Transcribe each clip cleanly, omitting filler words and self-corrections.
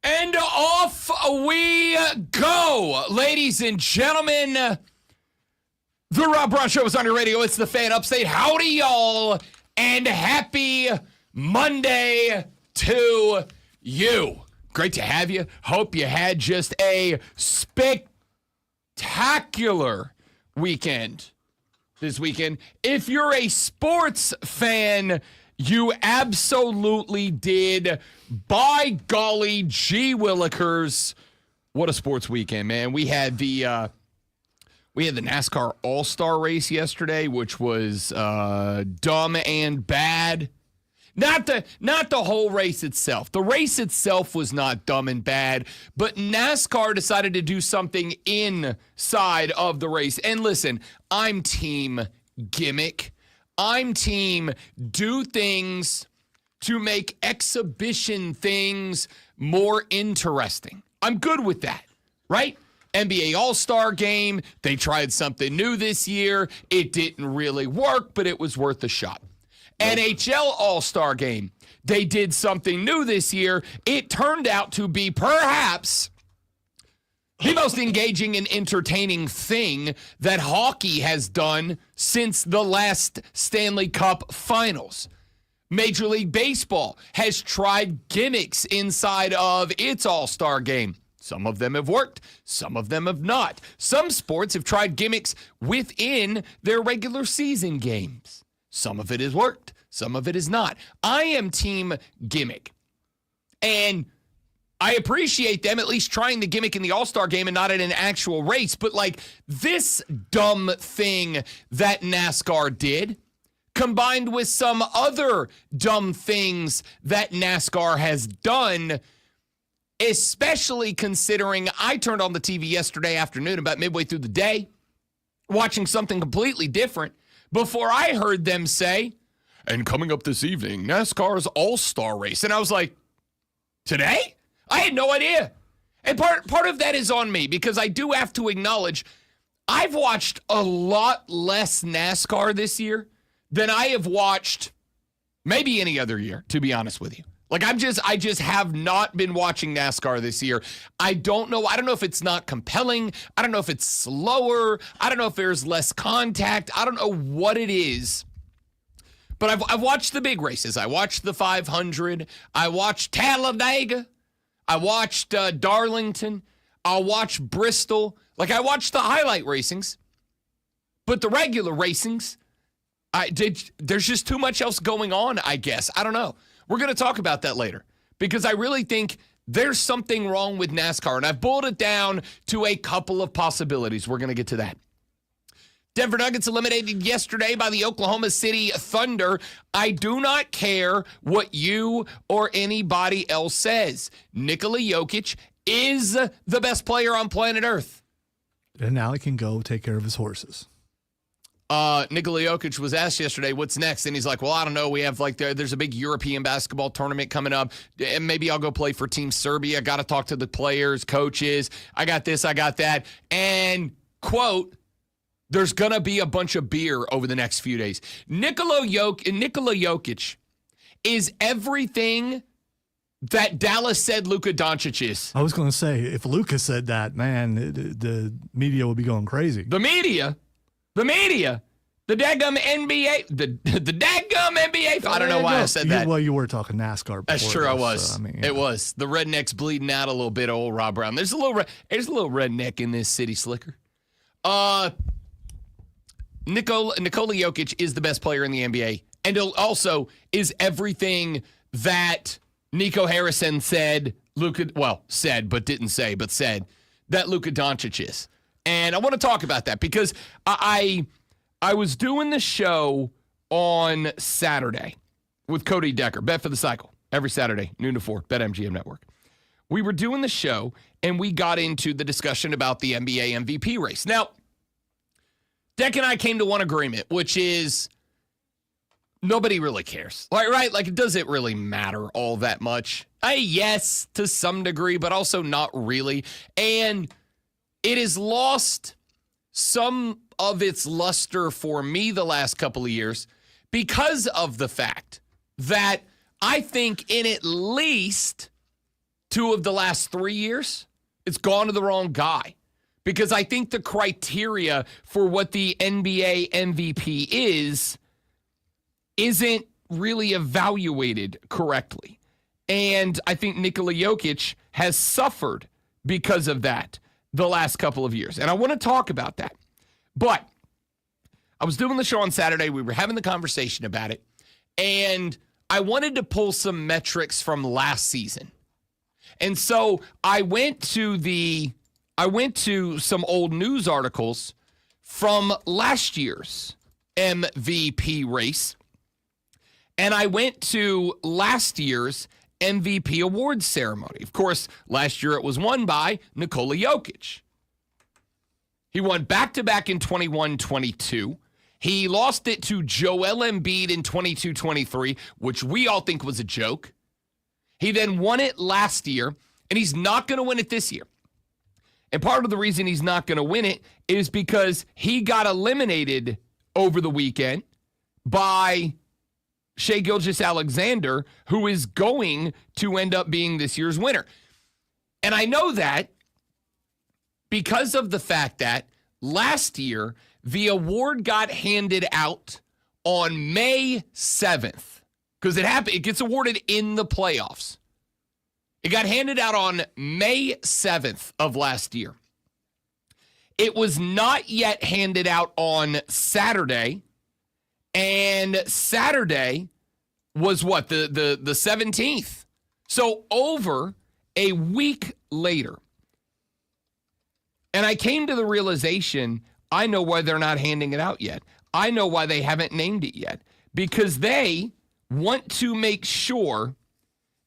And off we go, ladies and gentlemen. The Rob Brown Show is on your radio. It's the Fan Upstate. Howdy, y'all, and happy Monday to you. Great to have you. Hope you had just a spectacular weekend this weekend. If you're a sports fan, you absolutely did. By golly, gee willikers. What a sports weekend, man. We had the NASCAR All-Star race yesterday, which was dumb and bad. Not the whole race itself. The race itself was not dumb and bad, but NASCAR decided to do something inside of the race. And listen, I'm team gimmick. I'm team do things to make exhibition things more interesting. I'm good with that, right? NBA All-Star Game, they tried something new this year. It didn't really work, but it was worth a shot. NHL All-Star Game, they did something new this year. It turned out to be perhaps the most engaging and entertaining thing that hockey has done since the last Stanley Cup Finals. Major League Baseball has tried gimmicks inside of its All-Star Game. Some of them have worked. Some of them have not. Some sports have tried gimmicks within their regular season games. Some of it has worked. Some of it has not. I am team gimmick. And I appreciate them at least trying the gimmick in the All-Star Game and not in an actual race. But like this dumb thing that NASCAR did, combined with some other dumb things that NASCAR has done, especially considering I turned on the TV yesterday afternoon about midway through the day, watching something completely different before I heard them say, and coming up this evening, NASCAR's All-Star Race. And I was like, today? I had no idea. And part of that is on me because I do have to acknowledge I've watched a lot less NASCAR this year than I have watched maybe any other year, to be honest with you. Like I just have not been watching NASCAR this year. I don't know. I don't know if it's not compelling. I don't know if it's slower. I don't know if there's less contact. I don't know what it is. But I've watched the big races. I watched the 500. I watched Talladega. I watched Darlington. I watched Bristol. Like I watched the highlight racings. But the regular racings, there's just too much else going on, I guess. I don't know. We're going to talk about that later because I really think there's something wrong with NASCAR, and I've boiled it down to a couple of possibilities. We're going to get to that. Denver Nuggets eliminated yesterday by the Oklahoma City Thunder. I do not care what you or anybody else says. Nikola Jokic is the best player on planet Earth. And now he can go take care of his horses. Nikola Jokic was asked yesterday, what's next? And he's like, well, I don't know. We have there's a big European basketball tournament coming up. And maybe I'll go play for Team Serbia. Got to talk to the players, coaches. I got this, I got that. And, quote, there's going to be a bunch of beer over the next few days. Nikola Jokic is everything that Dallas said Luka Doncic is. I was going to say, if Luka said that, man, the media would be going crazy. The media, the daggum NBA, the daggum NBA. I don't know why I said that. Well, you were talking NASCAR before. That's true, I was. So, It was. The redneck's bleeding out a little bit of old Rob Brown. There's a little redneck in this city slicker. Nikola Jokic is the best player in the NBA, and also is everything that Nico Harrison said said but didn't say, but said that Luka Doncic is. And I want to talk about that because I was doing the show on Saturday with Cody Decker, Bet for the Cycle, every Saturday, noon to 4, BetMGM Network. We were doing the show, and we got into the discussion about the NBA MVP race. Now, Deck and I came to one agreement, which is nobody really cares. Right? Like, does it really matter all that much? Yes, to some degree, but also not really. And it has lost some of its luster for me the last couple of years because of the fact that I think in at least 2 of the last 3 years, it's gone to the wrong guy. Because I think the criteria for what the NBA MVP isn't really evaluated correctly. And I think Nikola Jokic has suffered because of that the last couple of years. And I want to talk about that. But I was doing the show on Saturday. We were having the conversation about it. And I wanted to pull some metrics from last season. And so I went to some old news articles from last year's MVP race. And I went to last year's MVP awards ceremony. Of course, last year it was won by Nikola Jokic. He won back-to-back in 21-22. He lost it to Joel Embiid in 22-23, which we all think was a joke. He then won it last year, and he's not going to win it this year. And part of the reason he's not going to win it is because he got eliminated over the weekend by Shai Gilgeous-Alexander, who is going to end up being this year's winner. And I know that because of the fact that last year, the award got handed out on May 7th. Because it gets awarded in the playoffs. It got handed out on May 7th of last year. It was not yet handed out on Saturday. And Saturday was what? The 17th. So over a week later. And I came to the realization, I know why they're not handing it out yet. I know why they haven't named it yet. Because they want to make sure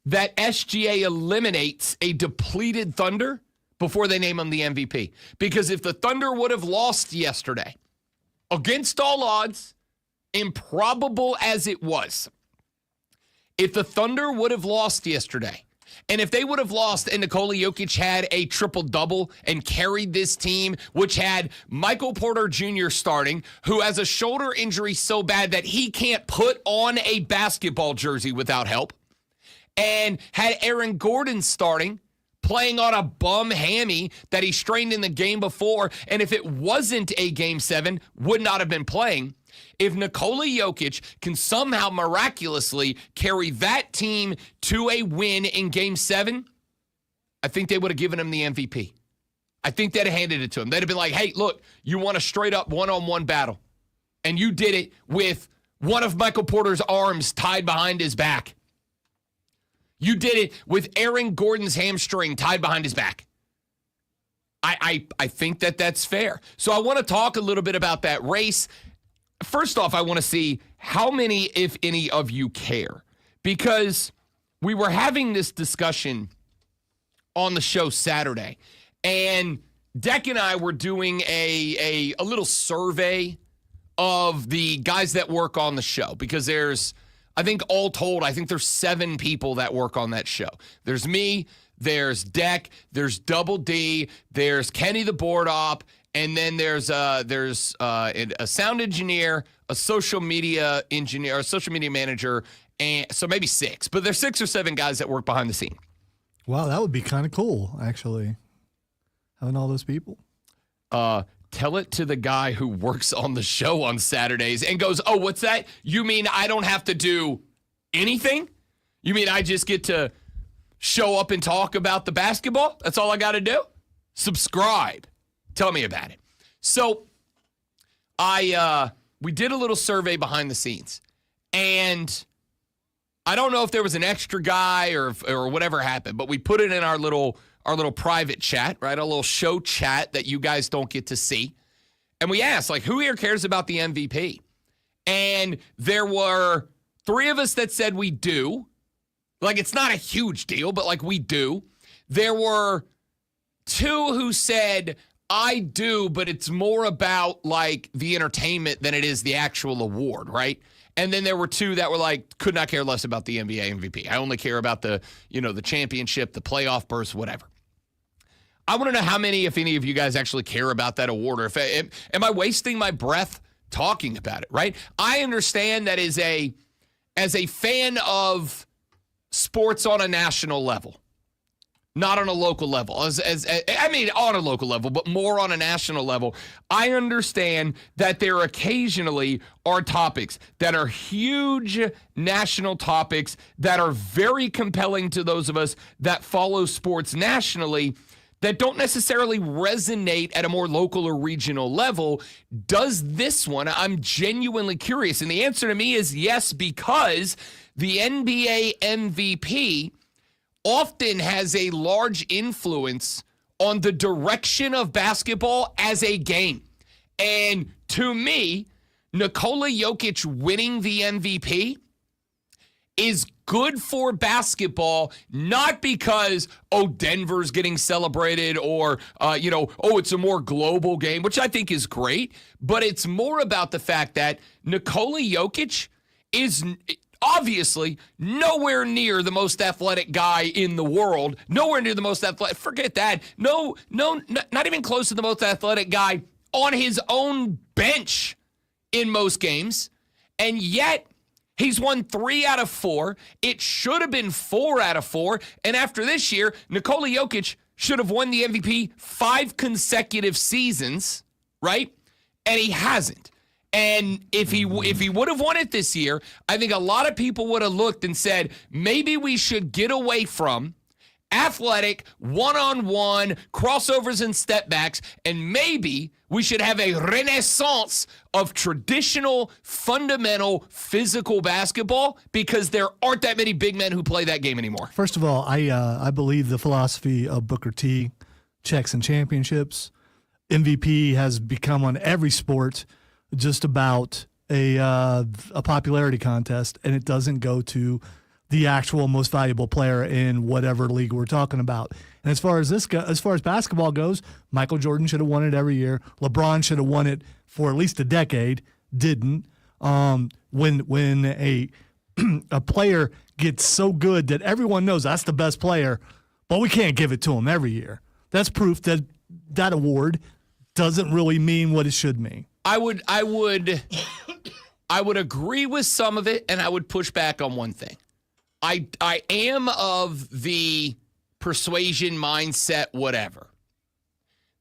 that SGA eliminates a depleted Thunder before they name him the MVP. Because if the Thunder would have lost yesterday, against all odds, improbable as it was, if the Thunder would have lost yesterday, and if they would have lost and Nikola Jokic had a triple-double and carried this team, which had Michael Porter Jr. starting, who has a shoulder injury so bad that he can't put on a basketball jersey without help, and had Aaron Gordon starting, playing on a bum hammy that he strained in the game before, and if it wasn't a Game 7, would not have been playing. If Nikola Jokic can somehow miraculously carry that team to a win in Game 7, I think they would have given him the MVP. I think they'd have handed it to him. They'd have been like, hey, look, you want a straight-up one-on-one battle, and you did it with one of Michael Porter's arms tied behind his back. You did it with Aaron Gordon's hamstring tied behind his back. I think that that's fair. So I want to talk a little bit about that race. First off, I want to see how many, if any, of you care. Because we were having this discussion on the show Saturday. And Deck and I were doing a little survey of the guys that work on the show. Because there's, I think all told, I think there's 7 people that work on that show. There's me, there's Deck, there's Double D, there's Kenny the board op, and then there's a sound engineer, a social media engineer, a social media manager, and so maybe 6. But there's 6 or 7 guys that work behind the scene. Wow, that would be kind of cool, actually, having all those people. Tell it to the guy who works on the show on Saturdays and goes, oh, what's that? You mean I don't have to do anything? You mean I just get to show up and talk about the basketball? That's all I got to do? Subscribe. Tell me about it. So we did a little survey behind the scenes, and I don't know if there was an extra guy or whatever happened, but we put it in our little private chat, right? A little show chat that you guys don't get to see. And we asked, like, who here cares about the MVP? And there were 3 of us that said we do. Like, it's not a huge deal, but like we do. There were 2 who said, I do, but it's more about like the entertainment than it is the actual award, right? And then there were 2 that were like, could not care less about the NBA MVP. I only care about the championship, the playoff burst, whatever. I want to know how many, if any of you guys actually care about that award, or am I wasting my breath talking about it, right? I understand that as a fan of sports on a national level, not on a local level. On a local level, but more on a national level. I understand that there occasionally are topics that are huge national topics that are very compelling to those of us that follow sports nationally that don't necessarily resonate at a more local or regional level. Does this one? I'm genuinely curious. And the answer to me is yes, because the NBA MVP often has a large influence on the direction of basketball as a game. And to me, Nikola Jokic winning the MVP is good for basketball, not because, Denver's getting celebrated or, it's a more global game, which I think is great, but it's more about the fact that Nikola Jokic is obviously nowhere near the most athletic guy in the world. Nowhere near the most athletic. Forget that. No, not even close to the most athletic guy on his own bench in most games. And yet, he's won 3 out of 4. It should have been 4 out of 4. And after this year, Nikola Jokic should have won the MVP 5 consecutive seasons, right? And he hasn't. And if he would have won it this year, I think a lot of people would have looked and said, maybe we should get away from athletic, one-on-one, crossovers and step-backs, and maybe we should have a renaissance of traditional, fundamental, physical basketball because there aren't that many big men who play that game anymore. First of all, I believe the philosophy of Booker T, checks and championships. MVP has become on every sport just about a popularity contest, and it doesn't go to the actual most valuable player in whatever league we're talking about. And as far as basketball goes, Michael Jordan should have won it every year. LeBron should have won it for at least a decade. Didn't. When a player gets so good that everyone knows that's the best player, but we can't give it to him every year. That's proof that that award doesn't really mean what it should mean. I would agree with some of it, and I would push back on one thing. I am of the persuasion mindset, whatever,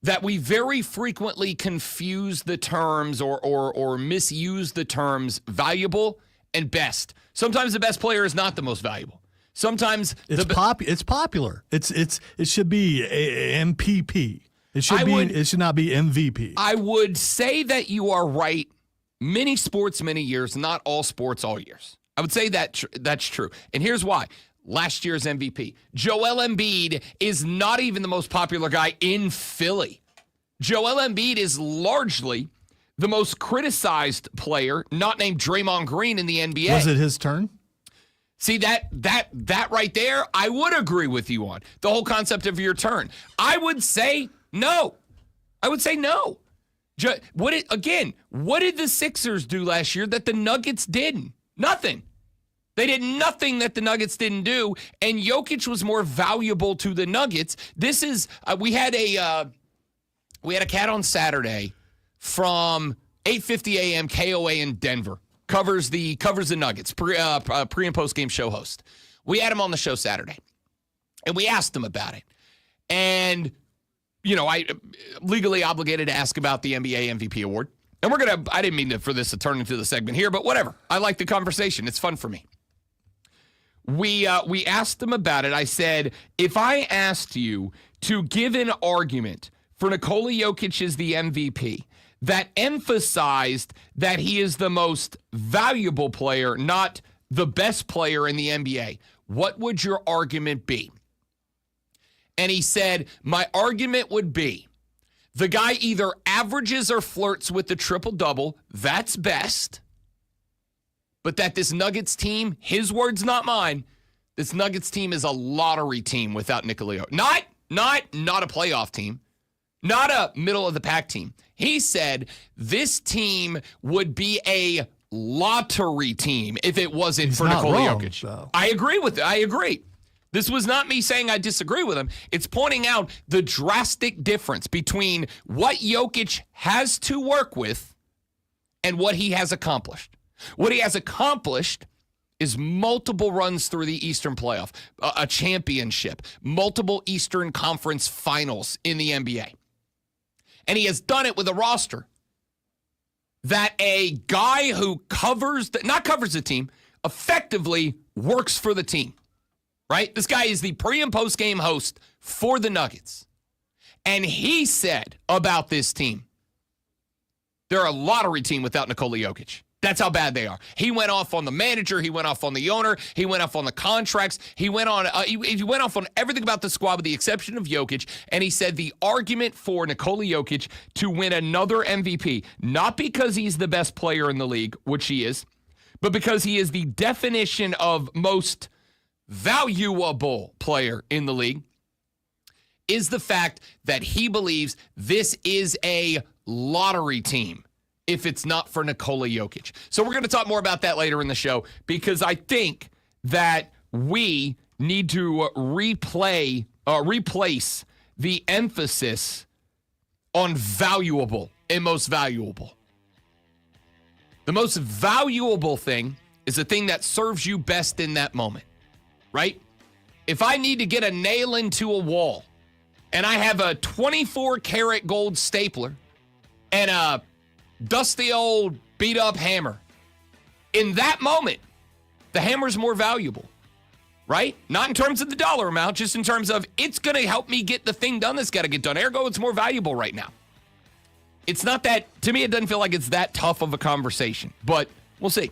that we very frequently confuse the terms or misuse the terms valuable and best. Sometimes the best player is not the most valuable. Sometimes it's popular. It should be MPP. It should not be MVP. I would say that you are right. Many sports, many years, not all sports, all years. I would say that that's true. And here's why. Last year's MVP. Joel Embiid is not even the most popular guy in Philly. Joel Embiid is largely the most criticized player, not named Draymond Green in the NBA. Was it his turn? See, that right there, I would agree with you on. The whole concept of your turn. I would say no. What did the Sixers do last year that the Nuggets didn't? Nothing. They did nothing that the Nuggets didn't do, and Jokic was more valuable to the Nuggets. This is we had a cat on Saturday from 8:50 a.m. KOA in Denver. Covers the Nuggets, pre and post game show host. We had him on the show Saturday, and we asked him about it. And I legally obligated to ask about the NBA MVP award. And I didn't mean for this to turn into the segment here, but whatever. I like the conversation. It's fun for me. We asked him about it. I said, if I asked you to give an argument for Nikola Jokic as the MVP that emphasized that he is the most valuable player, not the best player in the NBA, what would your argument be? And he said, my argument would be the guy either averages or flirts with the triple-double, that's best, but that this Nuggets team, his words, not mine, this Nuggets team is a lottery team without Nikola Jokic. Not a playoff team, not a middle-of-the-pack team. He said this team would be a lottery team if it wasn't for Nikola Jokic. Though. I agree with it. I agree. This was not me saying I disagree with him. It's pointing out the drastic difference between what Jokic has to work with and what he has accomplished. What he has accomplished is multiple runs through the Eastern playoff, a championship, multiple Eastern Conference finals in the NBA. And he has done it with a roster that a guy who not covers the team, effectively works for the team, right? This guy is the pre- and post-game host for the Nuggets. And he said about this team, they're a lottery team without Nikola Jokic. That's how bad they are. He went off on the manager. He went off on the owner. He went off on the contracts. He went off on everything about the squad with the exception of Jokic. And he said the argument for Nikola Jokic to win another MVP, not because he's the best player in the league, which he is, but because he is the definition of most valuable player in the league, is the fact that he believes this is a lottery team if it's not for Nikola Jokic. So we're going to talk more about that later in the show because I think that we need to replace the emphasis on valuable and most valuable. The most valuable thing is the thing that serves you best in that moment, right? If I need to get a nail into a wall and I have a 24-karat gold stapler and a dusty old beat-up hammer, in that moment, the hammer's more valuable, right? Not in terms of the dollar amount, just in terms of it's going to help me get the thing done that's got to get done. Ergo, it's more valuable right now. It's not that, to me, it doesn't feel like it's that tough of a conversation, but we'll see.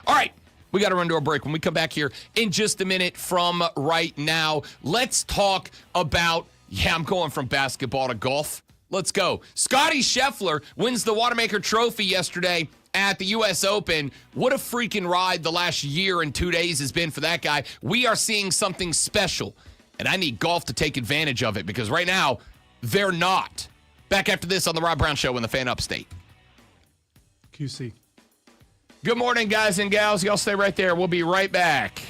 All right, we got to run to a break. When we come back here in just a minute from right now, let's talk about, I'm going from basketball to golf. Let's go. Scottie Scheffler wins the Wanamaker Trophy yesterday at the U.S. Open. What a freaking ride the last year and 2 days has been for that guy. We are seeing something special, and I need golf to take advantage of it because right now, they're not. Back after this on The Rob Brown Show in the Fan Upstate. QC. Good morning, guys and gals. Y'all stay right there. We'll be right back.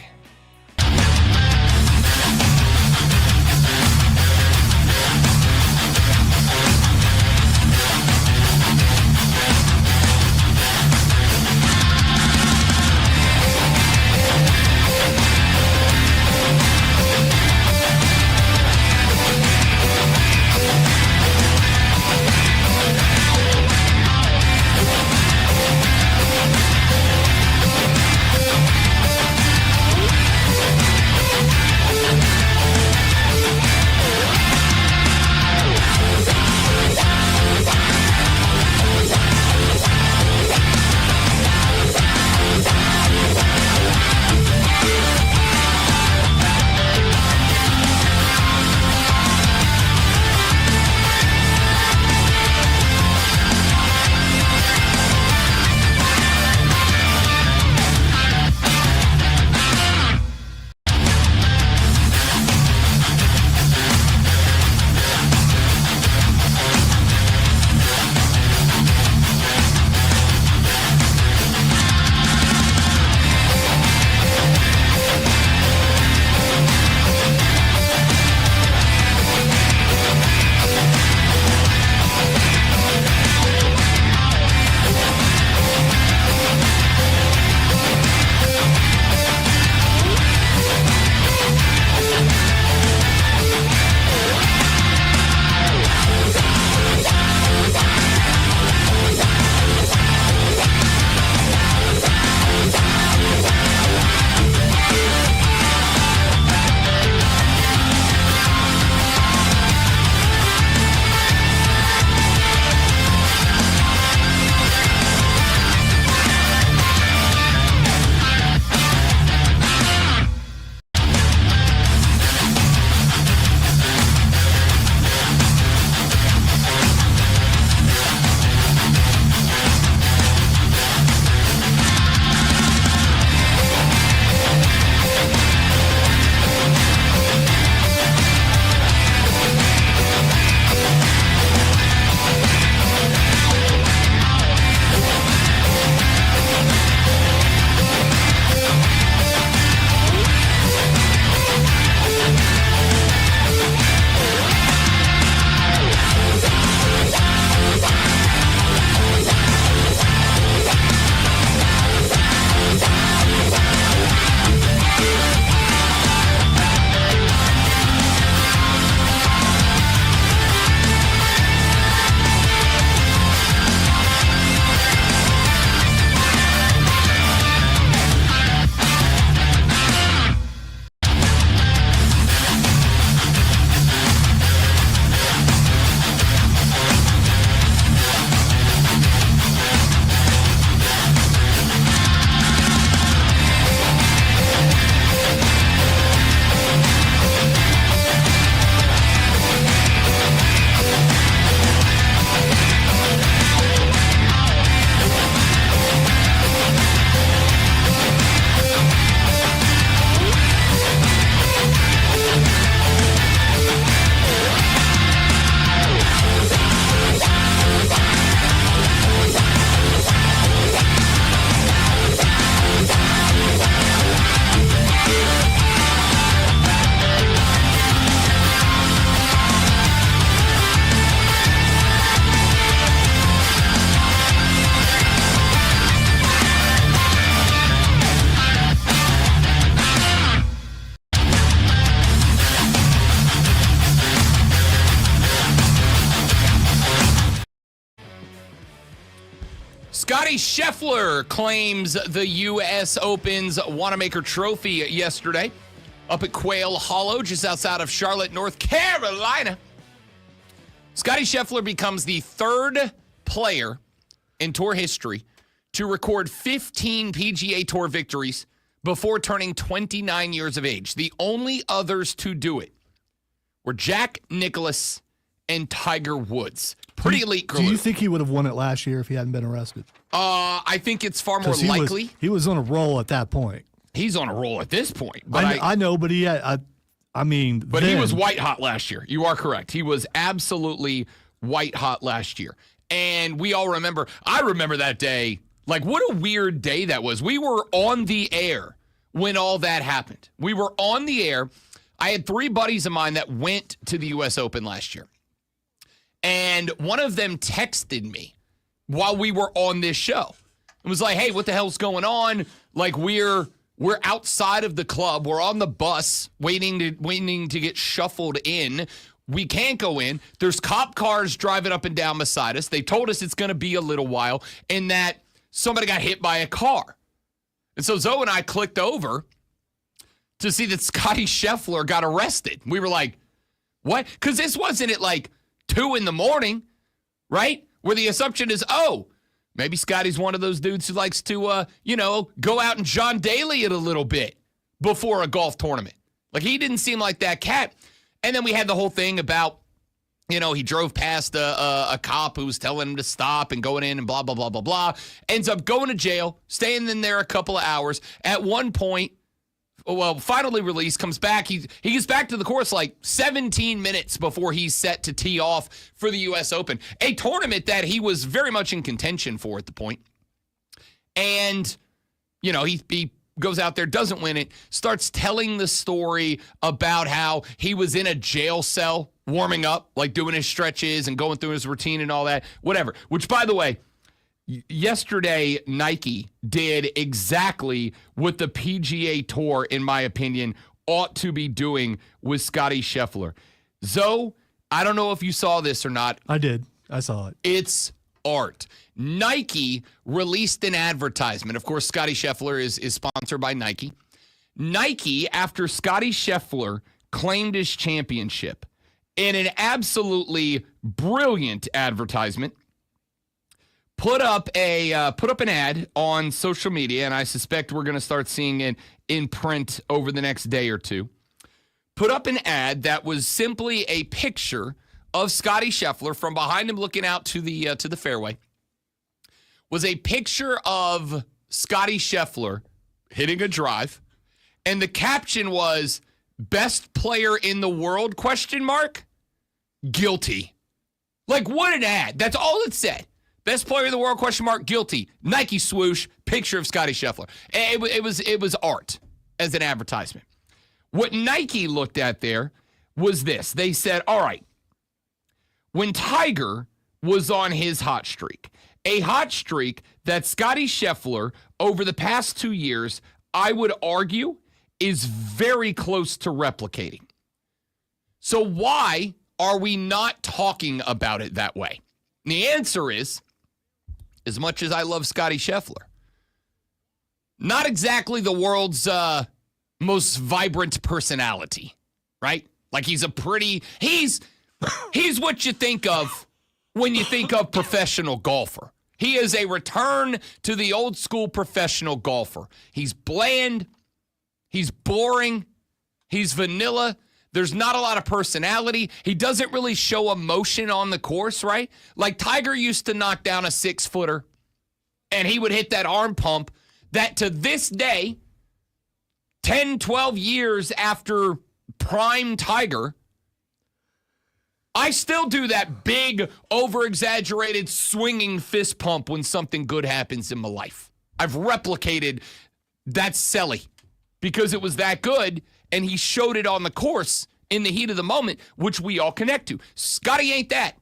Scheffler claims the U.S. Open's Wanamaker Trophy yesterday up at Quail Hollow, just outside of Charlotte, North Carolina. Scottie Scheffler becomes the third player in tour history to record 15 PGA Tour victories before turning 29 years of age. The only others to do it were Jack Nicklaus and Tiger Woods. Pretty elite group. Do you think he would have won it last year if he hadn't been arrested? I think it's far more likely. He was on a roll at that point. He's on a roll at this point. But I know, but he had, But he was white hot last year. You are correct. He was absolutely white hot last year. And we all remember, I remember that day. Like, what a weird day that was. We were on the air when all that happened. We were on the air. I had 3 buddies of mine that went to the U.S. Open last year. And one of them texted me while we were on this show. It was like, hey, what the hell's going on? Like, we're outside of the club. We're on the bus waiting to get shuffled in. We can't go in. There's cop cars driving up and down beside us. They told us it's going to be a little while and that somebody got hit by a car. And so Zoe and I clicked over to see that Scottie Scheffler got arrested. We were like, what? Because this wasn't at like 2 a.m, right? Where the assumption is, oh, maybe Scotty's one of those dudes who likes to, go out and John Daly it a little bit before a golf tournament. Like, he didn't seem like that cat. And then we had the whole thing about, he drove past a cop who was telling him to stop and going in and blah, blah, blah, blah, blah. Ends up going to jail, staying in there a couple of hours. At one point, finally released, comes back. He gets back to the course like 17 minutes before he's set to tee off for the U.S. Open, a tournament that he was very much in contention for at the point. And, he goes out there, doesn't win it, starts telling the story about how he was in a jail cell warming up, like doing his stretches and going through his routine and all that, whatever. Which, by the way, yesterday, Nike did exactly what the PGA Tour, in my opinion, ought to be doing with Scottie Scheffler. Zoe, I don't know if you saw this or not. I did. I saw it. It's art. Nike released an advertisement. Of course, Scottie Scheffler is sponsored by Nike. Nike, after Scottie Scheffler claimed his championship in an absolutely brilliant advertisement, put up an ad on social media, and I suspect we're going to start seeing it in print over the next day or two. Put up an ad that was simply a picture of Scottie Scheffler from behind him looking out to the fairway. Was a picture of Scottie Scheffler hitting a drive, and the caption was "Best player in the world?" ? Guilty. Like, what an ad. That's all it said. Best player in the world, ? Guilty. Nike swoosh, picture of Scottie Scheffler. It was art as an advertisement. What Nike looked at there was this. They said, all right, when Tiger was on his hot streak, a hot streak that Scottie Scheffler over the past 2 years, I would argue, is very close to replicating. So why are we not talking about it that way? And the answer is, as much as I love Scottie Scheffler, not exactly the world's most vibrant personality, right? Like, he's what you think of when you think of professional golfer. He is a return to the old school professional golfer. He's bland. He's boring. He's vanilla. There's not a lot of personality. He doesn't really show emotion on the course, right? Like, Tiger used to knock down a 6-footer, and he would hit that arm pump that to this day, 10, 12 years after prime Tiger, I still do that big, over-exaggerated, swinging fist pump when something good happens in my life. I've replicated that celly because it was that good, and he showed it on the course in the heat of the moment, which we all connect to. Scottie ain't that.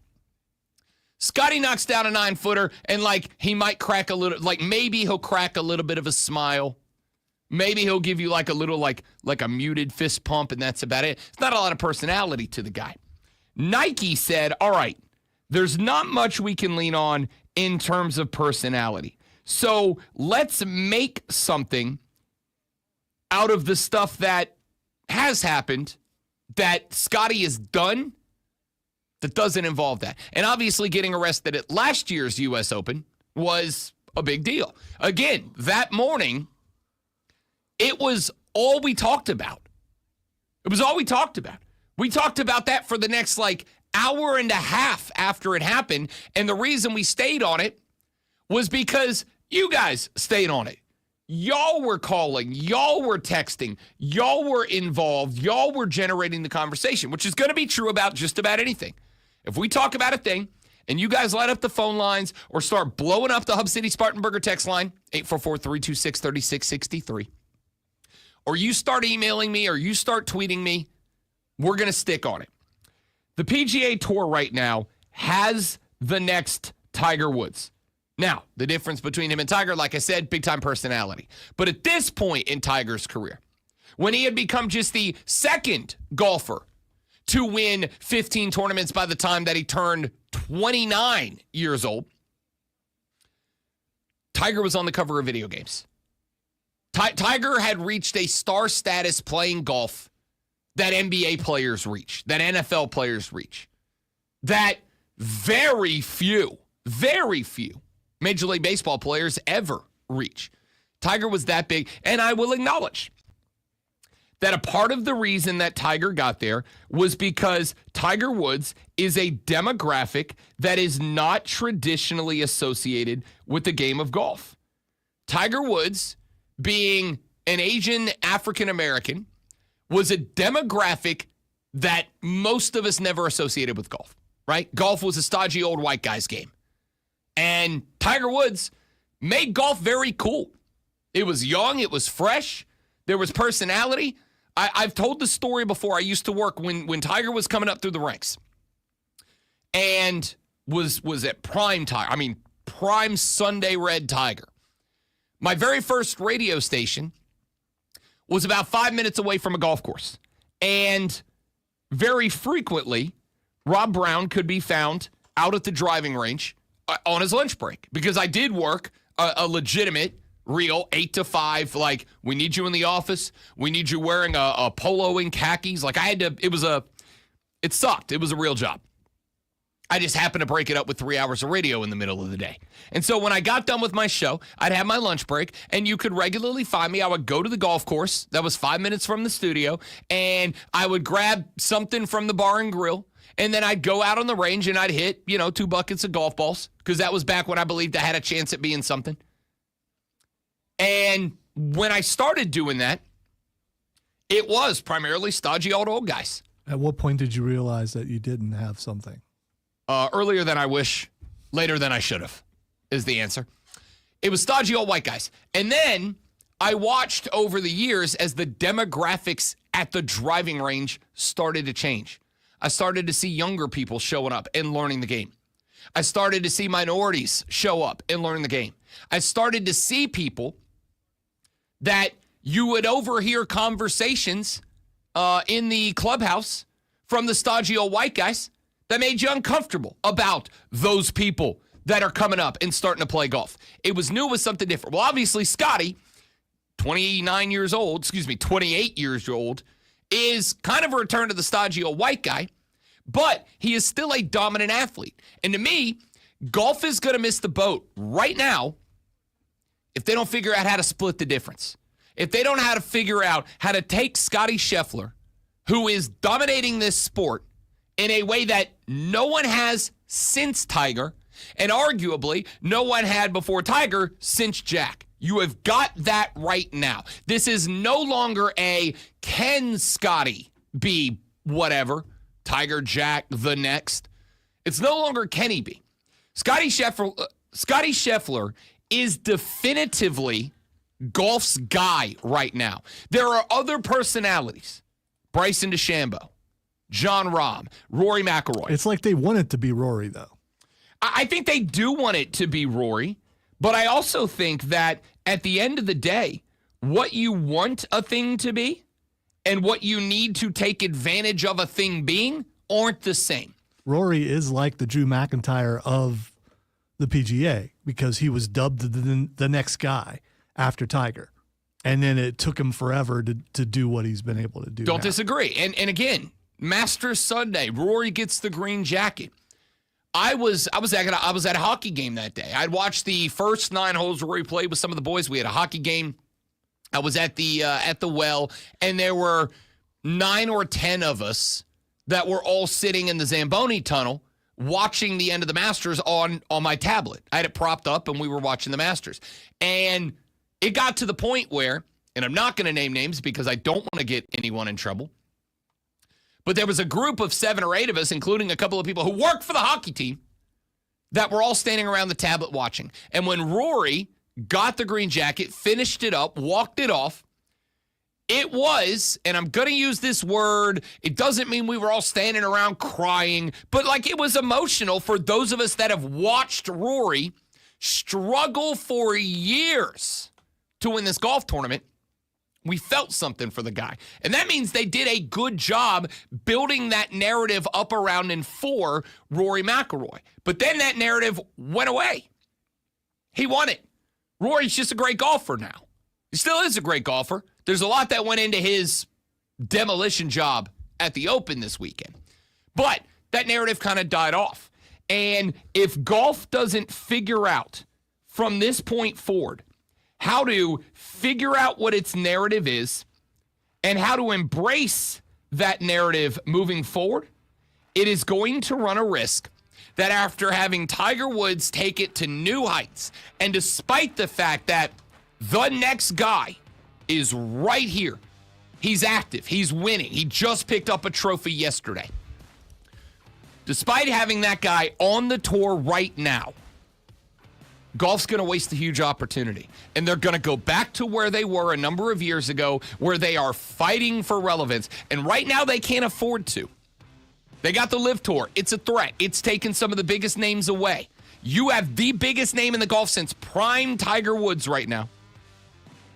Scottie knocks down a 9-footer, and he might crack a little, maybe he'll crack a little bit of a smile. Maybe he'll give you a little, like a muted fist pump, and that's about it. It's not a lot of personality to the guy. Nike said, all right, there's not much we can lean on in terms of personality. So let's make something out of the stuff that has happened, that Scotty has done, that doesn't involve that. And obviously getting arrested at last year's U.S. Open was a big deal. Again, that morning, it was all we talked about. It was all we talked about. We talked about that for the next, hour and a half after it happened. And the reason we stayed on it was because you guys stayed on it. Y'all were calling. Y'all were texting. Y'all were involved. Y'all were generating the conversation, which is going to be true about just about anything. If we talk about a thing and you guys light up the phone lines or start blowing up the Hub City Spartanburger text line, 844-326-3663, or you start emailing me or you start tweeting me, we're going to stick on it. The PGA Tour right now has the next Tiger Woods. Now, the difference between him and Tiger, like I said, big-time personality. But at this point in Tiger's career, when he had become just the second golfer to win 15 tournaments by the time that he turned 29 years old, Tiger was on the cover of video games. Tiger had reached a star status playing golf that NBA players reach, that NFL players reach, that very few Major League Baseball players ever reach. Tiger was that big, and I will acknowledge that a part of the reason that Tiger got there was because Tiger Woods is a demographic that is not traditionally associated with the game of golf. Tiger Woods, being an Asian African American, was a demographic that most of us never associated with golf, right? Golf was a stodgy old white guy's game. And Tiger Woods made golf very cool. It was young. It was fresh. There was personality. I've told the story before. I used to work when Tiger was coming up through the ranks and was at prime Tiger. I mean, prime Sunday Red Tiger. My very first radio station was about 5 minutes away from a golf course. And very frequently, Rob Brown could be found out at the driving range on his lunch break, because I did work a legitimate, real 8 to 5. Like, we need you in the office. We need you wearing a polo and khakis. Like, I had to, it sucked. It was a real job. I just happened to break it up with 3 hours of radio in the middle of the day. And so when I got done with my show, I'd have my lunch break, and you could regularly find me. I would go to the golf course that was 5 minutes from the studio, and I would grab something from the bar and grill, and then I'd go out on the range and I'd hit, 2 buckets of golf balls, because that was back when I believed I had a chance at being something. And when I started doing that, it was primarily stodgy old guys. At what point did you realize that you didn't have something? Earlier than I wish, later than I should have, is the answer. It was stodgy old white guys. And then I watched over the years as the demographics at the driving range started to change. I started to see younger people showing up and learning the game. I started to see minorities show up and learn the game. I started to see people that you would overhear conversations in the clubhouse from the stodgy old white guys that made you uncomfortable about those people that are coming up and starting to play golf. It was new, it was something different. Well, obviously, Scotty, 28 years old, is kind of a return to the stodgy old white guy, but he is still a dominant athlete. And to me, golf is going to miss the boat right now if they don't figure out how to split the difference. If they don't know how to figure out how to take Scotty Scheffler, who is dominating this sport in a way that no one has since Tiger, and arguably no one had before Tiger since Jack. You have got that right now. This is no longer a can Scotty be whatever, Tiger, Jack, the next. It's no longer can he be. Scotty Scheffler is definitively golf's guy right now. There are other personalities. Bryson DeChambeau, Jon Rahm, Rory McIlroy. It's like they want it to be Rory, though. I think they do want it to be Rory, but I also think that at the end of the day, what you want a thing to be and what you need to take advantage of a thing being aren't the same. Rory is like the Drew McIntyre of the PGA because he was dubbed the next guy after Tiger. And then it took him forever to do what he's been able to do. Don't now. disagree. And again, Masters Sunday, Rory gets the green jacket. I was at a hockey game that day. I'd watched the first 9 holes Rory played with some of the boys. We had a hockey game. I was at the well, and there were 9 or 10 of us that were all sitting in the Zamboni tunnel watching the end of the Masters on my tablet. I had it propped up, and we were watching the Masters. And it got to the point where, and I'm not going to name names because I don't want to get anyone in trouble, but there was a group of 7 or 8 of us, including a couple of people who worked for the hockey team, that were all standing around the tablet watching. And when Rory got the green jacket, finished it up, walked it off, it was, and I'm going to use this word, it doesn't mean we were all standing around crying, but like it was emotional for those of us that have watched Rory struggle for years to win this golf tournament. We felt something for the guy. And that means they did a good job building that narrative up around and for Rory McIlroy. But then that narrative went away. He won it. Rory's just a great golfer now. He still is a great golfer. There's a lot that went into his demolition job at the Open this weekend. But that narrative kind of died off. And if golf doesn't figure out from this point forward how to figure out what its narrative is and how to embrace that narrative moving forward, it is going to run a risk that after having Tiger Woods take it to new heights, and despite the fact that the next guy is right here, he's active, he's winning, he just picked up a trophy yesterday. Despite having that guy on the tour right now, golf's going to waste a huge opportunity. And they're going to go back to where they were a number of years ago, where they are fighting for relevance. And right now, they can't afford to. They got the Live Tour. It's a threat. It's taken some of the biggest names away. You have the biggest name in the golf since prime Tiger Woods right now.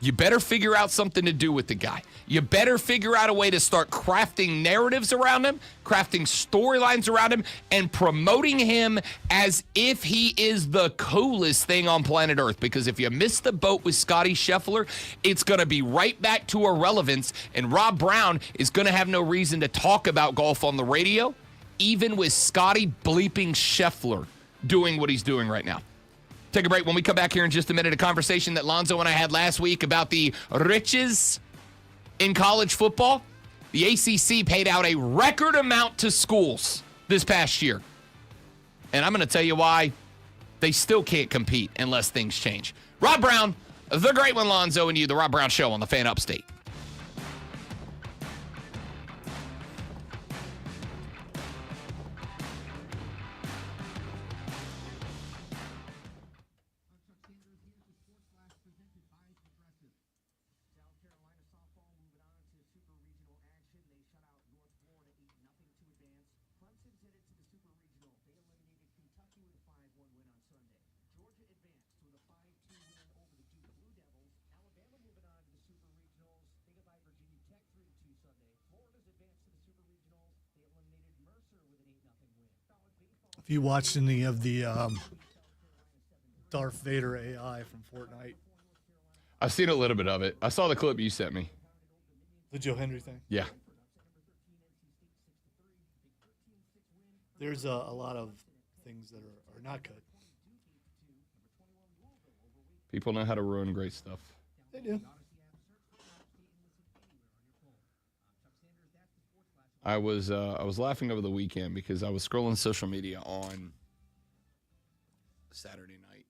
You better figure out something to do with the guy. You better figure out a way to start crafting narratives around him, crafting storylines around him, and promoting him as if he is the coolest thing on planet Earth. Because if you miss the boat with Scotty Scheffler, it's going to be right back to irrelevance, and Rob Brown is going to have no reason to talk about golf on the radio, even with Scotty bleeping Scheffler doing what he's doing right now. Take a break. When we come back here in just a minute, a conversation that Lonzo and I had last week about the riches in college football. The ACC paid out a record amount to schools this past year. And I'm going to tell you why they still can't compete unless things change. Rob Brown, the great one, Lonzo, and you, the Rob Brown Show on the Fan Upstate. If you watched any of the Darth Vader AI from Fortnite, I've seen a little bit of it. I saw the clip you sent me. the Joe Henry thing, Yeah. there's a lot of things that are not good. People know how to ruin great stuff. They do. I was laughing over the weekend because I was scrolling social media on Saturday night.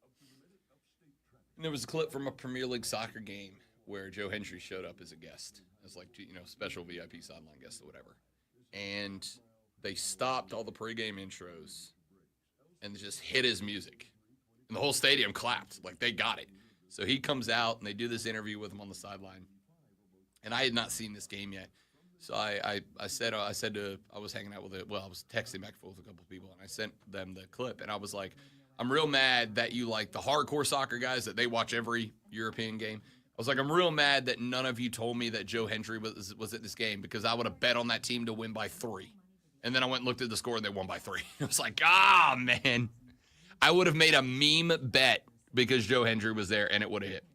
And there was a clip from a Premier League soccer game where Joe Hendry showed up as a guest, as like, special VIP sideline guest or whatever. And they stopped all the pregame intros and just hit his music. And the whole stadium clapped. Like, they got it. So he comes out and they do this interview with him on the sideline. And I had not seen this game yet. So I was hanging out with I was texting back and forth with a couple of people, and I sent them the clip, and I was like, I'm real mad that you like the hardcore soccer guys that they watch every European game. I was like, I'm real mad that none of you told me that Joe Hendry was at this game, because I would have bet on that team to win by 3. And then I went and looked at the score, and they won by 3. I was like, man. I would have made a meme bet because Joe Hendry was there, and it would have hit.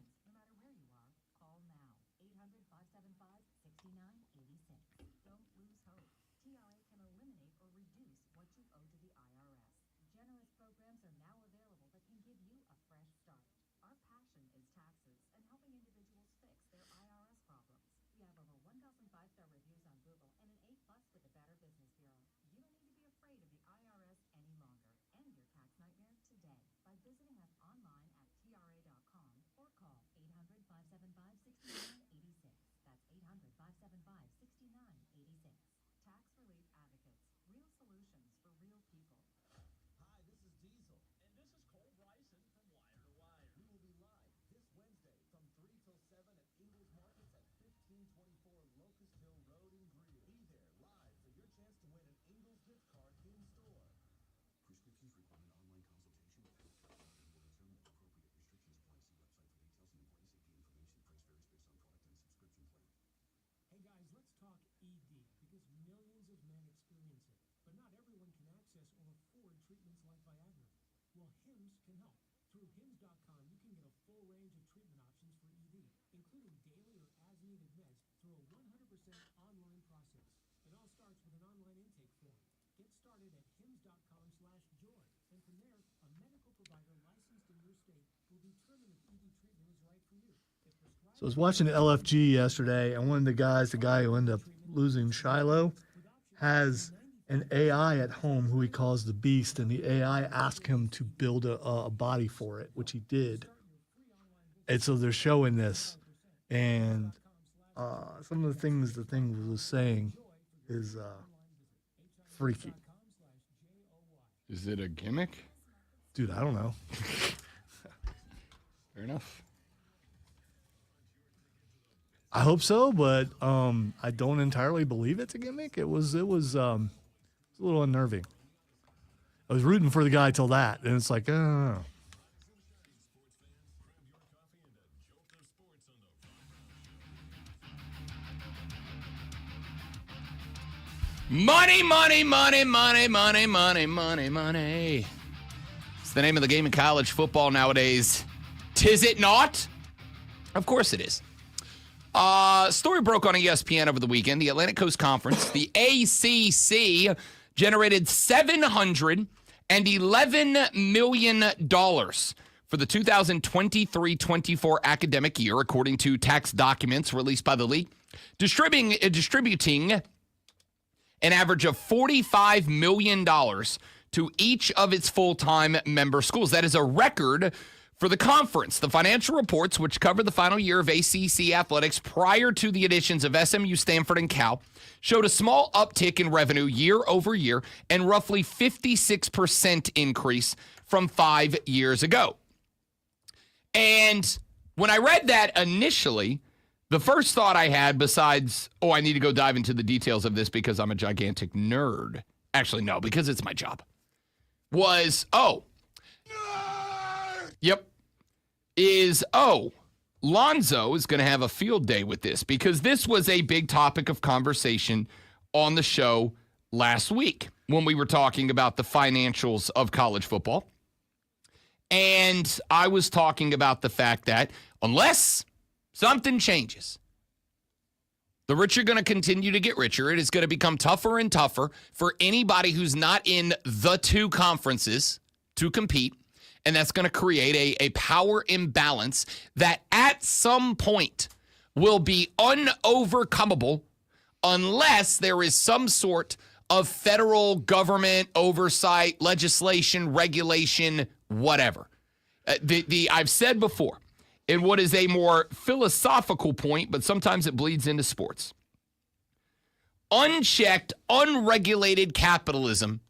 So I was watching the LFG yesterday, and one of the guy who ended up losing, Shiloh, has an AI at home who he calls the Beast, and the AI asked him to build a body for it, which he did. And so they're showing this, and some of the things the thing was saying is freaky. Is it a gimmick? Dude, I don't know. Fair enough. I hope so, but I don't entirely believe it's a gimmick. It was a little unnerving. I was rooting for the guy till that, and it's like, Money, money, money, money, money, money, money, money. It's the name of the game in college football nowadays. Tis it not? Of course it is. Story broke on ESPN over the weekend. The Atlantic Coast Conference, the ACC, generated $711 million for the 2023-24 academic year, according to tax documents released by the league, distributing an average of $45 million to each of its full-time member schools. That is a record for the conference. The financial reports, which cover the final year of ACC athletics prior to the additions of SMU, Stanford, and Cal, showed a small uptick in revenue year over year and roughly 56% increase from 5 years ago. And when I read that initially, the first thought I had, besides, I need to go dive into the details of this because I'm a gigantic nerd. Actually, no, because it's my job. Was, yep. Lonzo is going to have a field day with this because this was a big topic of conversation on the show last week when we were talking about the financials of college football. And I was talking about the fact that unless something changes, the rich are going to continue to get richer. It is going to become tougher and tougher for anybody who's not in the two conferences to compete. And that's going to create a power imbalance that at some point will be unovercomable unless there is some sort of federal government oversight, legislation, regulation, whatever. I've said before, in what is a more philosophical point, but sometimes it bleeds into sports. Unchecked, unregulated capitalism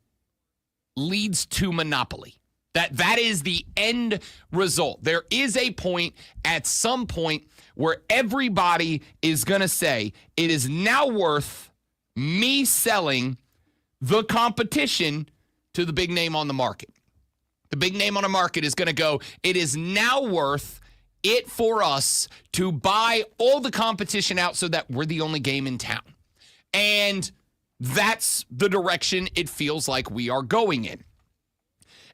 leads to monopoly. That is the end result. There is a point at some point where everybody is going to say, it is now worth me selling the competition to the big name on the market. The big name on the market is going to go, it is now worth it for us to buy all the competition out so that we're the only game in town. And that's the direction it feels like we are going in.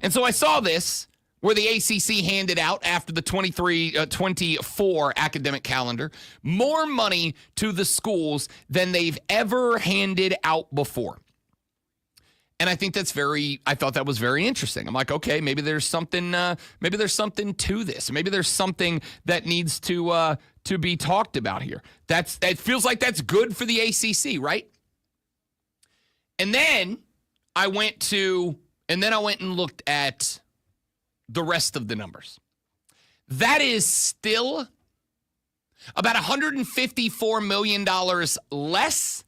And so I saw this where the ACC handed out after the 23-24 academic calendar more money to the schools than they've ever handed out before. And I think I thought that was very interesting. I'm like, okay, maybe there's something to this. Maybe there's something that needs to be talked about here. It feels like that's good for the ACC, right? And then I went and looked at the rest of the numbers. That is still about $154 million less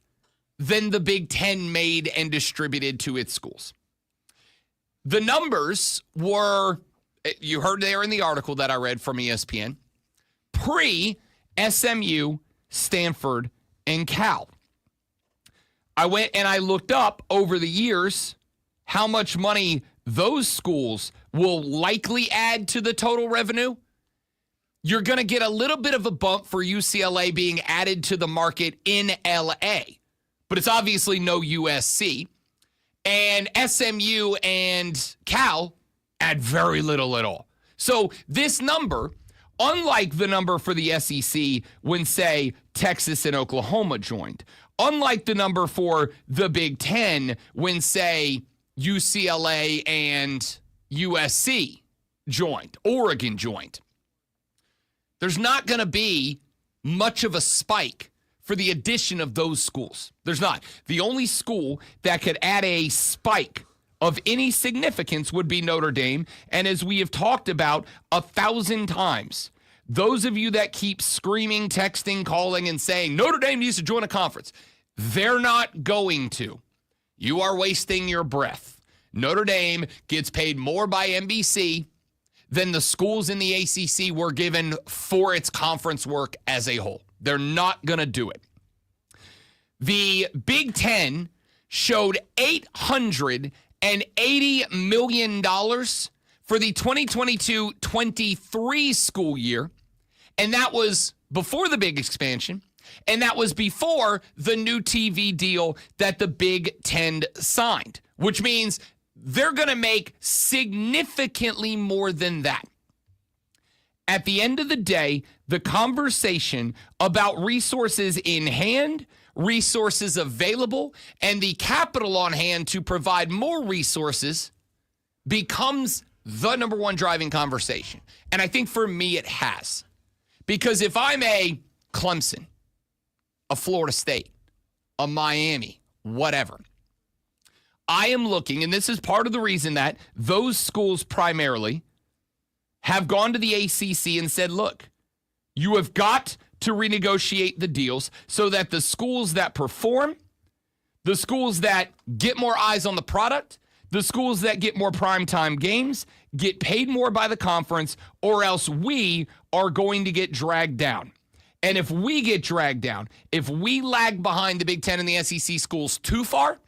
than the Big Ten made and distributed to its schools. The numbers were, you heard there in the article that I read from ESPN, pre-SMU, Stanford, and Cal. I went and I looked up over the years how much money those schools will likely add to the total revenue. You're going to get a little bit of a bump for UCLA being added to the market in LA, but it's obviously no USC. And SMU and Cal add very little at all. So this number, unlike the number for the SEC when, say, Texas and Oklahoma joined, unlike the number for the Big Ten when, say, UCLA and USC joined, Oregon joined, there's not going to be much of a spike for the addition of those schools. There's not. The only school that could add a spike of any significance would be Notre Dame. And as we have talked about 1,000 times, those of you that keep screaming, texting, calling, and saying Notre Dame needs to join a conference, they're not going to. You are wasting your breath. Notre Dame gets paid more by NBC than the schools in the ACC were given for its conference work as a whole. They're not going to do it. The Big Ten showed $880 million for the 2022-23 school year, and that was before the big expansion, and that was before the new TV deal that the Big Ten signed, which means they're going to make significantly more than that. At the end of the day, the conversation about resources in hand, resources available, and the capital on hand to provide more resources becomes the number one driving conversation. And I think for me it has. Because if I'm a Clemson, a Florida State, a Miami, whatever, I am looking, and this is part of the reason that those schools primarily have gone to the ACC and said, look, you have got to renegotiate the deals so that the schools that perform, the schools that get more eyes on the product, the schools that get more primetime games, get paid more by the conference, or else we are going to get dragged down. And if we get dragged down, if we lag behind the Big Ten and the SEC schools too far,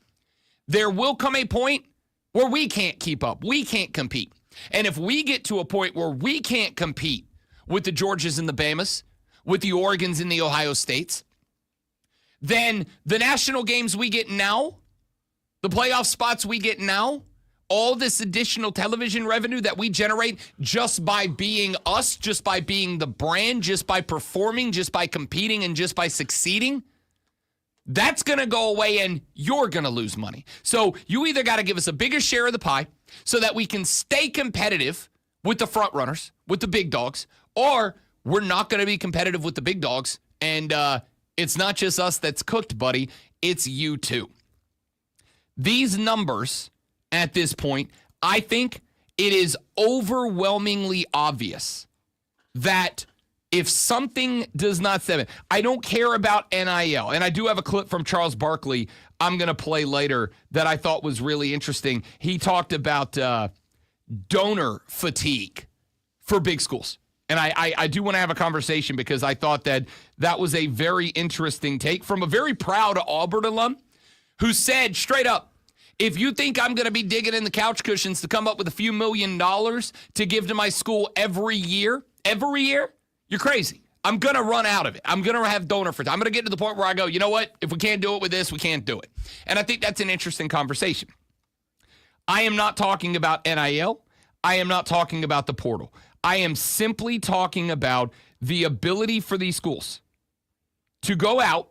there will come a point where we can't keep up. We can't compete. And if we get to a point where we can't compete with the Georgias and the Bamas, with the Oregons and the Ohio States, then the national games we get now, the playoff spots we get now, all this additional television revenue that we generate just by being us, just by being the brand, just by performing, just by competing, and just by succeeding, that's going to go away and you're going to lose money. So you either got to give us a bigger share of the pie so that we can stay competitive with the front runners, with the big dogs, or we're not going to be competitive with the big dogs. And it's not just us that's cooked, buddy. It's you too. These numbers at this point, I think it is overwhelmingly obvious that if something does not seven, I don't care about NIL. And I do have a clip from Charles Barkley I'm going to play later that I thought was really interesting. He talked about donor fatigue for big schools. And I do want to have a conversation because I thought that was a very interesting take from a very proud Auburn alum who said straight up, if you think I'm going to be digging in the couch cushions to come up with a few $1 million to give to my school every year, you're crazy. I'm going to run out of it. I'm going to have donor fatigue. I'm going to get to the point where I go, you know what? If we can't do it with this, we can't do it. And I think that's an interesting conversation. I am not talking about NIL. I am not talking about the portal. I am simply talking about the ability for these schools to go out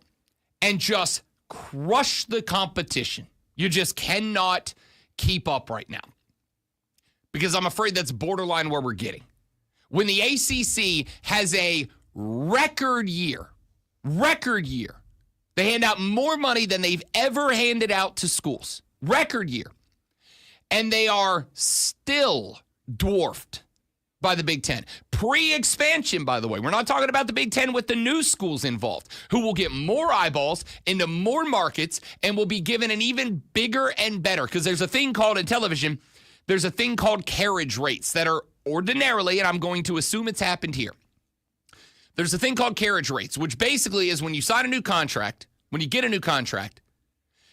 and just crush the competition. You just cannot keep up right now, because I'm afraid that's borderline where we're getting. When the ACC has a record year, they hand out more money than they've ever handed out to schools. Record year. And they are still dwarfed by the Big Ten. Pre-expansion, by the way. We're not talking about the Big Ten with the new schools involved, who will get more eyeballs into more markets and will be given an even bigger and better, because there's a thing called, in television, there's a thing called carriage rates that are ordinarily, and I'm going to assume it's happened here, there's a thing called carriage rates, which basically is when you sign a new contract, when you get a new contract,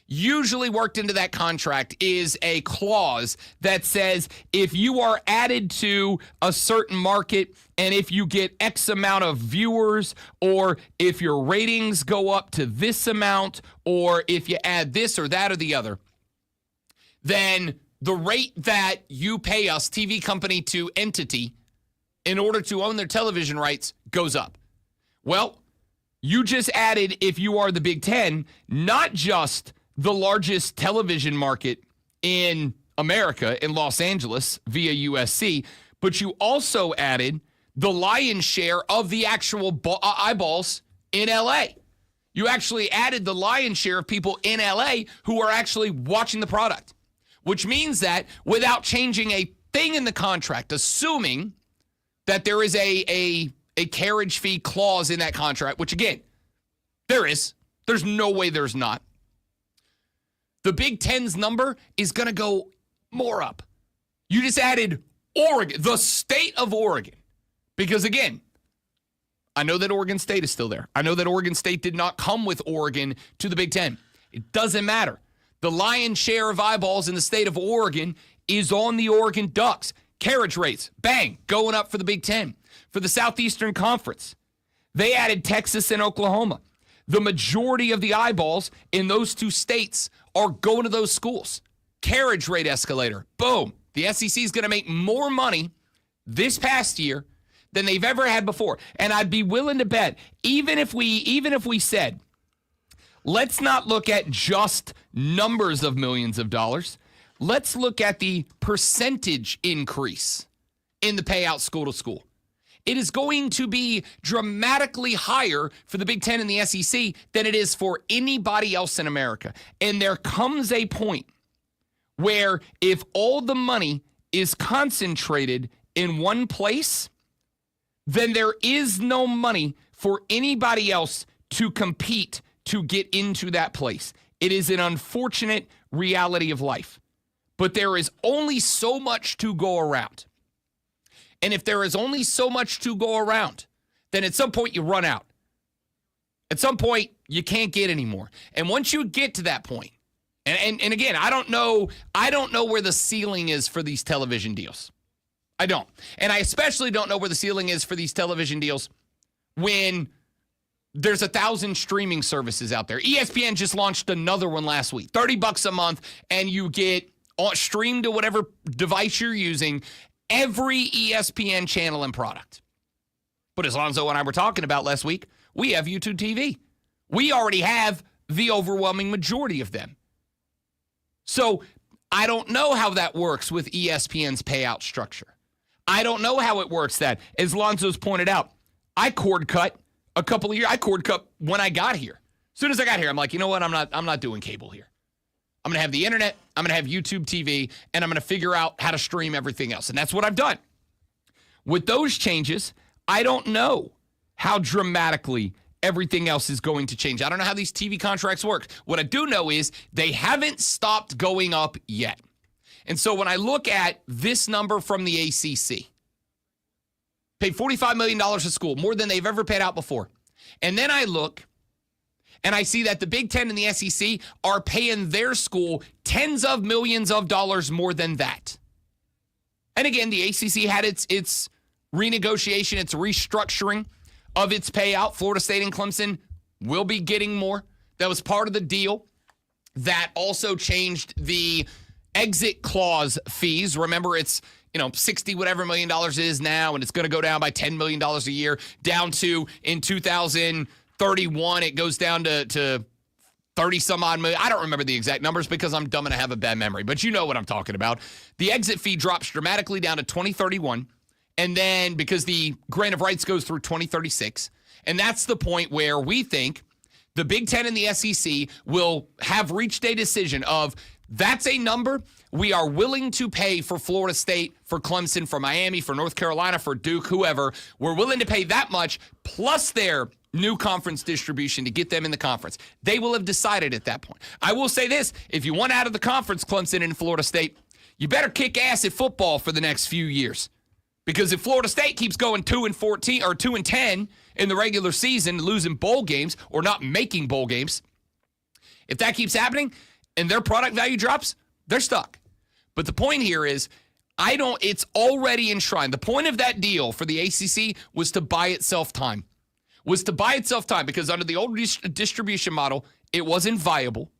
usually worked into that contract is a clause that says if you are added to a certain market and if you get X amount of viewers, or if your ratings go up to this amount, or if you add this or that or the other, then the rate that you pay us, TV company to entity, in order to own their television rights goes up. Well, you just added, if you are the Big Ten, not just the largest television market in America, in Los Angeles, via USC, but you also added the lion's share of the actual eyeballs in LA. You actually added the lion's share of people in LA who are actually watching the product, which means that without changing a thing in the contract, assuming that there is a carriage fee clause in that contract, which again, there is. There's no way there's not. The Big Ten's number is going to go more up. You just added Oregon, the state of Oregon. Because again, I know that Oregon State is still there. I know that Oregon State did not come with Oregon to the Big Ten. It doesn't matter. The lion's share of eyeballs in the state of Oregon is on the Oregon Ducks. Carriage rates, bang, going up for the Big Ten. For the Southeastern Conference, they added Texas and Oklahoma. The majority of the eyeballs in those two states are going to those schools. Carriage rate escalator, boom. The SEC is going to make more money this past year than they've ever had before. And I'd be willing to bet, even if we said, let's not look at just numbers of millions of dollars. Let's look at the percentage increase in the payout school to school. It is going to be dramatically higher for the Big Ten and the SEC than it is for anybody else in America. And there comes a point where if all the money is concentrated in one place, then there is no money for anybody else to compete to get into that place. It is an unfortunate reality of life. But there is only so much to go around. And if there is only so much to go around, then at some point you run out. At some point, you can't get any more. And once you get to that point, and again, I don't know where the ceiling is for these television deals. I don't. And I especially don't know where the ceiling is for these television deals when there's 1,000 streaming services out there. ESPN just launched another one last week. $30 a month, and you get streamed to whatever device you're using, every ESPN channel and product. But as Alonzo and I were talking about last week, we have YouTube TV. We already have the overwhelming majority of them. So I don't know how that works with ESPN's payout structure. I don't know how it works that, as Alonzo's pointed out, I cord cut a couple of years. I cord cut when I got here. As soon as I got here, I'm like, you know what? I'm not doing cable here. I'm going to have the internet, I'm going to have YouTube TV, and I'm going to figure out how to stream everything else. And that's what I've done. With those changes, I don't know how dramatically everything else is going to change. I don't know how these TV contracts work. What I do know is they haven't stopped going up yet. And so when I look at this number from the ACC, paid $45 million a school, more than they've ever paid out before. And then I look and I see that the Big Ten and the SEC are paying their school tens of millions of dollars more than that. And again, the ACC had its renegotiation, its restructuring of its payout. Florida State and Clemson will be getting more. That was part of the deal. That also changed the exit clause fees. Remember, it's 60 whatever $million it is now, and it's going to go down by $10 million a year, down to in 2031 it goes down to 30 some odd million. I don't remember the exact numbers because I'm dumb and I have a bad memory, but you know what I'm talking about. The exit fee drops dramatically down to 2031, and then because the grant of rights goes through 2036, and that's the point where we think the Big Ten and the SEC will have reached a decision of that's a number we are willing to pay for Florida State, for Clemson, for Miami, for North Carolina, for Duke, whoever. We're willing to pay that much plus their new conference distribution to get them in the conference. They will have decided at that point. I will say this, if you want out of the conference, Clemson and Florida State, you better kick ass at football for the next few years. Because if Florida State keeps going 2-14 or 2-10 in the regular season, losing bowl games or not making bowl games, if that keeps happening and their product value drops, they're stuck. But the point here is, it's already enshrined. The point of that deal for the ACC was to buy itself time. Because under the old distribution model, it wasn't viable.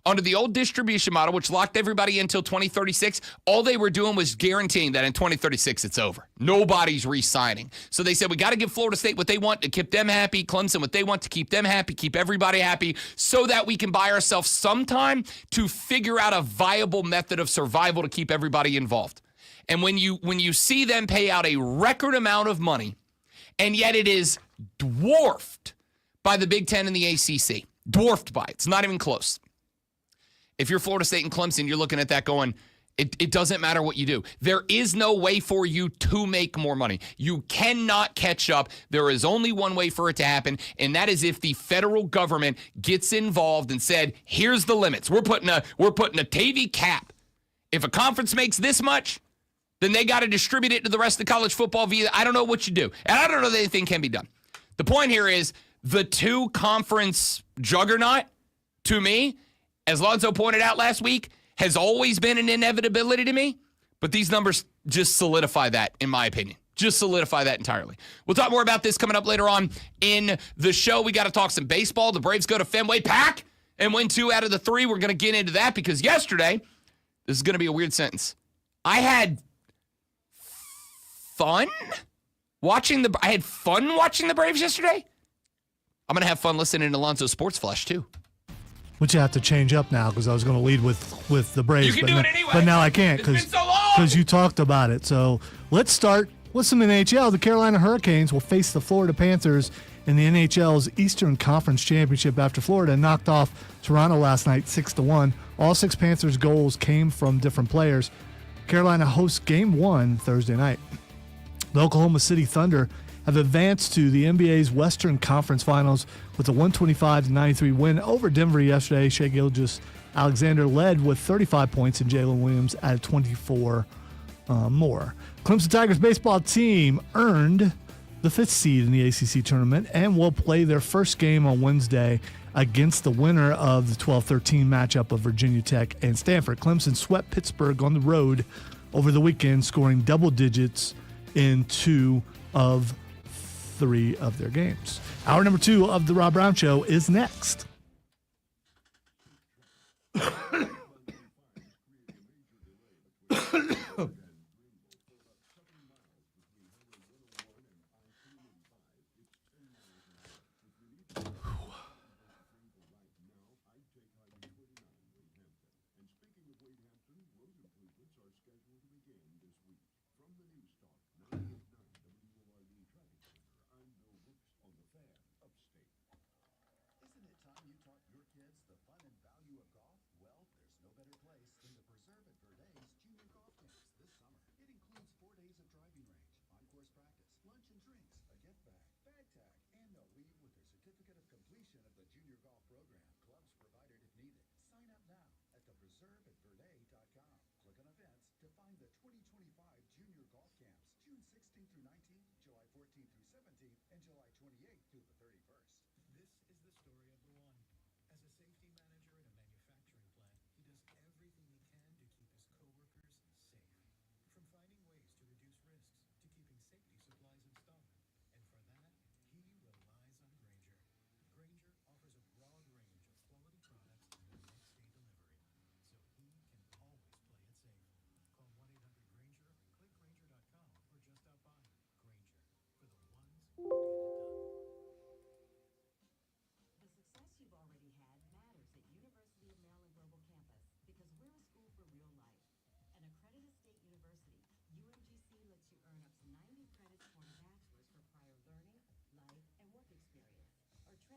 Under the old distribution model, which locked everybody in until 2036, all they were doing was guaranteeing that in 2036 it's over. Nobody's re-signing. So they said, we got to give Florida State what they want to keep them happy, Clemson what they want to keep them happy, keep everybody happy, so that we can buy ourselves some time to figure out a viable method of survival to keep everybody involved. And when you see them pay out a record amount of money, and yet it is dwarfed by the Big Ten and the ACC, dwarfed by it. It's not even close. If you're Florida State and Clemson, you're looking at that going, it doesn't matter what you do. There is no way for you to make more money. You cannot catch up. There is only one way for it to happen, and that is if the federal government gets involved and said, here's the limits. We're putting a TV cap. If a conference makes this much, then they got to distribute it to the rest of college football via, I don't know what you do. And I don't know that anything can be done. The point here is the two-conference juggernaut, to me, as Lonzo pointed out last week, has always been an inevitability to me. But these numbers just solidify that, in my opinion. Just solidify that entirely. We'll talk more about this coming up later on in the show. We got to talk some baseball. The Braves go to Fenway, pack, and win 2 out of the 3. We're going to get into that because yesterday, this is going to be a weird sentence, I had fun watching the Braves yesterday. I'm going to have fun listening to Lonzo's Sports Flash, too. Which you have to change up now because I was going to lead with the Braves. You can do it anyway. But now I can't because you talked about it. So let's start with some NHL. The Carolina Hurricanes will face the Florida Panthers in the NHL's Eastern Conference Championship after Florida knocked off Toronto last night 6-1. All 6 Panthers goals came from different players. Carolina hosts Game 1 Thursday night. The Oklahoma City Thunder have advanced to the NBA's Western Conference Finals with a 125-93 win over Denver yesterday. Shai Gilgeous-Alexander led with 35 points and Jalen Williams added 24 more. Clemson Tigers baseball team earned the 5th seed in the ACC tournament and will play their first game on Wednesday against the winner of the 12-13 matchup of Virginia Tech and Stanford. Clemson swept Pittsburgh on the road over the weekend, scoring double digits in 2 of 3 of their games. Hour number 2 of the Rob Brown Show is next.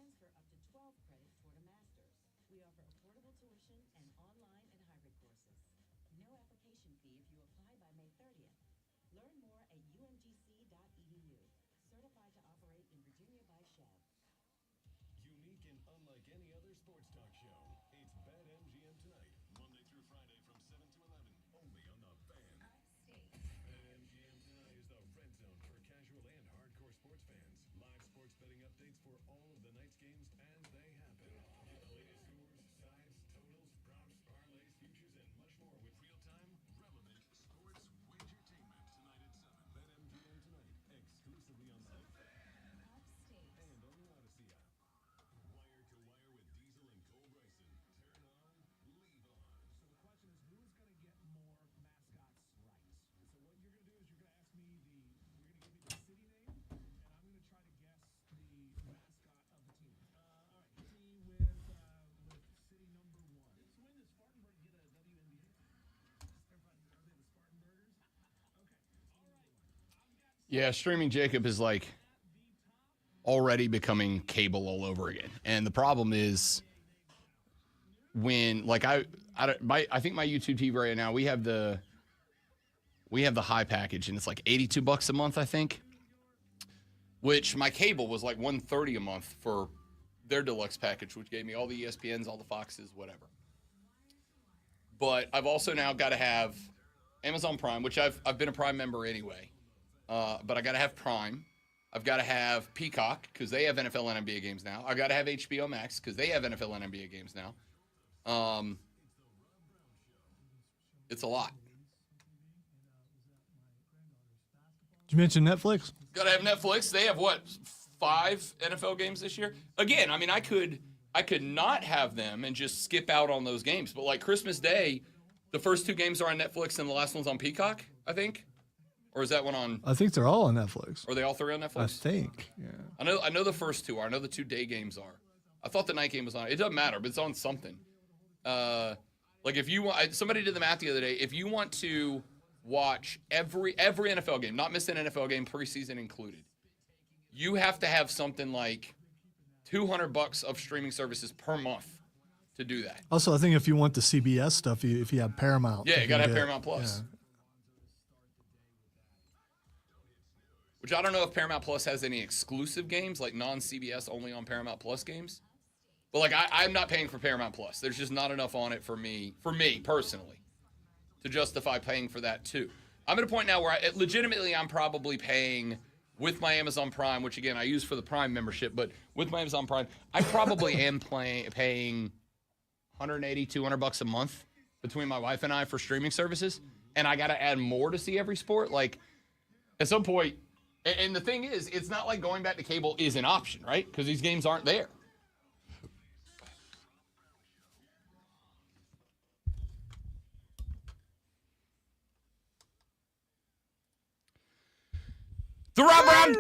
transfer up to 12 credits toward a master's. We offer affordable tuition and online and hybrid courses. No application fee if you apply by May 30th. Learn more at umgc.edu. Certified to operate in Virginia by Chev. Unique and unlike any other sports talk show, it's BetMGM Tonight, Monday through Friday from 7 to 11, only on the Fan. BetMGM Tonight is the red zone for casual and hardcore sports fans. Live sports betting updates for all of the night's games as they happen. Get the latest scores, sides, totals, props, parlays, futures, and much more with real-time, relevant sports wagertainment tonight at 7. BetMGM Tonight, exclusively on the Fan and on the Odyssey app. Wire to wire with Diesel and Cole Bryson. Turn on, leave on. So the question is, who's going to get more mascots right? So what you're going to do is you're going to ask me you're going to give me the city name, and I'm going to try to guess the mascot of the team. All right, hit me with city number 1. So when does Spartanburg get a WNBA? Everybody, are they the Spartanburgers? Okay, all right. Yeah, streaming Jacob is like already becoming cable all over again. And the problem is when like I think my YouTube TV right now, we have the high package and it's like $82 a month, I think. Which my cable was like $130 a month for their deluxe package, which gave me all the ESPNs, all the Foxes, whatever. But I've also now got to have Amazon Prime, which I've been a Prime member anyway. But I got to have Prime. I've got to have Peacock because they have NFL and NBA games now. I got to have HBO Max because they have NFL and NBA games now. It's a lot. Did you mention Netflix? Got to have Netflix. They have what, 5 NFL games this year? Again, I mean, I could not have them and just skip out on those games. But like Christmas Day, the first 2 games are on Netflix and the last one's on Peacock, I think. Or is that one on? I think they're all on Netflix. Are they all 3 on Netflix? I think. Yeah. I know the first 2 are. I know the 2 day games are. I thought the night game was on. It doesn't matter, but it's on something. Like if you want, somebody did the math the other day. If you want to watch every NFL game, not miss an NFL game, preseason included, you have to have something like $200 of streaming services per month to do that. Also, I think if you want the CBS stuff, if you have Paramount. Yeah, you got to have Paramount Plus. Yeah. Which I don't know if Paramount Plus has any exclusive games, like non-CBS only on Paramount Plus games. But like I'm not paying for Paramount Plus. There's just not enough on it for me personally, to justify paying for that too. I'm at a point now where legitimately I'm probably paying with my Amazon Prime, which again I use for the Prime membership, but with my Amazon Prime, I probably am paying $180, $200 a month between my wife and I for streaming services, and I got to add more to see every sport. Like at some point. And the thing is, it's not like going back to cable is an option, right? Because these games aren't there. The Rob Brown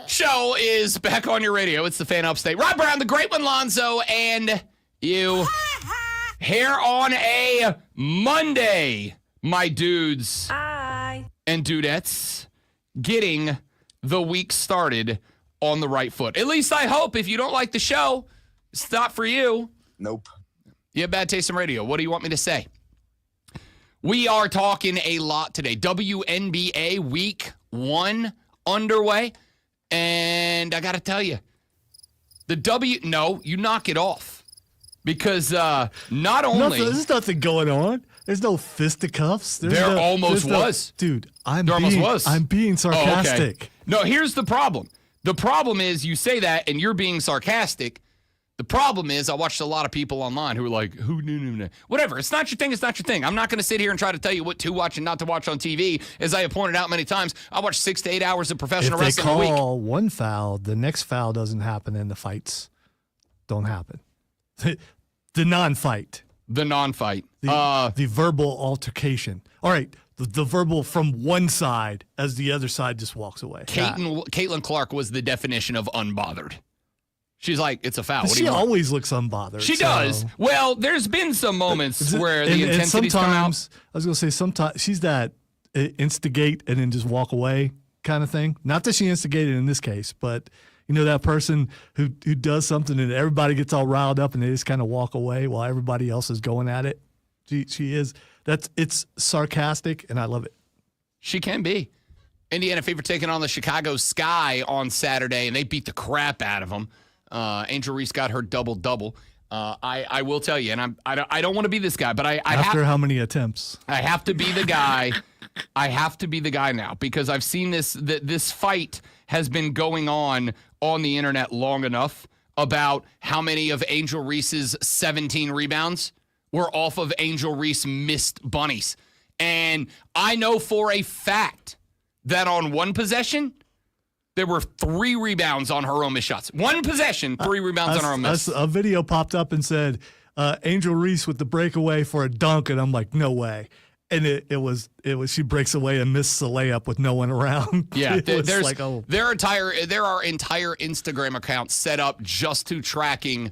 Show is back on your radio. It's the Fan Upstate. Rob Brown, the Great One, Lonzo, and you here on a Monday, my dudes and dudettes, getting the week started on the right foot. At least I hope. If you don't like the show, it's not for you. Nope. You have bad taste in radio. What do you want me to say? We are talking a lot today. WNBA Week 1 underway. And I got to tell you, no, you knock it off. Because not only... There's nothing going on. There's no fisticuffs. There almost was. Dude, I'm being sarcastic. Oh, okay. No, here's the problem. The problem is you say that and you're being sarcastic. The problem is I watched a lot of people online who were like, whatever. It's not your thing. It's not your thing. I'm not going to sit here and try to tell you what to watch and not to watch on TV. As I have pointed out many times, I watch 6 to 8 hours of professional wrestling a week. If they call one foul, the next foul doesn't happen and the fights don't happen. The non-fight. The non-fight. The verbal altercation. All right. The verbal from one side as the other side just walks away. Caitlin Clark was the definition of unbothered. She's like, it's a foul. What do she you want? always looks unbothered. She does. Well, there's been some moments where the intensity's come out. I was going to say, sometimes she's that instigate and then just walk away kind of thing. Not that she instigated in this case, but, You know that person who does something and everybody gets all riled up and they just kind of walk away while everybody else is going at it. She is. It's sarcastic, and I love it. She can be. Indiana Fever taking on the Chicago Sky on Saturday, and they beat the crap out of them. Angel Reese got her double-double. I will tell you, and I don't want to be this guy, but After how many attempts? I have to be the guy. I have to be the guy now because I've seen this fight has been going on the internet long enough about how many of Angel Reese's 17 rebounds were off of Angel Reese missed bunnies. And I know for a fact that on one possession, there were 3 rebounds on her own missed shots. One possession, 3 rebounds on her own missed. A video popped up and said, Angel Reese with the breakaway for a dunk, and I'm like, no way. And it was she breaks away and misses a layup with no one around. Yeah, there are entire Instagram accounts set up just to tracking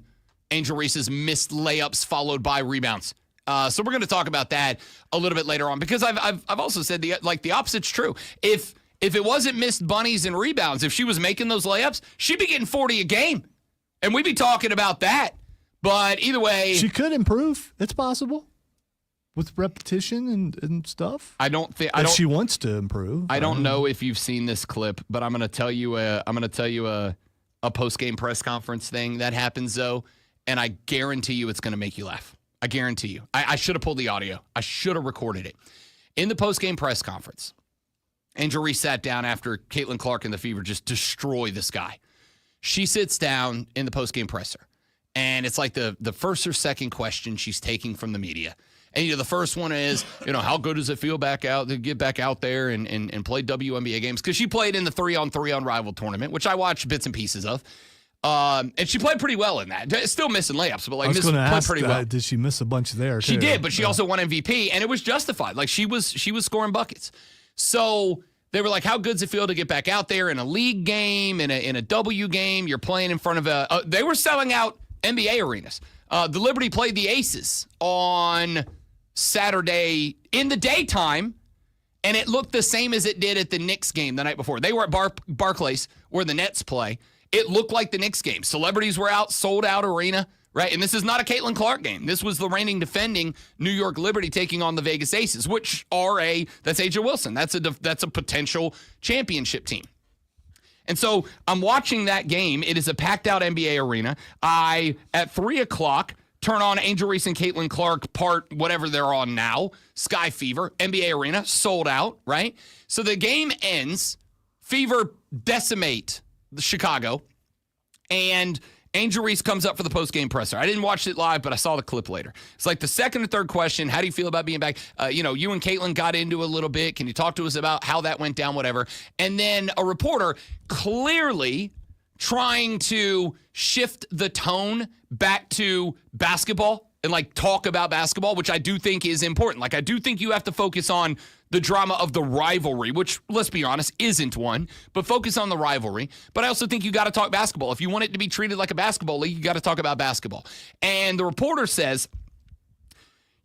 Angel Reese's missed layups followed by rebounds. So we're going to talk about that a little bit later on because I've also said the opposite's true. If it wasn't missed bunnies and rebounds, if she was making those layups, she'd be getting 40 a game, and we'd be talking about that. But either way, she could improve. It's possible. With repetition and stuff, I don't think she wants to improve. I don't know if you've seen this clip, but I'm going to tell you a post game press conference thing that happens though, and I guarantee you it's going to make you laugh. I guarantee you. I should have pulled the audio. I should have recorded it in the post game press conference. Angel Reese sat down after Caitlin Clark and the Fever just destroy this guy. She sits down in the post game presser, and it's like the first or second question she's taking from the media. And, the first one is, how good does it feel to get back out there and play WNBA games? Because she played in the 3-on-3 on Rival tournament, which I watched bits and pieces of. And she played pretty well in that. Still missing layups, but played pretty well. Did she miss a bunch there, too? She did, but she also won MVP, and it was justified. Like, she was scoring buckets. So they were like, how good does it feel to get back out there in a league game, in a W game? You're playing in front of they were selling out NBA arenas. The Liberty played the Aces on Saturday in the daytime, and it looked the same as it did at the Knicks game the night before. They were at Barclays, where the Nets play. It looked like the Knicks game. Celebrities were out, sold out arena, right? And this is not a Caitlin Clark game. This was the reigning defending New York Liberty taking on the Vegas Aces, which are that's AJ Wilson. That's a potential championship team. And so I'm watching that game. It is a packed out NBA arena. At 3:00, turn on Angel Reese and Caitlin Clark part whatever they're on now. Sky Fever, NBA Arena, sold out, right? So the game ends. Fever decimate the Chicago. And Angel Reese comes up for the post-game presser. I didn't watch it live, but I saw the clip later. It's like the second or third question, how do you feel about being back? You and Caitlin got into a little bit. Can you talk to us about how that went down, whatever? And then a reporter clearly trying to shift the tone back to basketball and talk about basketball, which I do think is important. I do think you have to focus on the drama of the rivalry, which, let's be honest, isn't one, but focus on the rivalry. But I also think you got to talk basketball. If you want it to be treated like a basketball league, you got to talk about basketball. And the reporter says,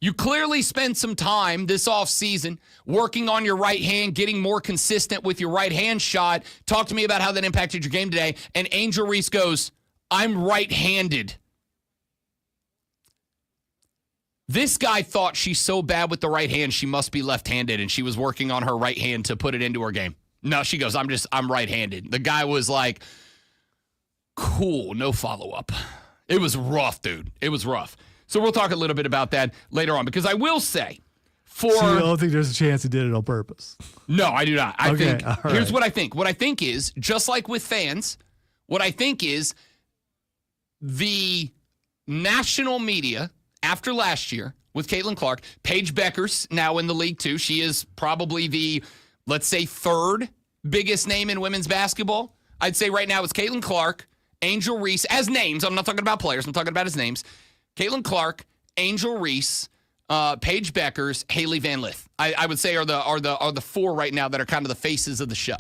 you clearly spent some time this offseason working on your right hand, getting more consistent with your right hand shot. Talk to me about how that impacted your game today. And Angel Reese goes, I'm right-handed. This guy thought she's so bad with the right hand, she must be left-handed, and she was working on her right hand to put it into her game. No, she goes, I'm right-handed. The guy was like, cool, no follow-up. It was rough, dude. It was rough. So we'll talk a little bit about that later on, because I will say, So you don't think there's a chance he did it on purpose? No, I do not. I think, all right. Here's what I think. What I think is, just like with fans, what I think is the national media, after last year with Caitlin Clark, Paige Becker's now in the league too. She is probably the, let's say, third biggest name in women's basketball. I'd say right now it's Caitlin Clark, Angel Reese, as names. I'm not talking about players. I'm talking about as names. Caitlin Clark, Angel Reese, Paige Becker's, Haley Van Lith. I would say are the four right now that are kind of the faces of the show.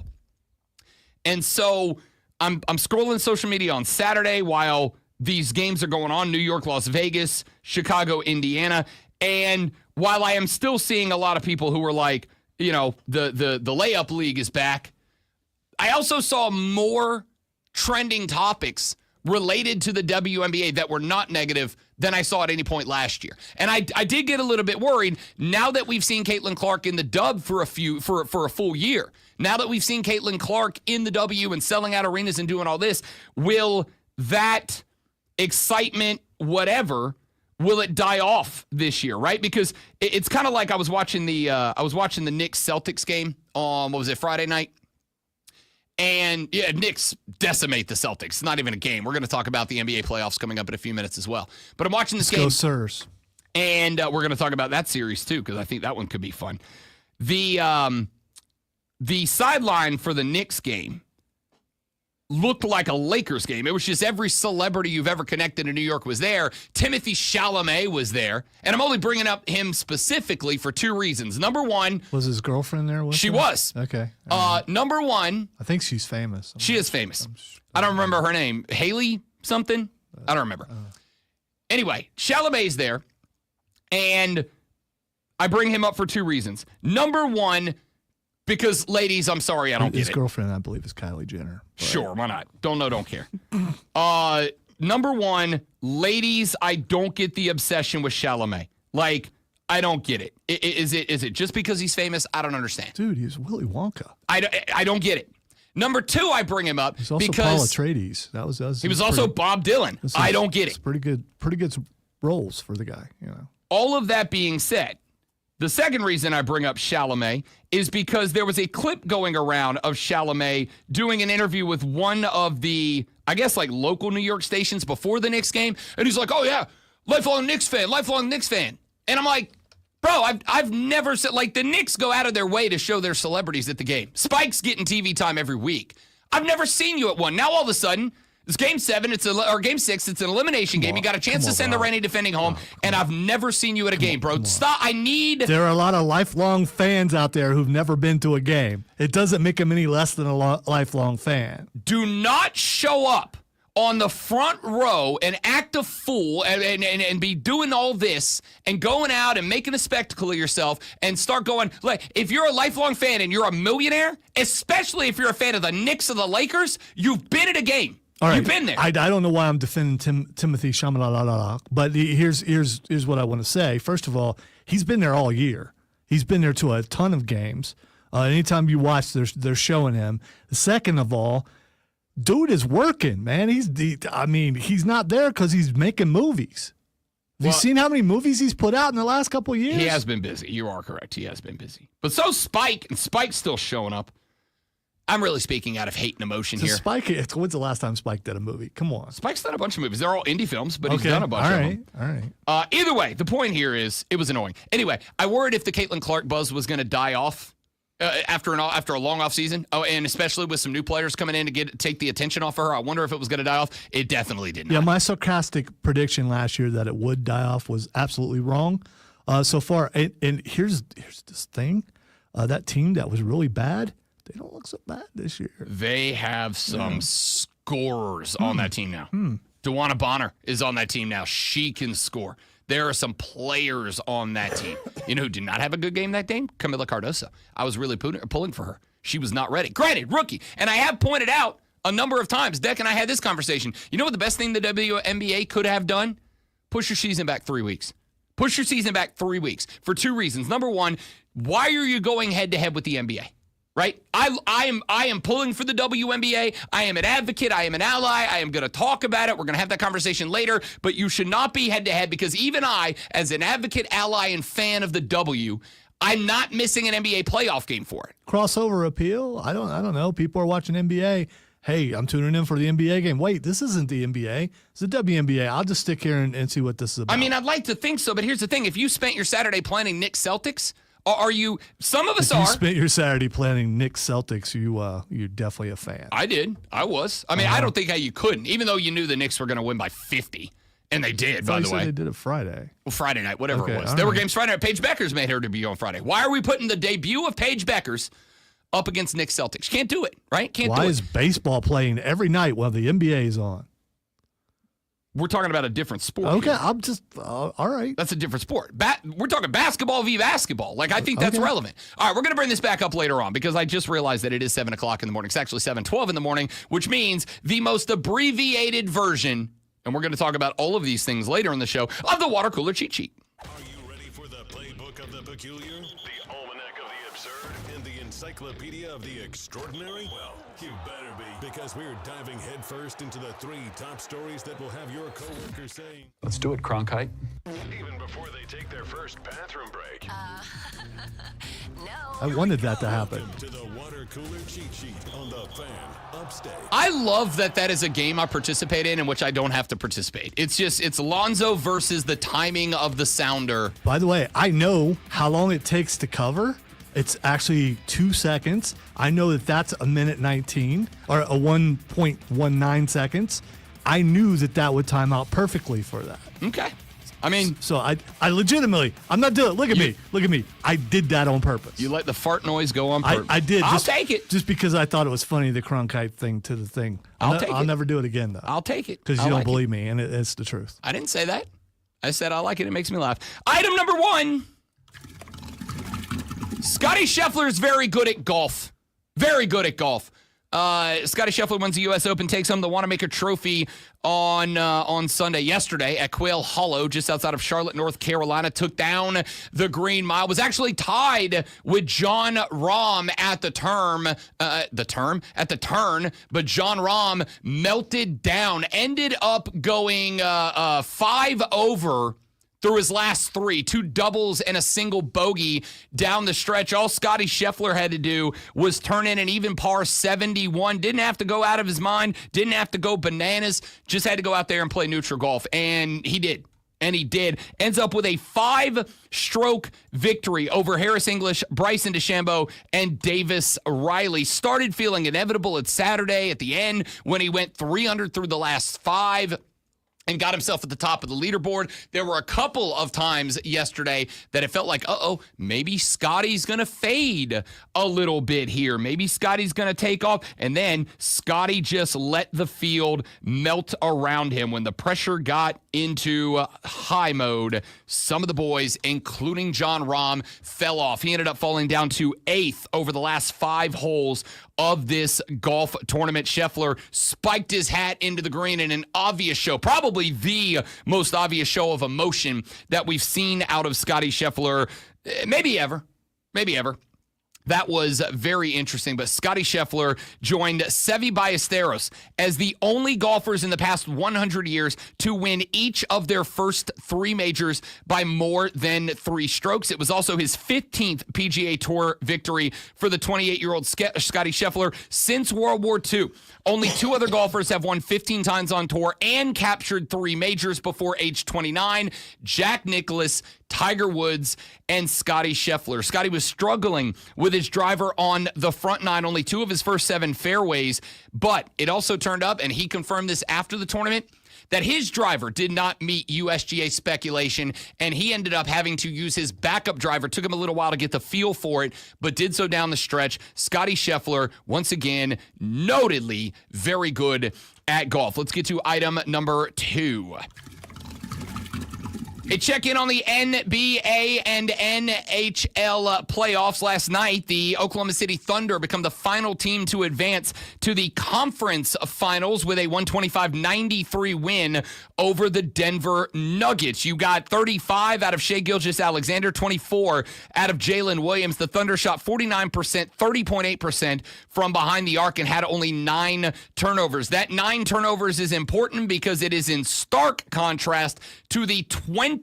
And so I'm scrolling social media on Saturday while these games are going on, New York, Las Vegas, Chicago, Indiana. And while I am still seeing a lot of people who are like, the layup league is back, I also saw more trending topics related to the WNBA that were not negative than I saw at any point last year. And I did get a little bit worried now that we've seen Caitlin Clark in the dub for a full year. Now that we've seen Caitlin Clark in the W and selling out arenas and doing all this, will that excitement, whatever, will it die off this year, right? Because it's kind of like I was watching the Knicks Celtics game on, what was it, Friday night? And yeah, Knicks decimate the Celtics. It's not even a game. We're going to talk about the NBA playoffs coming up in a few minutes as well. But I'm watching this game. Go Sirs. And we're going to talk about that series too, because I think that one could be fun. The sideline for the Knicks game looked like a Lakers game. It was just every celebrity you've ever connected in New York was there. Timothée Chalamet was there. And I'm only bringing up him specifically for two reasons. Number one. Was his girlfriend there with She him? was. Okay. Number one. I think she's famous. She is famous. I don't remember her name. Haley something? I don't remember. Anyway, Chalamet's there. And I bring him up for two reasons. Number one, because, ladies, I'm sorry, I don't get His it. girlfriend, I believe, is Kylie Jenner. But Sure, why not? Don't know, don't care. Number one, ladies, I don't get the obsession with Chalamet. Like, I don't get it. Is it just because he's famous? I don't understand. Dude, he's Willy Wonka. I don't get it. Number two, I bring him up He's also because Paul Atreides. he was also Bob Dylan. I don't get it. It's pretty good roles for the guy, you know. All of that being said, the second reason I bring up Chalamet is because there was a clip going around of Chalamet doing an interview with one of the, I guess, like local New York stations before the Knicks game. And he's like, oh, yeah, lifelong Knicks fan. And I'm like, bro, I've never said, like, the Knicks go out of their way to show their celebrities at the game. Spike's getting TV time every week. I've never seen you at one. Now, all of a sudden, it's game 7, or game 6, it's an elimination game. You got a chance to send the reigning defending home, and I've never seen you at a game, bro. Stop. There are a lot of lifelong fans out there who've never been to a game. It doesn't make them any less than a lifelong fan. Do not show up on the front row and act a fool and be doing all this and going out and making a spectacle of yourself and start going, like, if you're a lifelong fan and you're a millionaire, especially if you're a fan of the Knicks or the Lakers, you've been at a game. All right. You've been there. I don't know why I'm defending Timothée Chalamet, but here's what I want to say. First of all, he's been there all year. He's been there to a ton of games. Anytime you watch, they're showing him. Second of all, dude is working, man. He's not there because he's making movies. Have you seen how many movies he's put out in the last couple of years? He has been busy. You are correct. He has been busy. But so Spike, and Spike's still showing up. I'm really speaking out of hate and emotion here. Spike, when's the last time Spike did a movie? Come on. Spike's done a bunch of movies. They're all indie films, but he's done a bunch of them. All right. Either way, the point here is it was annoying. Anyway, I worried if the Caitlin Clark buzz was going to die off after a long off season. Oh, and especially with some new players coming in to take the attention off of her. I wonder if it was going to die off. It definitely did not. Yeah, my sarcastic prediction last year that it would die off was absolutely wrong so far. And here's this thing. That team that was really bad, they don't look so bad this year. They have some scorers on that team now. DeWanna Bonner is on that team now. She can score. There are some players on that team. You know who did not have a good game that game? Camila Cardoso. I was really pulling for her. She was not ready. Granted, rookie. And I have pointed out a number of times, Deck and I had this conversation. You know what the best thing the WNBA could have done? Push your season back 3 weeks. Push your season back 3 weeks for two reasons. Number one, why are you going head-to-head with the NBA? Right? I am pulling for the WNBA. I am an advocate. I am an ally. I am going to talk about it. We're going to have that conversation later. But you should not be head-to-head because even I, as an advocate, ally, and fan of the W, I'm not missing an NBA playoff game for it. Crossover appeal? I don't know. People are watching NBA. Hey, I'm tuning in for the NBA game. Wait, this isn't the NBA. It's the WNBA. I'll just stick here and see what this is about. I mean, I'd like to think so, but here's the thing. If you spent your Saturday planning Knicks Celtics, are you? Some of us if are. You spent your Saturday planning Knicks Celtics. You're definitely a fan. I did. I was. I mean, I don't think how you couldn't, even though you knew the Knicks were going to win by 50, and they did. By the way, they did it Friday. Well, Friday night, whatever it was. There were games Friday night. Paige Beckers made her debut on Friday. Why are we putting the debut of Paige Beckers up against Knicks Celtics? Can't do it, right? Can't do it. Why is baseball playing every night while the NBA is on? We're talking about a different sport. Okay, here. I'm just all right. That's a different sport. We're talking basketball v. basketball. Like, I think that's Okay. relevant. All right, we're going to bring this back up later on because I just realized that it is 7 o'clock in the morning. It's actually 7:12 in the morning, which means the most abbreviated version, and we're going to talk about all of these things later in the show, of the water cooler cheat sheet. Are you ready for the playbook of the peculiar, the almanac of the absurd, and the encyclopedia of the extraordinary? Well, you better be, because we're diving headfirst into the 3 top stories that will have your coworkers saying, Let's do it, Cronkite. even before they take their first bathroom break. I wanted that to happen. Welcome to the water cooler cheat sheet on the Fan Upstate. I love that is a game I participate in which I don't have to participate. It's Lonzo versus the timing of the sounder. By the way, I know how long it takes to cover. It's actually 2 seconds. I know that's a minute 19 or a 1.19 seconds. I knew that would time out perfectly for that. Okay. I mean, So I legitimately, I'm not doing it. Look at me. I did that on purpose. you let the fart noise go on purpose. I did. I'll take it. Just because I thought it was funny, the Cronkite thing to the thing. I'll take I'll it. never do it again, though. I'll take it. Because I you don't like it. believe me, and it's the truth. I didn't say that. I said I like it. It makes me laugh. Item number 1. Scotty Scheffler is very good at golf. Very good at golf. Scotty Scheffler wins the U.S. Open, takes home the Wanamaker Trophy on yesterday at Quail Hollow, just outside of Charlotte, North Carolina. Took down the Green Mile. Was actually tied with Jon Rahm at the turn, but Jon Rahm melted down. Ended up going 5 over through his last 3, 2 doubles and a single bogey down the stretch. All Scotty Scheffler had to do was turn in an even par 71. Didn't have to go out of his mind. Didn't have to go bananas. Just had to go out there and play neutral golf. And he did. And he did. Ends up with a 5-stroke victory over Harris English, Bryson DeChambeau, and Davis Riley. Started feeling inevitable at Saturday at the end when he went 300 through the last 5. And got himself at the top of the leaderboard. There were a couple of times yesterday that it felt like, maybe Scotty's going to fade a little bit here. Maybe Scotty's going to take off. And then Scotty just let the field melt around him. When the pressure got into high mode, some of the boys, including Jon Rahm, fell off. He ended up falling down to 8th over the last 5 holes of this golf tournament. Scheffler spiked his hat into the green in an obvious show, probably the most obvious show of emotion that we've seen out of Scotty Scheffler, maybe ever. That was very interesting, but Scotty Scheffler joined Seve Ballesteros as the only golfers in the past 100 years to win each of their first 3 majors by more than 3 strokes. It was also his 15th PGA Tour victory for the 28-year-old Scotty Scheffler since World War II. Only 2 other golfers have won 15 times on tour and captured 3 majors before age 29. Jack Nicklaus, Tiger Woods, and Scotty Scheffler. Scotty was struggling with his driver on the front 9, only 2 of his first 7 fairways, but it also turned up, and he confirmed this after the tournament, that his driver did not meet USGA speculation, and he ended up having to use his backup driver. Took him a little while to get the feel for it, but did so down the stretch. Scotty Scheffler, once again, notedly very good at golf. Let's get to item number 2. A check-in on the NBA and NHL playoffs last night. The Oklahoma City Thunder become the final team to advance to the conference finals with a 125-93 win over the Denver Nuggets. You got 35 out of Shai Gilgeous-Alexander, 24 out of Jalen Williams. The Thunder shot 49%, 30.8% from behind the arc and had only 9 turnovers. That 9 turnovers is important because it is in stark contrast to the 22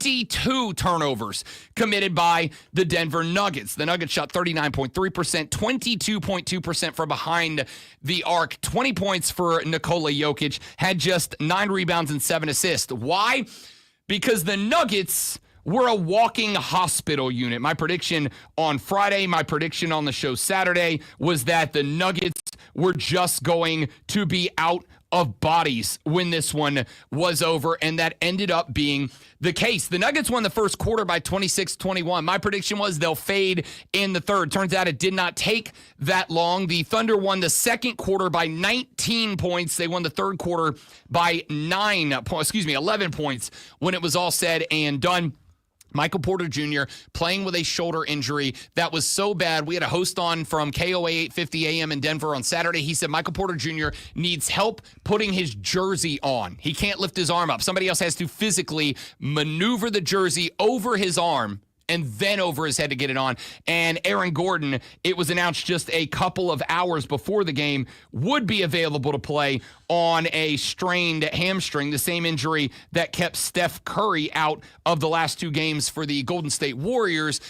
turnovers committed by the Denver Nuggets. The Nuggets shot 39.3%, 22.2% from behind the arc, 20 points for Nikola Jokic, had just 9 rebounds and 7 assists. Why? Because the Nuggets were a walking hospital unit. My prediction on Friday, my prediction on the show Saturday was that the Nuggets were just going to be out of bodies when this one was over, and that ended up being the case. The Nuggets won the first quarter by 26-21. My prediction was they'll fade in the third. Turns out it did not take that long. The Thunder won the second quarter by 19 points. They won the third quarter by 11 points when it was all said and done. Michael Porter Jr. playing with a shoulder injury that was so bad. We had a host on from KOA 850 AM in Denver on Saturday. He said Michael Porter Jr. needs help putting his jersey on. He can't lift his arm up. Somebody else has to physically maneuver the jersey over his arm and then over his head to get it on. And Aaron Gordon, it was announced just a couple of hours before the game, would be available to play on a strained hamstring, the same injury that kept Steph Curry out of the last two games for the Golden State Warriors.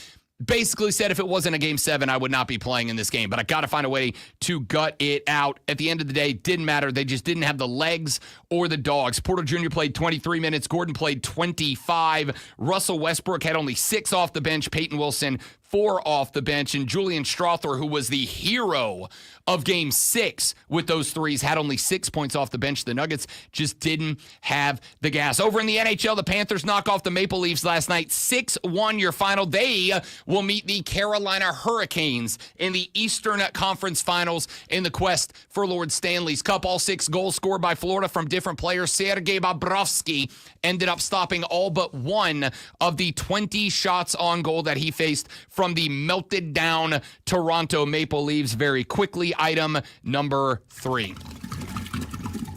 Basically said if it wasn't a Game 7, I would not be playing in this game, but I got to find a way to gut it out. At the end of the day, didn't matter. They just didn't have the legs or the dogs. Porter Jr. played 23 minutes. Gordon played 25. Russell Westbrook had only 6 off the bench. Peyton Wilson, 4 off the bench. And Julian Strawther, who was the hero of Game 6 with those threes, had only 6 points off the bench. The Nuggets just didn't have the gas. Over in the NHL, the Panthers knock off the Maple Leafs last night. 6-1 your final. They will meet the Carolina Hurricanes in the Eastern Conference Finals in the quest for Lord Stanley's Cup. All 6 goals scored by Florida from different players. Sergei Bobrovsky ended up stopping all but one of the 20 shots on goal that he faced from the melted down Toronto Maple Leafs very quickly. Item number 3.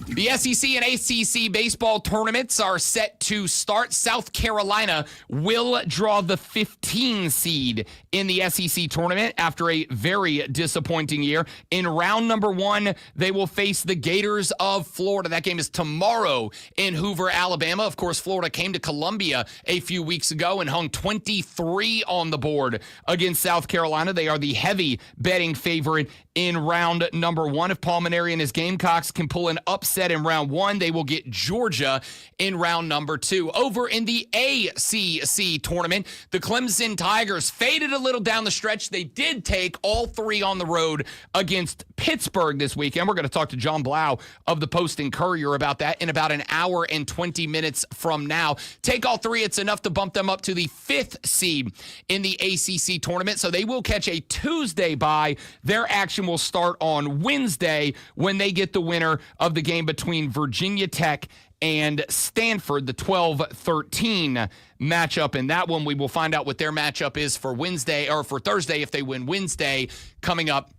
The SEC and ACC baseball tournaments are set to start. South Carolina will draw the 15 seed in the SEC tournament after a very disappointing year. In round number 1, they will face the Gators of Florida. That game is tomorrow in Hoover, Alabama. Of course, Florida came to Columbia a few weeks ago and hung 23 on the board against South Carolina. They are the heavy betting favorite in round number 1. If Paul Maneri and his Gamecocks can pull an upset in round 1, they will get Georgia in round number 2. Over in the ACC tournament, the Clemson Tigers faded a little down the stretch. They did take all 3 on the road against Pittsburgh this weekend. We're going to talk to John Blau of the Post-Courier about that in about an hour and 20 minutes from now. Take all 3. It's enough to bump them up to the 5th seed in the ACC tournament, so they will catch a Tuesday bye. Their action will start on Wednesday when they get the winner of the game between Virginia Tech and Stanford, the 12-13 matchup. In that one, we will find out what their matchup is for Wednesday or for Thursday if they win Wednesday coming up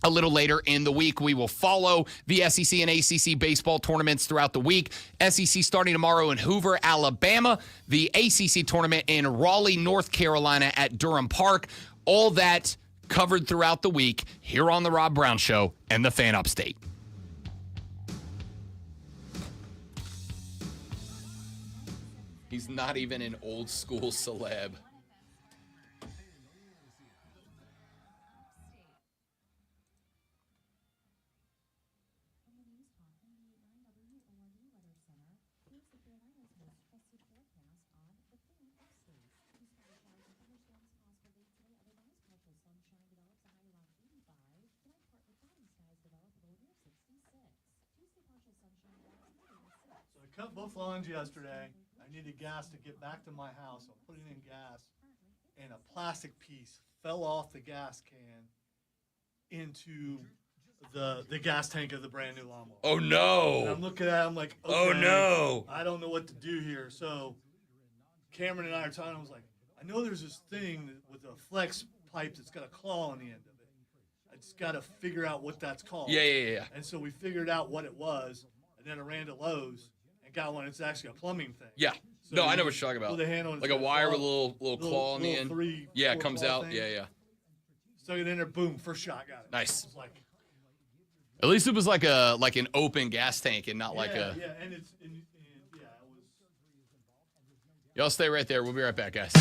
a little later in the week. We will follow the SEC and ACC baseball tournaments throughout the week. SEC starting tomorrow in Hoover, Alabama. The ACC tournament in Raleigh, North Carolina at Durham Park. All that covered throughout the week here on The Rob Brown Show and the Fan Upstate. He's not even an old school celeb. So I cut both lawns yesterday. I needed gas to get back to my house. I'm putting in gas, and a plastic piece fell off the gas can into the gas tank of the brand new lawnmower. Oh no! And I'm looking at it, I'm like, okay, oh no! I don't know what to do here. So Cameron and I are talking. I was like, I know there's this thing with a flex pipe that's got a claw on the end of it. I just got to figure out what that's called. Yeah. And so we figured out what it was, and then I ran to Lowe's and got one. It's actually a plumbing thing. Yeah. So No, I know what you're talking about. Put the handle and Like a it's got wire claw, with a little claw on the end. 3, Yeah, it 4 comes claw out. thing. Yeah. Stuck it in there, boom, first shot, got it. Nice. It was like, At least it was like an open gas tank and not like a. Yeah, and it's and yeah, it was. Y'all stay right there. We'll be right back, guys.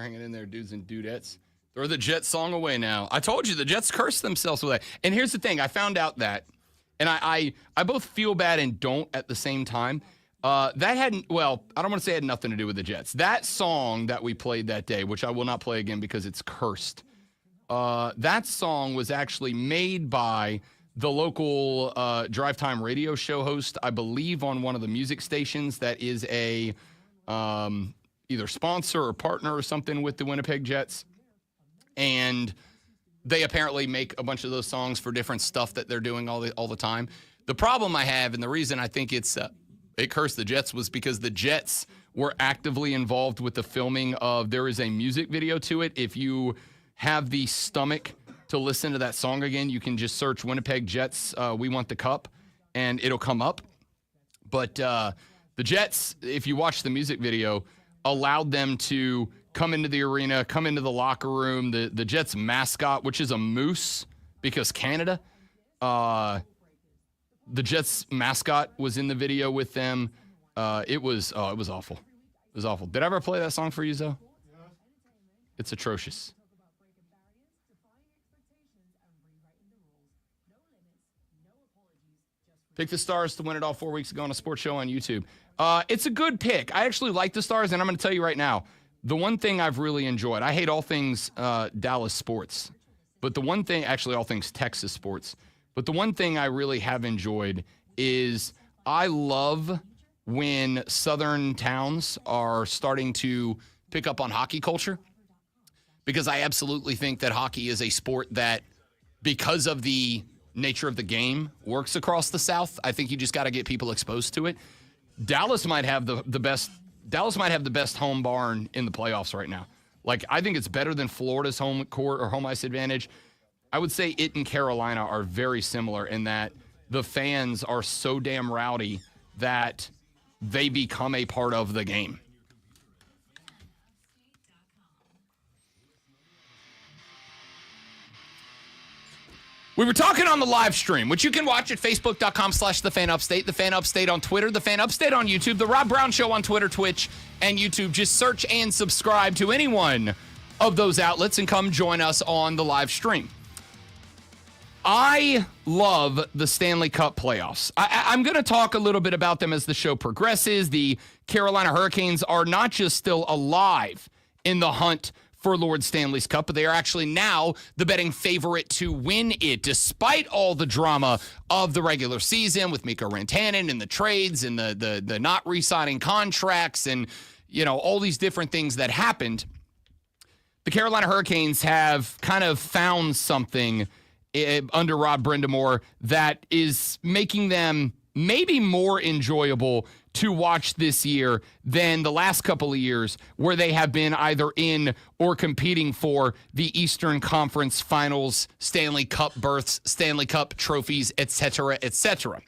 for hanging in there, dudes and dudettes. Throw the Jets song away now. I told you, the Jets cursed themselves with that. And here's the thing. I found out that, and I both feel bad and don't at the same time. That hadn't, well, I don't want to say it had nothing to do with the Jets. That song that we played that day, which I will not play again because it's cursed, that song was actually made by the local drive time radio show host, I believe, on one of the music stations that is a either sponsor or partner or something with the Winnipeg Jets. And they apparently make a bunch of those songs for different stuff that they're doing all the time. The problem I have, and the reason I think it cursed the Jets, was because the Jets were actively involved with the filming of, there is a music video to it. If you have the stomach to listen to that song again, you can just search Winnipeg Jets, We Want the Cup, and it'll come up. But the Jets, if you watch the music video, allowed them to come into the arena, come into the locker room. The Jets mascot, which is a moose, because Canada, the Jets mascot was in the video with them. It was awful. It was awful. Did I ever play that song for you, Zoe? It's atrocious. Pick the Stars to win it all 4 weeks ago on a sports show on YouTube. It's a good pick. I actually like the Stars, and I'm going to tell you right now, the one thing I've really enjoyed, I hate all things Dallas sports, but the one thing, actually all things Texas sports, but the one thing I really have enjoyed is I love when southern towns are starting to pick up on hockey culture, because I absolutely think that hockey is a sport that, because of the nature of the game, works across the South. I think you just got to get people exposed to it. Dallas might have the best home barn in the playoffs right now. Like, I think it's better than Florida's home court or home ice advantage. I would say it and Carolina are very similar in that the fans are so damn rowdy that they become a part of the game. We were talking on the live stream, which you can watch at facebook.com/thefanupstate, The Fan Upstate on Twitter, The Fan Upstate on YouTube, The Rob Brown Show on Twitter, Twitch, and YouTube. Just search and subscribe to any one of those outlets and come join us on the live stream. I love the Stanley Cup playoffs. I'm going to talk a little bit about them as the show progresses. The Carolina Hurricanes are not just still alive in the hunt for Lord Stanley's Cup, but they are actually now the betting favorite to win it, despite all the drama of the regular season with Mikko Rantanen and the trades and the not re-signing contracts and, you know, all these different things that happened. The Carolina Hurricanes have kind of found something under Rob Brindamore that is making them maybe more enjoyable to watch this year than the last couple of years, where they have been either in or competing for the Eastern Conference Finals, Stanley Cup berths, Stanley Cup trophies, etc., etc.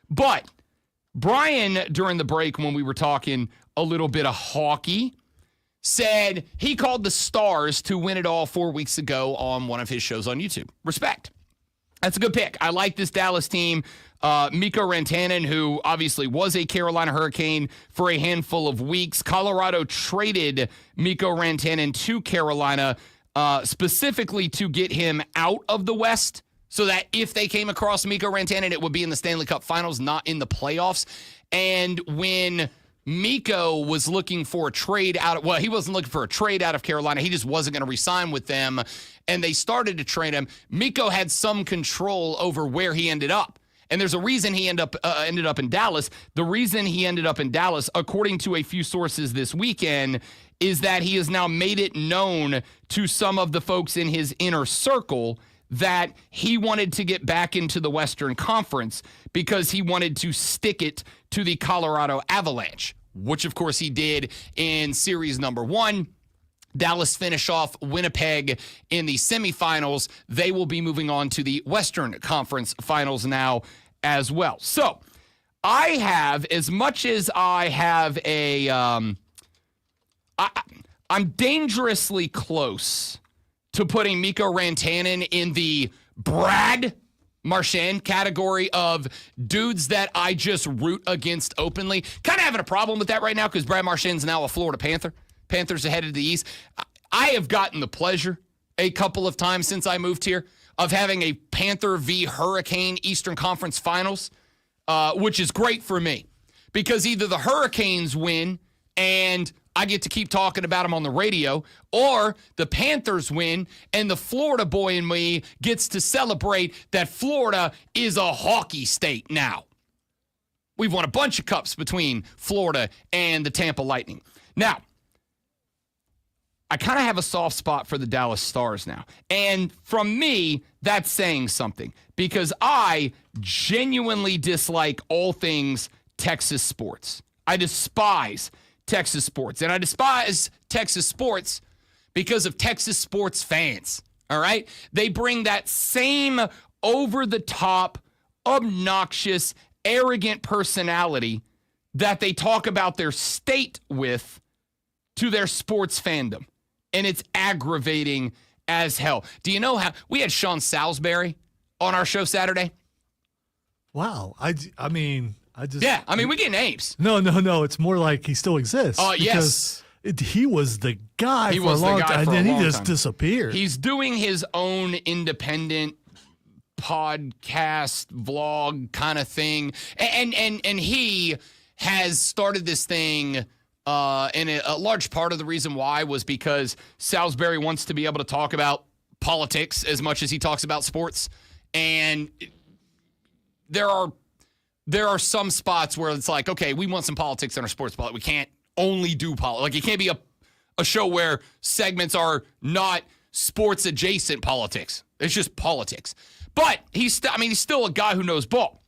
But Brian, during the break when we were talking a little bit of hockey, said he called the Stars to win it all 4 weeks ago on one of his shows on YouTube. Respect. That's a good pick. I like this Dallas team. Mikko Rantanen, who obviously was a Carolina Hurricane for a handful of weeks. Colorado traded Mikko Rantanen to Carolina specifically to get him out of the West, so that if they came across Mikko Rantanen, it would be in the Stanley Cup Finals, not in the playoffs. And when Mikko was looking for a trade he wasn't looking for a trade out of Carolina. He just wasn't going to re-sign with them. And they started to trade him. Mikko had some control over where he ended up. And there's a reason he ended up in Dallas. The reason he ended up in Dallas, according to a few sources this weekend, is that he has now made it known to some of the folks in his inner circle that he wanted to get back into the Western Conference because he wanted to stick it to the Colorado Avalanche, which of course he did in series number 1. Dallas finish off Winnipeg in the semifinals. They will be moving on to the Western Conference Finals now as well. So I have, as much as I have I'm dangerously close to putting Mikko Rantanen in the Brad Marchand category of dudes that I just root against openly. Kind of having a problem with that right now because Brad Marchand's now a Florida Panther. Panthers are headed to the East. I have gotten the pleasure a couple of times since I moved here of having a Panther v. Hurricane Eastern Conference Finals, which is great for me because either the Hurricanes win and I get to keep talking about them on the radio, or the Panthers win and the Florida boy in me gets to celebrate that Florida is a hockey state now. We've won a bunch of cups between Florida and the Tampa Lightning. Now, I kind of have a soft spot for the Dallas Stars now. And from me, that's saying something because I genuinely dislike all things Texas sports. I despise Texas sports. And I despise Texas sports because of Texas sports fans. All right? They bring that same over-the-top, obnoxious, arrogant personality that they talk about their state with to their sports fandom. And it's aggravating as hell. Do you know how we had Sean Salisbury on our show Saturday? Wow. I mean, we get names. No. It's more like he still exists. Yes. He was the guy He for was a the long guy time, for a and then long he just time. disappeared. He's doing his own independent podcast, vlog kind of thing. And he has started this thing, and a large part of the reason why was because Salisbury wants to be able to talk about politics as much as he talks about sports. And there are some spots where it's like, okay, we want some politics in our sports, but we can't only do politics. Like, it can't be a show where segments are not sports adjacent politics. It's just politics. But he's still a guy who knows ball.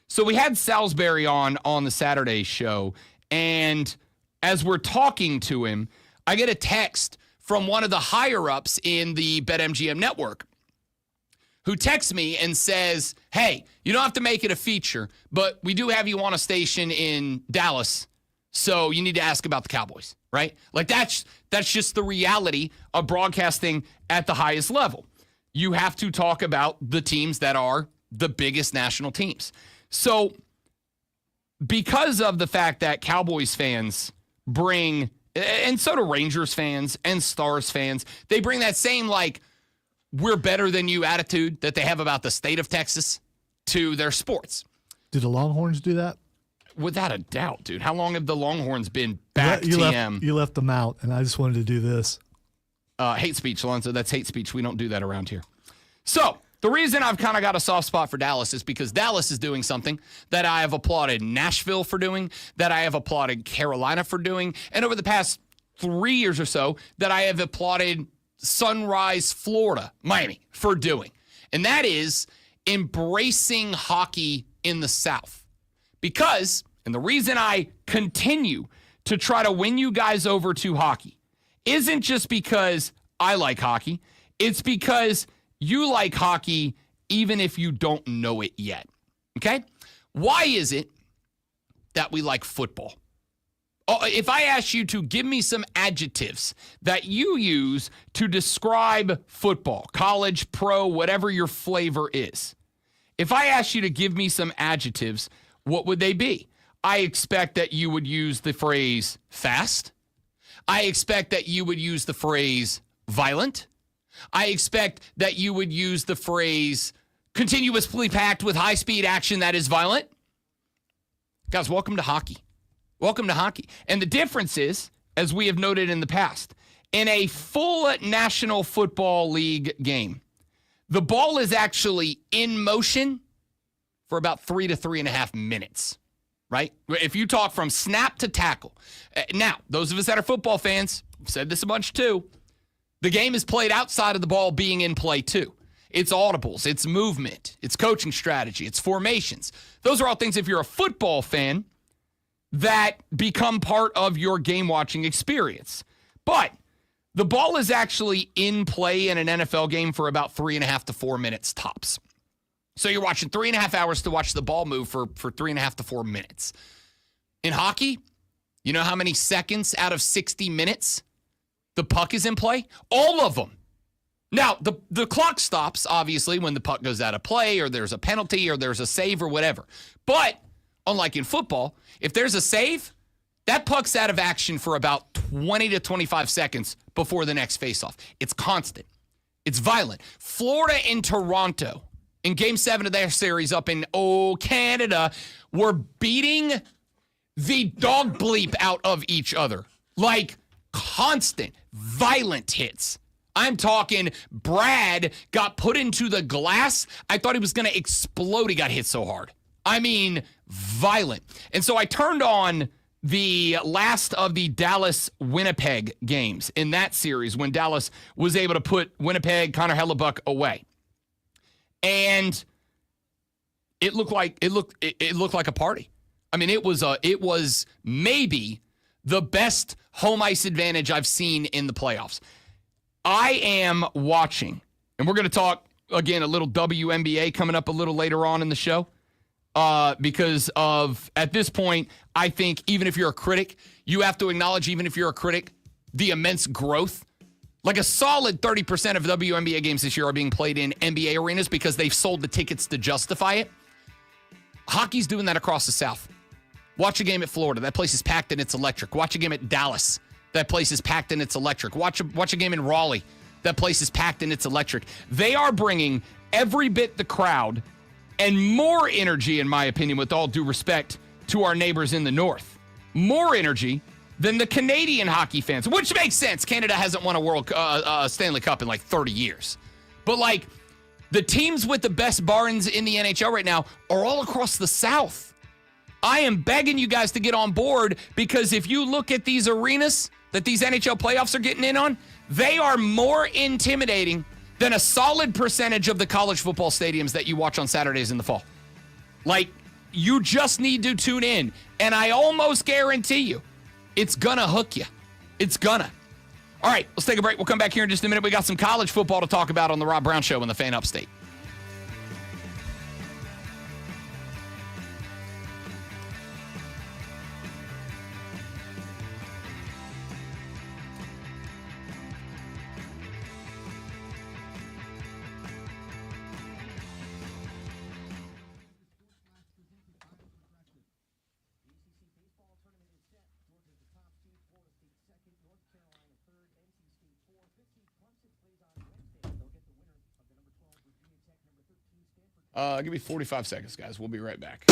So we had Salisbury on the Saturday show, and as we're talking to him, I get a text from one of the higher-ups in the BetMGM network who texts me and says, hey, you don't have to make it a feature, but we do have you on a station in Dallas, so you need to ask about the Cowboys, right? Like, that's just the reality of broadcasting at the highest level. You have to talk about the teams that are the biggest national teams. So because of the fact that Cowboys fans bring, and so do Rangers fans and Stars fans, they bring that same, like, we're better than you attitude that they have about the state of Texas to their sports. Do the Longhorns do that? Without a doubt, dude. How long have the Longhorns been back you TM? You left them out, and I just wanted to do this. Hate speech, Alonzo. That's hate speech. We don't do that around here. So the reason I've kind of got a soft spot for Dallas is because Dallas is doing something that I have applauded Nashville for doing, that I have applauded Carolina for doing, and over the past 3 years or so, that I have applauded Sunrise, Florida, Miami for doing. And that is embracing hockey in the South. Because, and the reason I continue to try to win you guys over to hockey isn't just because I like hockey. It's because you like hockey even if you don't know it yet. Okay? Why is it that we like football? If I ask you to give me some adjectives that you use to describe football, college, pro, whatever your flavor is, if I ask you to give me some adjectives, what would they be? I expect that you would use the phrase fast. I expect that you would use the phrase violent. I expect that you would use the phrase continuously packed with high-speed action that is violent. Guys, welcome to hockey. Welcome to hockey. And the difference is, as we have noted in the past, in a full National Football League game, the ball is actually in motion for about 3 to 3.5 minutes, right? If you talk from snap to tackle. Now, those of us that are football fans, I've said this a bunch too, the game is played outside of the ball being in play too. It's audibles, it's movement, it's coaching strategy, it's formations. Those are all things, if you're a football fan, that become part of your game watching experience. But the ball is actually in play in an NFL game for about 3.5 to 4 minutes tops. So you're watching 3.5 hours to watch the ball move for 3.5 to 4 minutes. In hockey, you know how many seconds out of 60 minutes the puck is in play? All of them. Now, the clock stops, obviously, when the puck goes out of play or there's a penalty or there's a save or whatever. But unlike in football, if there's a save, That puck's out of action for about 20 to 25 seconds before the next faceoff. It's constant. It's violent. Florida and Toronto in Game 7 of their series up in, Canada, were beating the dog bleep out of each other. Like constant, violent hits. I'm talking Brad got put into the glass. I thought he was going to explode. He got hit so hard. I mean, violent. And so I turned on the last of the Dallas-Winnipeg games in that series when Dallas was able to put Winnipeg, Connor Hellebuck away. And it looked like a party. I mean, it was maybe the best home ice advantage I've seen in the playoffs. I am watching, and we're going to talk again a little WNBA coming up a little later on in the show. Because of, at this point, I think even if you're a critic, you have to acknowledge, even if you're a critic, the immense growth. Like a solid 30% of WNBA games this year are being played in NBA arenas because they've sold the tickets to justify it. Hockey's doing that across the South. Watch a game at Florida. That place is packed and it's electric. Watch a game at Dallas. That place is packed and it's electric. Watch a game in Raleigh. That place is packed and it's electric. They are bringing every bit the crowd and more energy, in my opinion, with all due respect to our neighbors in the North. More energy than the Canadian hockey fans, which makes sense. Canada hasn't won a Stanley Cup in like 30 years. But like the teams with the best barns in the NHL right now are all across the South. I am begging you guys to get on board because if you look at these arenas that these NHL playoffs are getting in on, they are more intimidating than a solid percentage of the college football stadiums that you watch on Saturdays in the fall. Like, you just need to tune in. And I almost guarantee you, it's gonna hook you. It's gonna. All right, let's take a break. We'll come back here in just a minute. We got some college football to talk about on the Rob Brown Show on the Fan Upstate. Give me 45 seconds, guys. We'll be right back.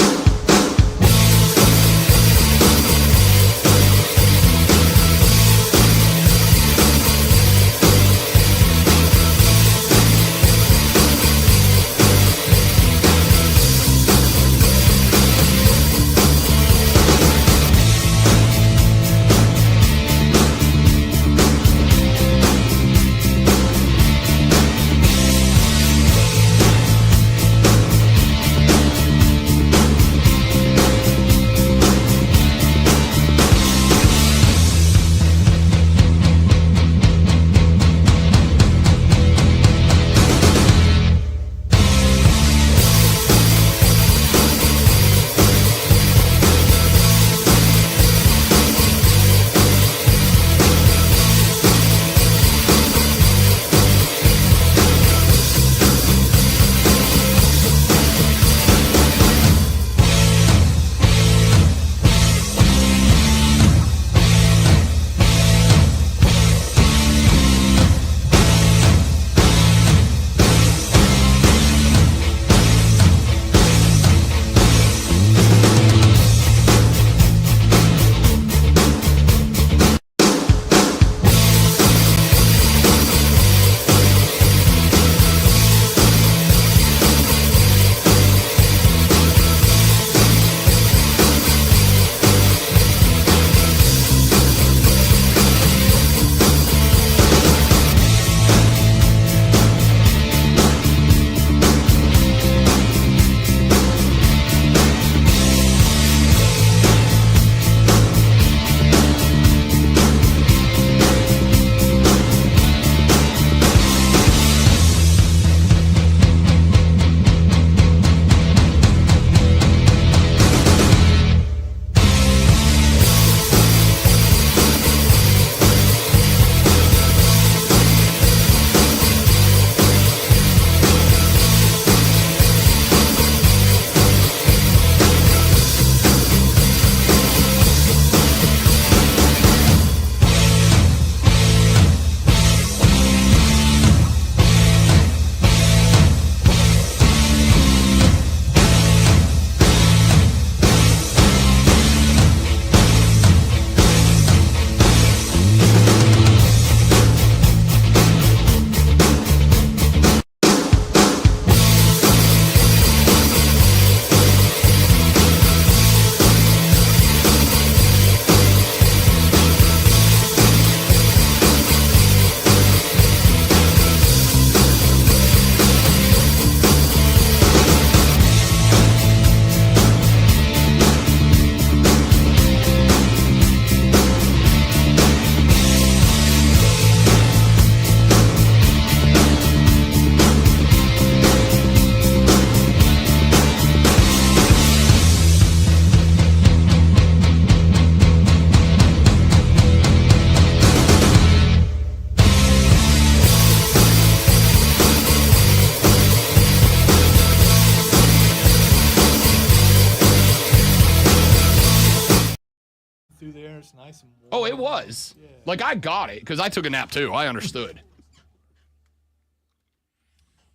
just nice and warm. Oh, it was. Yeah. Like, I got it because I took a nap too. I understood.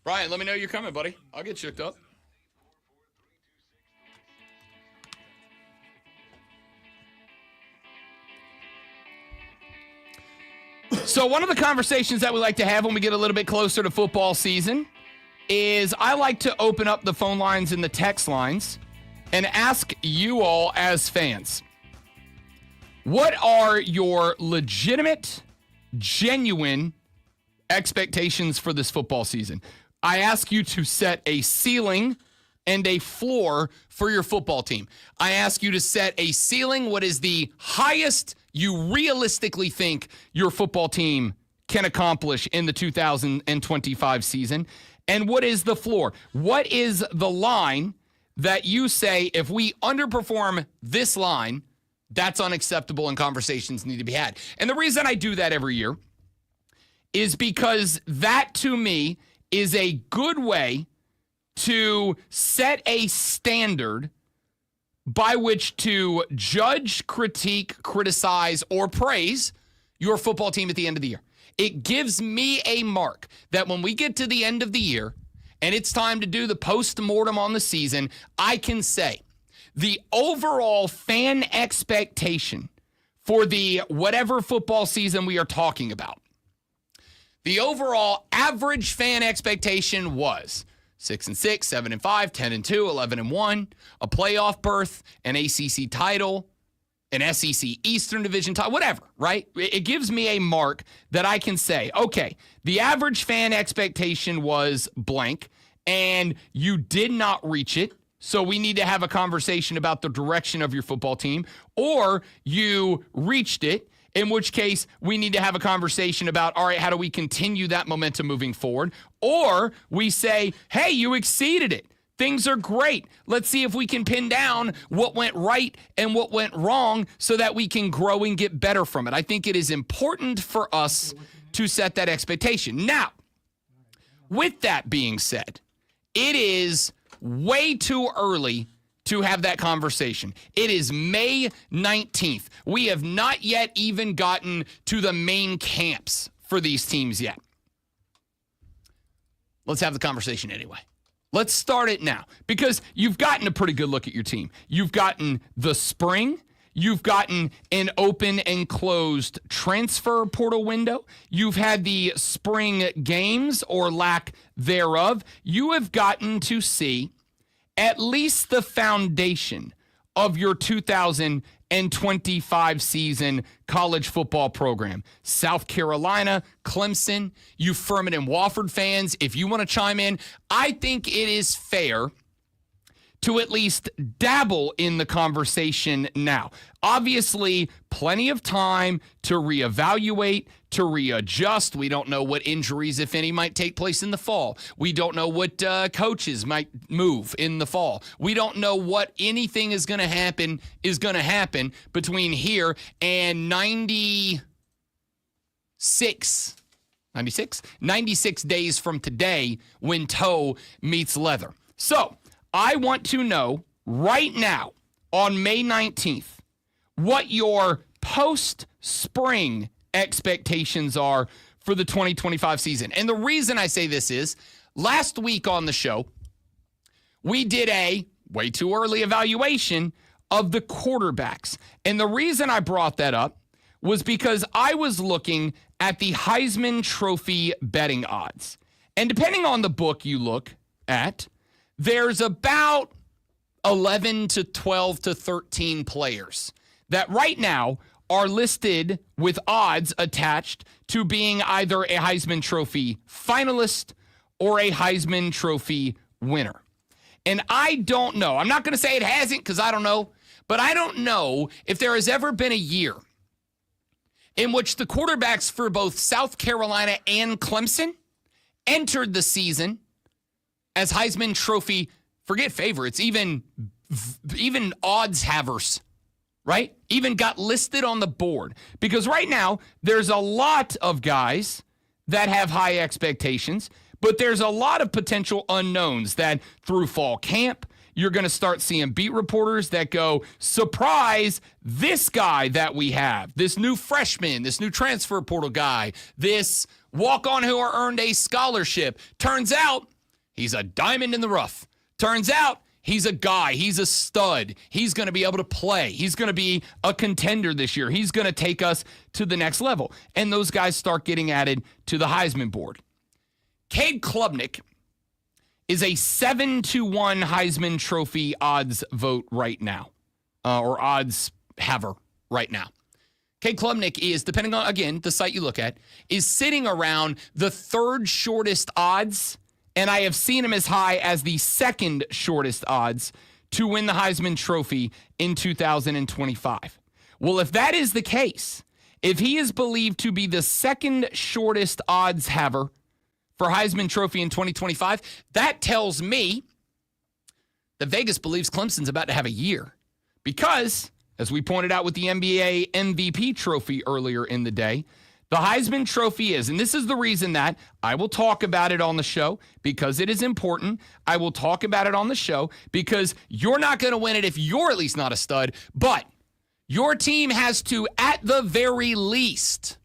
Brian, let me know you're coming, buddy. I'll get shooked up. So one of the conversations that we like to have when we get a little bit closer to football season is I like to open up the phone lines and the text lines and ask you all as fans, what are your legitimate, genuine expectations for this football season? I ask you to set a ceiling and a floor for your football team. I ask you to set a ceiling. What is the highest you realistically think your football team can accomplish in the 2025 season? And what is the floor? What is the line that you say, if we underperform this line, that's unacceptable and conversations need to be had? And the reason I do that every year is because that, to me, is a good way to set a standard by which to judge, critique, criticize, or praise your football team at the end of the year. It gives me a mark that when we get to the end of the year and it's time to do the post-mortem on the season, I can say the overall fan expectation for the whatever football season we are talking about, the overall average fan expectation was 6-6, 7-5, 10-2, 11-1, a playoff berth, an ACC title, an SEC Eastern Division title, whatever, right? It gives me a mark that I can say, okay, the average fan expectation was blank, and you did not reach it, so we need to have a conversation about the direction of your football team, or you reached it, in which case we need to have a conversation about, all right, how do we continue that momentum moving forward? Or we say, hey, you exceeded it. Things are great. Let's see if we can pin down what went right and what went wrong so that we can grow and get better from it. I think it is important for us to set that expectation. Now, with that being said, it is way too early to have that conversation. It is May 19th. We have not yet even gotten to the main camps for these teams yet. Let's have the conversation anyway. Let's start it now because you've gotten a pretty good look at your team. You've gotten the spring. You've gotten an open and closed transfer portal window. You've had the spring games or lack thereof. You have gotten to see at least the foundation of your 2025 season college football program. South Carolina, Clemson, you Furman and Wofford fans, if you want to chime in, I think it is fair to at least dabble in the conversation now. Obviously, plenty of time to reevaluate, to readjust. We don't know what injuries, if any, might take place in the fall. We don't know what coaches might move in the fall. We don't know what anything is going to happen between here and 96 days from today when toe meets leather. So, I want to know right now on May 19th what your post-spring expectations are for the 2025 season. And the reason I say this is last week on the show, we did a way too early evaluation of the quarterbacks. And the reason I brought that up was because I was looking at the Heisman Trophy betting odds. And depending on the book you look at, there's about 11 to 12 to 13 players that right now are listed with odds attached to being either a Heisman Trophy finalist or a Heisman Trophy winner. And I don't know. I'm not going to say it hasn't because I don't know. But I don't know if there has ever been a year in which the quarterbacks for both South Carolina and Clemson entered the season as Heisman Trophy, forget favorites, even odds havers, right? Even got listed on the board. Because right now, there's a lot of guys that have high expectations, but there's a lot of potential unknowns that through fall camp, You're going to start seeing beat reporters that go, surprise, this guy that we have, this new freshman, this new transfer portal guy, this walk-on who earned a scholarship. Turns out he's a diamond in the rough. Turns out he's a guy. He's a stud. He's going to be able to play. He's going to be a contender this year. He's going to take us to the next level. And those guys start getting added to the Heisman board. Cade Klubnik is a 7-1 Heisman Trophy odds vote right now, or odds haver right now. Cade Klubnik is, depending on, again, the site you look at, is sitting around the third shortest odds, and I have seen him as high as the second shortest odds to win the Heisman Trophy in 2025. Well, if that is the case, if he is believed to be the second shortest odds haver for Heisman Trophy in 2025, that tells me that Vegas believes Clemson's about to have a year. Because, as we pointed out with the NBA MVP trophy earlier in the day, the Heisman Trophy is, and this is the reason that I will talk about it on the show, because it is important. I will talk about it on the show because you're not going to win it if you're at least not a stud, but your team has to, at the very least,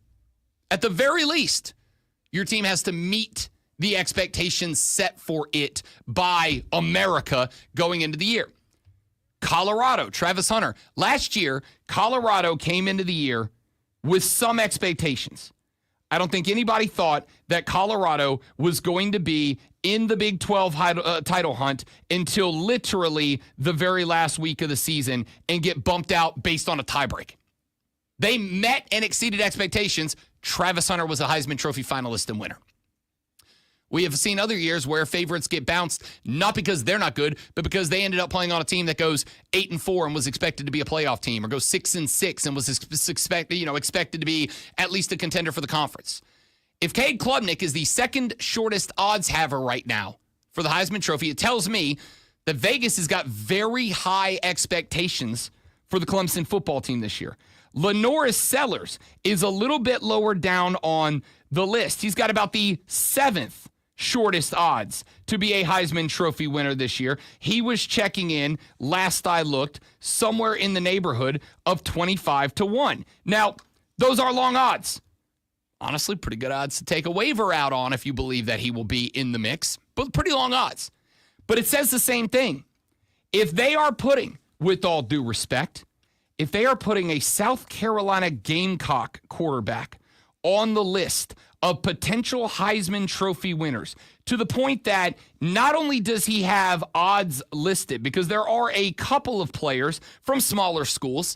your team has to meet the expectations set for it by America going into the year. Colorado, Travis Hunter. Last year, Colorado came into the year with some expectations. I don't think anybody thought that Colorado was going to be in the Big 12 title hunt until literally the very last week of the season and get bumped out based on a tiebreak. They met and exceeded expectations. Travis Hunter was a Heisman Trophy finalist and winner. We have seen other years where favorites get bounced, not because they're not good, but because they ended up playing on a team that goes 8-4 and was expected to be a playoff team, or goes 6-6 and was expected to be at least a contender for the conference. If Cade Klubnik is the second shortest odds haver right now for the Heisman Trophy, it tells me that Vegas has got very high expectations for the Clemson football team this year. Lenoris Sellers is a little bit lower down on the list. He's got about the seventh shortest odds to be a Heisman Trophy winner this year. He was checking in, last I looked, somewhere in the neighborhood of 25-1. Now, those are long odds. Honestly, pretty good odds to take a waiver out on if you believe that he will be in the mix, but pretty long odds. But it says the same thing. If they are putting, with all due respect, if they are putting a South Carolina Gamecock quarterback on the list of potential Heisman Trophy winners, to the point that not only does he have odds listed, because there are a couple of players from smaller schools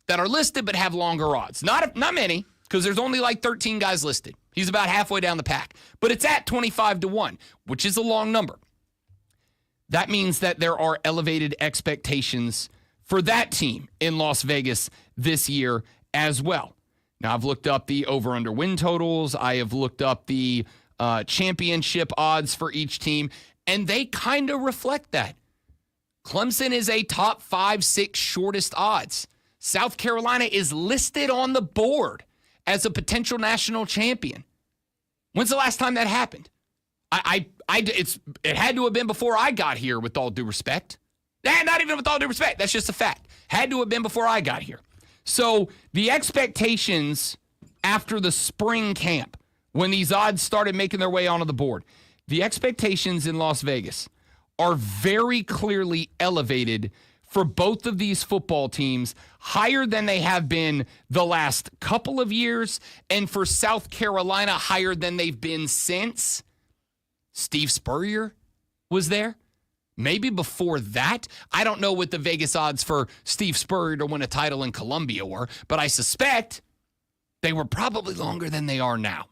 that are listed but have longer odds. Not many, because there's only like 13 guys listed. He's about halfway down the pack. But it's at 25-1, which is a long number. That means that there are elevated expectations for that team in Las Vegas this year as well. Now, I've looked up the over-under win totals. I have looked up the championship odds for each team, and they kind of reflect that. Clemson is a top 5-6 shortest odds. South Carolina is listed on the board as a potential national champion. When's the last time that happened? It had to have been before I got here, with all due respect. Not even with all due respect. That's just a fact. Had to have been before I got here. So the expectations after the spring camp, when these odds started making their way onto the board, the expectations in Las Vegas are very clearly elevated for both of these football teams, higher than they have been the last couple of years, and for South Carolina, higher than they've been since Steve Spurrier was there. Maybe before that. I don't know what the Vegas odds for Steve Spurrier to win a title in Columbia were, but I suspect they were probably longer than they are now.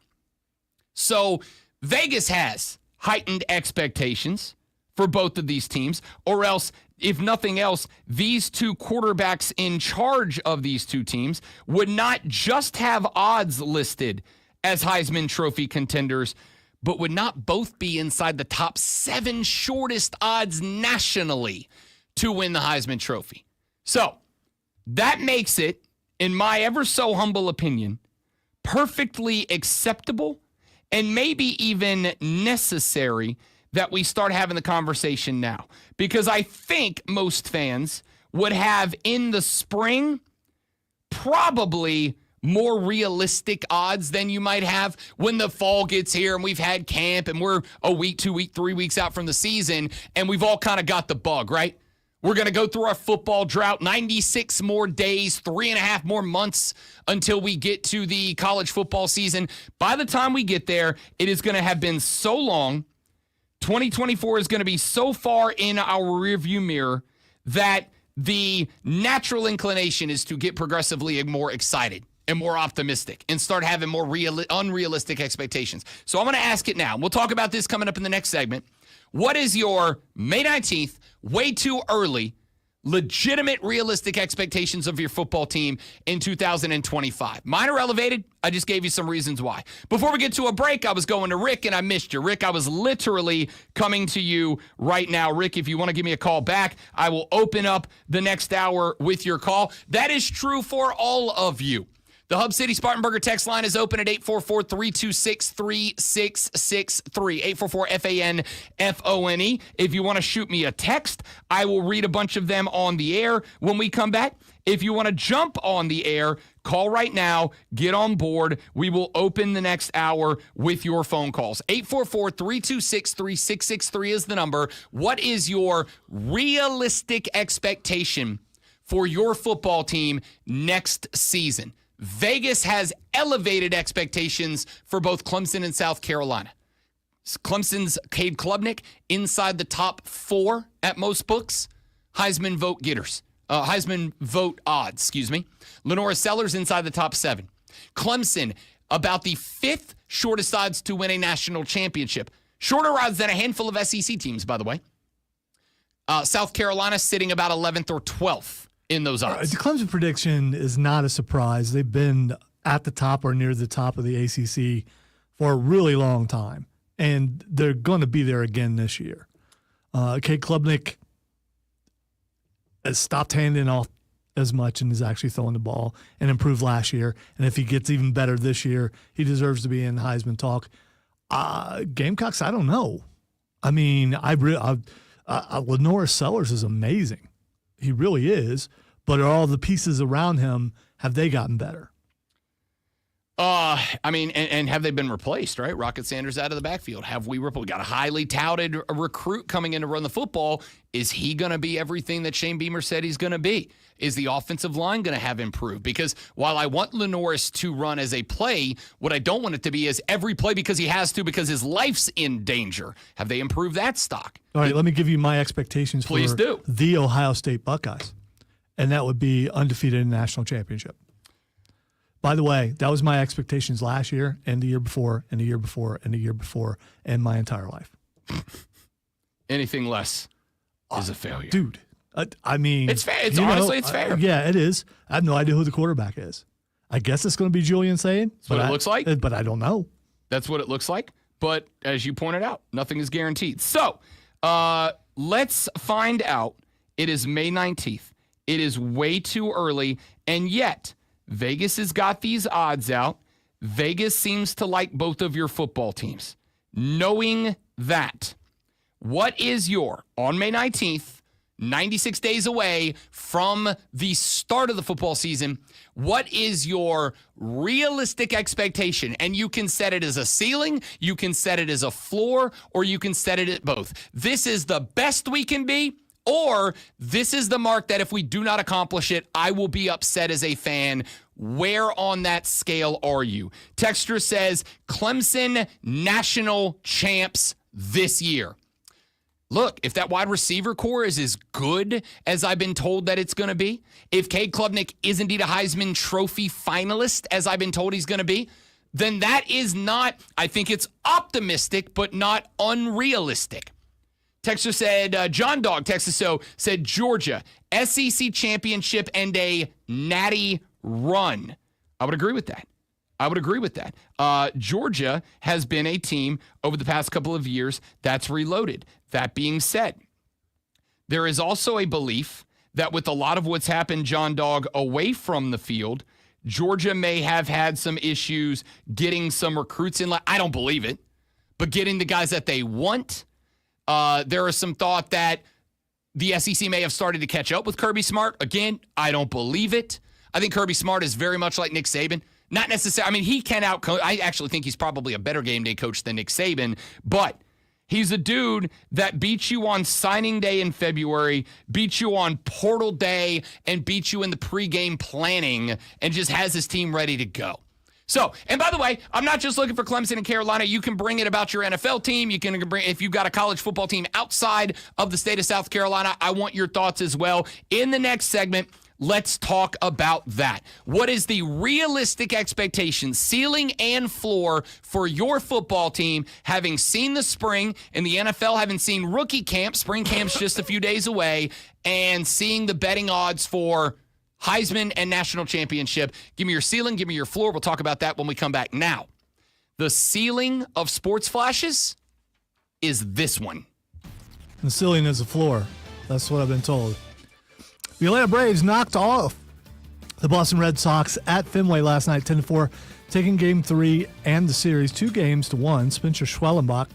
So Vegas has heightened expectations for both of these teams, or else, if nothing else, these two quarterbacks in charge of these two teams would not just have odds listed as Heisman Trophy contenders, but would not both be inside the top 7 shortest odds nationally to win the Heisman Trophy. So that makes it, in my ever so humble opinion, perfectly acceptable and maybe even necessary that we start having the conversation now, because I think most fans would have in the spring probably more realistic odds than you might have when the fall gets here and we've had camp and we're a week, 2 week, 3 weeks out from the season and we've all kind of got the bug, right? We're going to go through our football drought, 96 more days, 3.5 more months until we get to the college football season. By the time we get there, it is going to have been so long. 2024 is going to be so far in our rearview mirror that the natural inclination is to get progressively more excited and more optimistic and start having more unrealistic expectations. So I'm going to ask it now. We'll talk about this coming up in the next segment. What is your May 19th, way too early, legitimate, realistic expectations of your football team in 2025? Mine are elevated. I just gave you some reasons why. Before we get to a break, I was going to Rick, and I missed you. Rick, I was literally coming to you right now. Rick, if you want to give me a call back, I will open up the next hour with your call. That is true for all of you. The Hub City Spartanburger text line is open at 844-326-3663, 844-FANFONE. If you want to shoot me a text, I will read a bunch of them on the air when we come back. If you want to jump on the air, call right now, get on board. We will open the next hour with your phone calls. 844-326-3663 is the number. What is your realistic expectation for your football team next season? Vegas has elevated expectations for both Clemson and South Carolina. Clemson's Cade Klubnik inside the top 4 at most books. Heisman vote getters. Heisman vote odds, excuse me. Lenora Sellers inside the top 7. Clemson about the 5th shortest odds to win a national championship. Shorter odds than a handful of SEC teams, by the way. South Carolina sitting about 11th or 12th. In those odds. The Clemson prediction is not a surprise. They've been at the top or near the top of the ACC for a really long time, and they're going to be there again this year. Cade Klubnik has stopped handing off as much and is actually throwing the ball and improved last year. And if he gets even better this year, he deserves to be in Heisman talk. Gamecocks, I don't know. I mean, Lenora Sellers is amazing. He really is, but are all the pieces around him, have they gotten better? I mean, and have they been replaced, right? Rocket Sanders out of the backfield. Have we got a highly touted recruit coming in to run the football? Is he going to be everything that Shane Beamer said he's going to be? Is the offensive line going to have improved? Because while I want Lenoris to run as a play, what I don't want it to be is every play because he has to because his life's in danger. Have they improved that stock? All right, let me give you my expectations Please for do. The Ohio State Buckeyes, and that would be undefeated in the national championship. By the way, that was my expectations last year and the year before and the year before and the year before and my entire life. Anything less is a failure. Dude, I mean. It's fair. Honestly, it's fair. Yeah, it is. I have no idea who the quarterback is. I guess it's going to be Julian Sayin. That's what it looks like. But I don't know. That's what it looks like. But as you pointed out, nothing is guaranteed. So let's find out. It is May 19th. It is way too early, and yet Vegas has got these odds out. Vegas seems to like both of your football teams. Knowing that, what is your, on May 19th, 96 days away from the start of the football season, what is your realistic expectation? And you can set it as a ceiling, you can set it as a floor, or you can set it at both. This is the best we can be, or this is the mark that if we do not accomplish it, I will be upset as a fan. Where on that scale are you? Texture says Clemson national champs this year. Look, if that wide receiver core is as good as I've been told that it's going to be, if Cade Klubnik is indeed a Heisman Trophy finalist, as I've been told he's going to be, then that is not, I think it's optimistic, but not unrealistic. Texter said, John Dog, Texas So, said Georgia, SEC championship and a natty run. I would agree with that. Georgia has been a team over the past couple of years that's reloaded. That being said, there is also a belief that with a lot of what's happened, John Dog, away from the field, Georgia may have had some issues getting some recruits in. I don't believe it, but getting the guys that they want. There is some thought that the SEC may have started to catch up with Kirby Smart. Again, I don't believe it. I think Kirby Smart is very much like Nick Saban. Not necessarily. I mean, he can outcoach. I actually think he's probably a better game day coach than Nick Saban, but he's a dude that beats you on signing day in February, beats you on portal day, and beats you in the pregame planning, and just has his team ready to go. So, and by the way, I'm not just looking for Clemson and Carolina. You can bring it about your NFL team. You can bring, if you've got a college football team outside of the state of South Carolina, I want your thoughts as well. In the next segment, let's talk about that. What is the realistic expectation, ceiling and floor for your football team, having seen the spring and the NFL having seen rookie camp, spring camp's just a few days away, and seeing the betting odds for Heisman and national championship? Give me your ceiling, give me your floor. We'll talk about that when we come back. Now, the ceiling of sports flashes is this one. The ceiling is the floor. That's what I've been told. The Atlanta Braves knocked off the Boston Red Sox at Fenway last night, 10-4, taking Game 3 and the series 2-1. Spencer Schwellenbach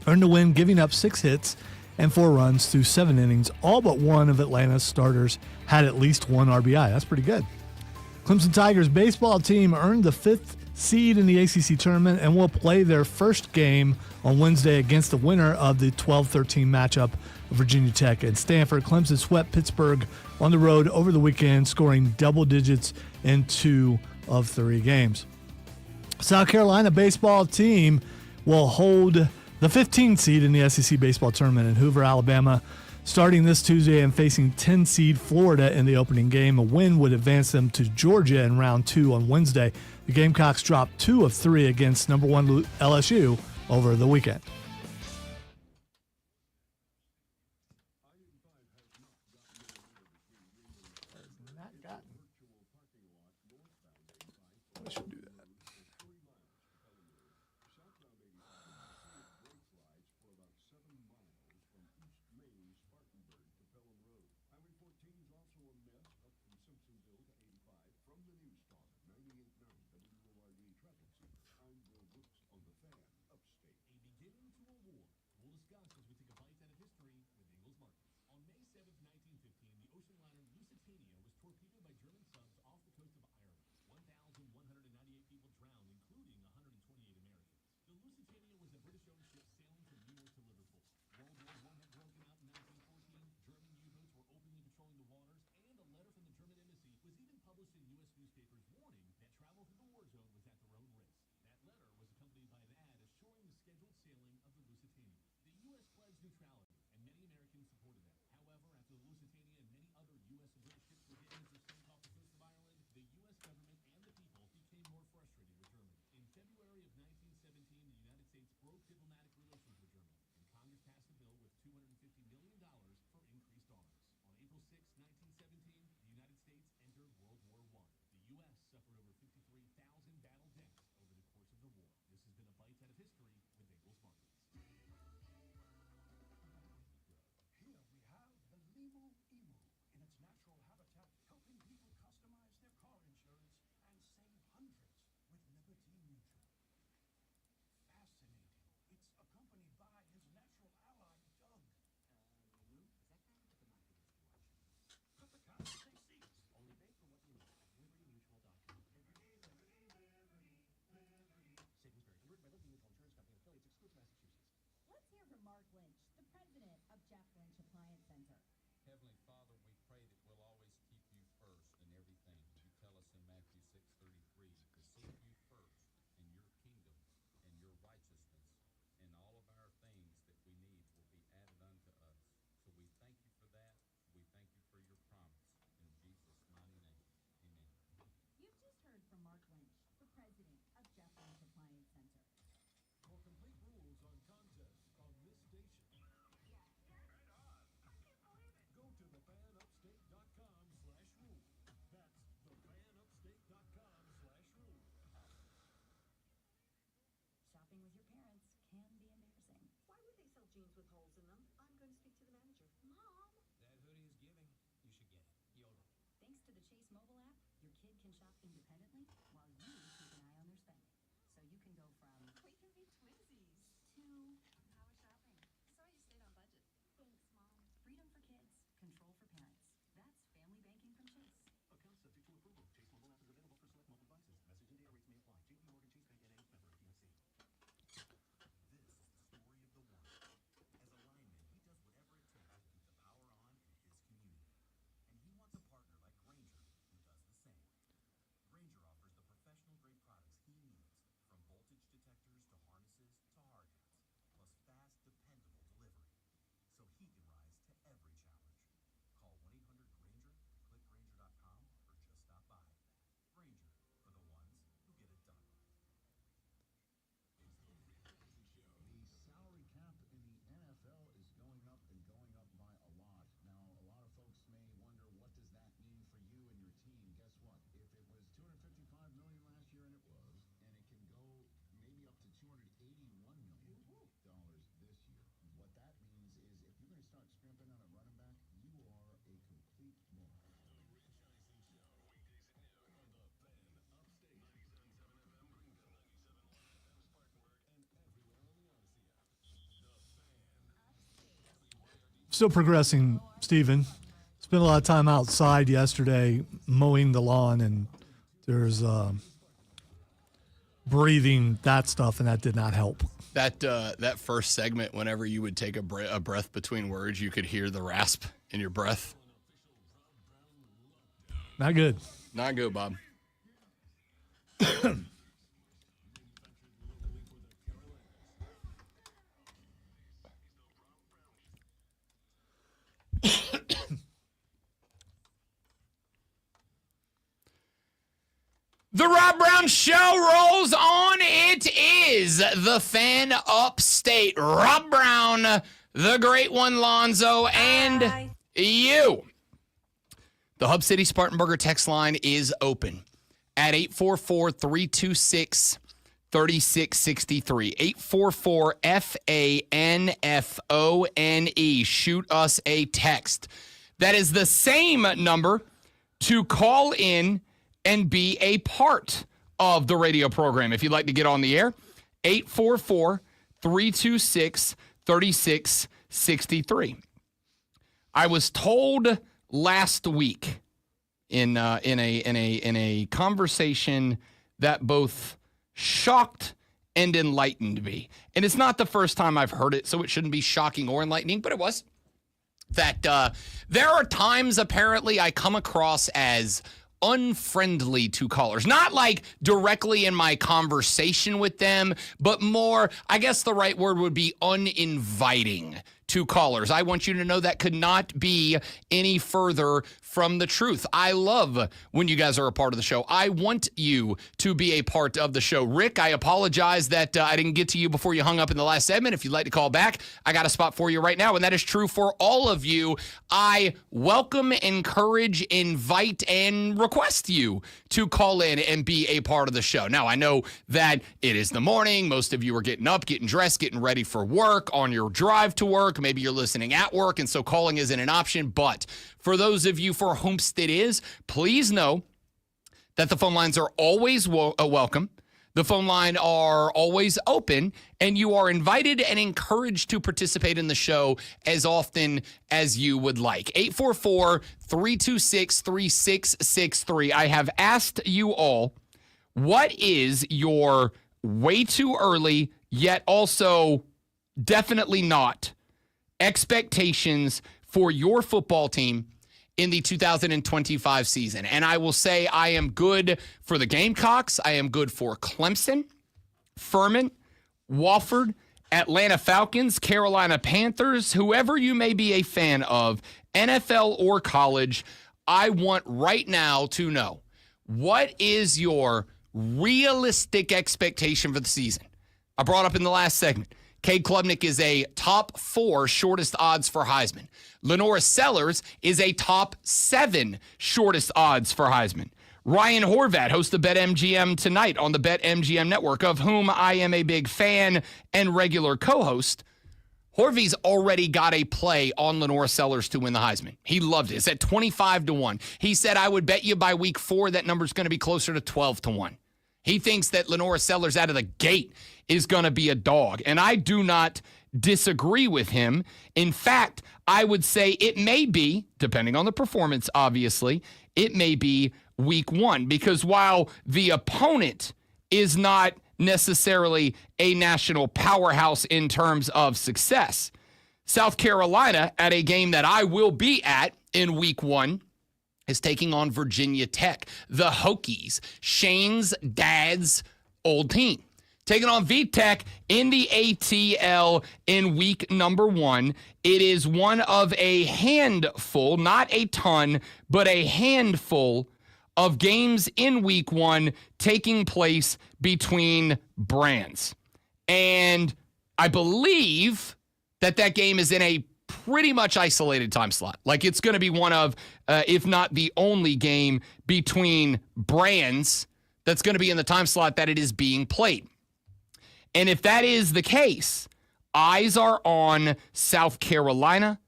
earned the win, giving up 6 hits and 4 runs through 7 innings. All but one of Atlanta's starters had at least 1 RBI. That's pretty good. Clemson Tigers baseball team earned the 5th seed in the ACC tournament and will play their first game on Wednesday against the winner of the 12-13 matchup of Virginia Tech and Stanford. Clemson swept Pittsburgh on the road over the weekend, scoring double digits in 2 of 3 games. South Carolina baseball team will hold the 15th seed in the SEC baseball tournament in Hoover, Alabama, starting this Tuesday and facing 10 seed Florida in the opening game. A win would advance them to Georgia in round 2 on Wednesday. The Gamecocks dropped 2 of 3 against number 1 LSU over the weekend. Let's hear from Mark Lynch, the president of Jeff Lynch Appliance Center. Heavenly Father, we pray that we'll always keep you first in everything. You tell us in Matthew 6:33 to seek you first in your kingdom and your righteousness, and all of our things that we need will be added unto us. So we thank you for that. We thank you for your promise. In Jesus' mighty name, amen. You've just heard from Mark Lynch, the president of Jeff Lynch Appliance Center. For complete rules on contests on this station, go to thefanupstate.com/rule. That's thefanupstate.com/rule. Shopping with your parents can be embarrassing. Why would they sell jeans with holes in them? I'm going to speak to the manager. Mom! That hoodie is giving. You should get it. YOLO. Thanks to the Chase mobile app, your kid can shop independently while you keep an eye on their spending. So you can go from We can be twinsies. to How was shopping? Saw you Still progressing, Stephen. Spent a lot of time outside yesterday mowing the lawn, and there's breathing that stuff, and that did not help. That first segment, whenever you would take a breath between words, you could hear the rasp in your breath. Not good. Not good, Bob. The Rob Brown Show rolls on. It is the fan upstate. Rob Brown, the great one, Lonzo, and you. The Hub City Spartanburger text line is open at 844-326-3663. 844-FANFONE. Shoot us a text. That is the same number to call in and be a part of the radio program. If you'd like to get on the air, 844-326-3663. I was told last week in a conversation that both shocked and enlightened me. And it's not the first time I've heard it, so it shouldn't be shocking or enlightening, but it was. That there are times, apparently, I come across as unfriendly to callers. Not like directly in my conversation with them, but more, I guess the right word would be uninviting to callers. I want you to know that could not be any further from the truth. I love when you guys are a part of the show. I want you to be a part of the show. Rick, I apologize that I didn't get to you before you hung up in the last segment. If you'd like to call back, I got a spot for you right now, and that is true for all of you. I welcome, encourage, invite, and request you to call in and be a part of the show. Now, I know that it is the morning. Most of you are getting up, getting dressed, getting ready for work, on your drive to work. Maybe you're listening at work, and so calling isn't an option. But for those of you for whom it is, please know that the phone lines are always welcome. The phone line are always open, and you are invited and encouraged to participate in the show as often as you would like. 844-326-3663. I have asked you all, what is your way too early, yet also definitely not, expectations for your football team in the 2025 season? And I will say I am good for the Gamecocks. I am good for Clemson, Furman, Wofford, Atlanta Falcons, Carolina Panthers, whoever you may be a fan of, NFL or college. I want right now to know, what is your realistic expectation for the season? I brought up in the last segment, Cade Klubnik is a top 4 shortest odds for Heisman. Lenora Sellers is a top 7 shortest odds for Heisman. Ryan Horvat hosts the BetMGM tonight on the BetMGM network, of whom I am a big fan and regular co-host. Horvy's already got a play on Lenora Sellers to win the Heisman. He loved it. It's at 25-1. He said, I would bet you by week 4 that number's going to be closer to 12-1. He thinks that Lenora Sellers out of the gate is going to be a dog. And I do not disagree with him. In fact, I would say it may be, depending on the performance, obviously, it may be week 1. Because while the opponent is not necessarily a national powerhouse in terms of success, South Carolina, at a game that I will be at in week 1, is taking on Virginia Tech, the Hokies, Shane's dad's old team. Taking on VTech in the ATL in week number 1. It is one of a handful, not a ton, but a handful of games in week 1 taking place between brands. And I believe that game is in a pretty much isolated time slot. Like, it's going to be one of, if not the only game between brands that's going to be in the time slot that it is being played. And if that is the case, eyes are on South Carolina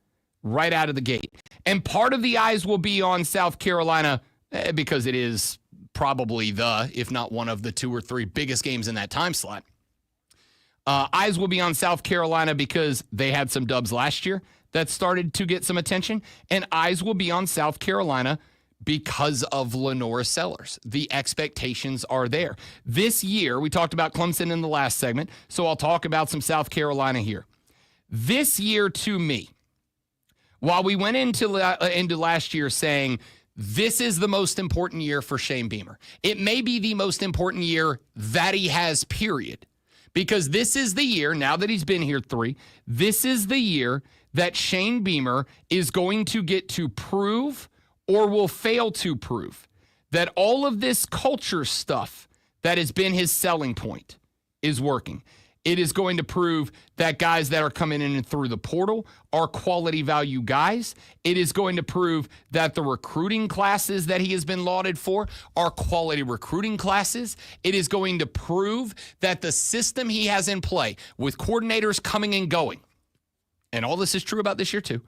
right out of the gate. And part of the eyes will be on South Carolina because it is probably if not one of the 2 or 3 biggest games in that time slot. Eyes will be on South Carolina because they had some dubs last year that started to get some attention. And eyes will be on South Carolina because of Lenora Sellers. The expectations are there. This year, we talked about Clemson in the last segment, so I'll talk about some South Carolina here. This year, to me, while we went into last year saying this is the most important year for Shane Beamer, it may be the most important year that he has, period. Because this is the year, now that he's been here 3, this is the year that Shane Beamer is going to get to prove or will fail to prove that all of this culture stuff that has been his selling point is working. It is going to prove that guys that are coming in and through the portal are quality value guys. It is going to prove that the recruiting classes that he has been lauded for are quality recruiting classes. It is going to prove that the system he has in play with coordinators coming and going, and all this is true about this year too,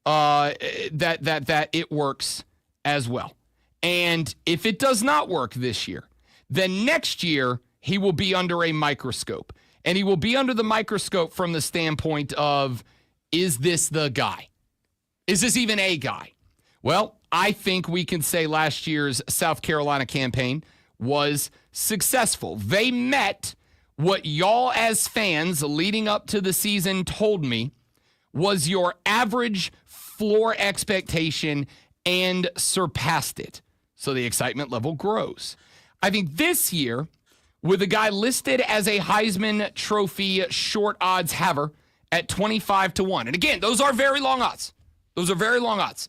that it works as well. And if it does not work this year, then next year he will be under a microscope. And he will be under the microscope from the standpoint of, is this the guy? Is this even a guy? Well, I think we can say last year's South Carolina campaign was successful. They met what y'all as fans leading up to the season told me was your average floor expectation and surpassed it. So the excitement level grows. I think this year, with a guy listed as a Heisman Trophy short odds haver at 25-1. And again, those are very long odds. Those are very long odds.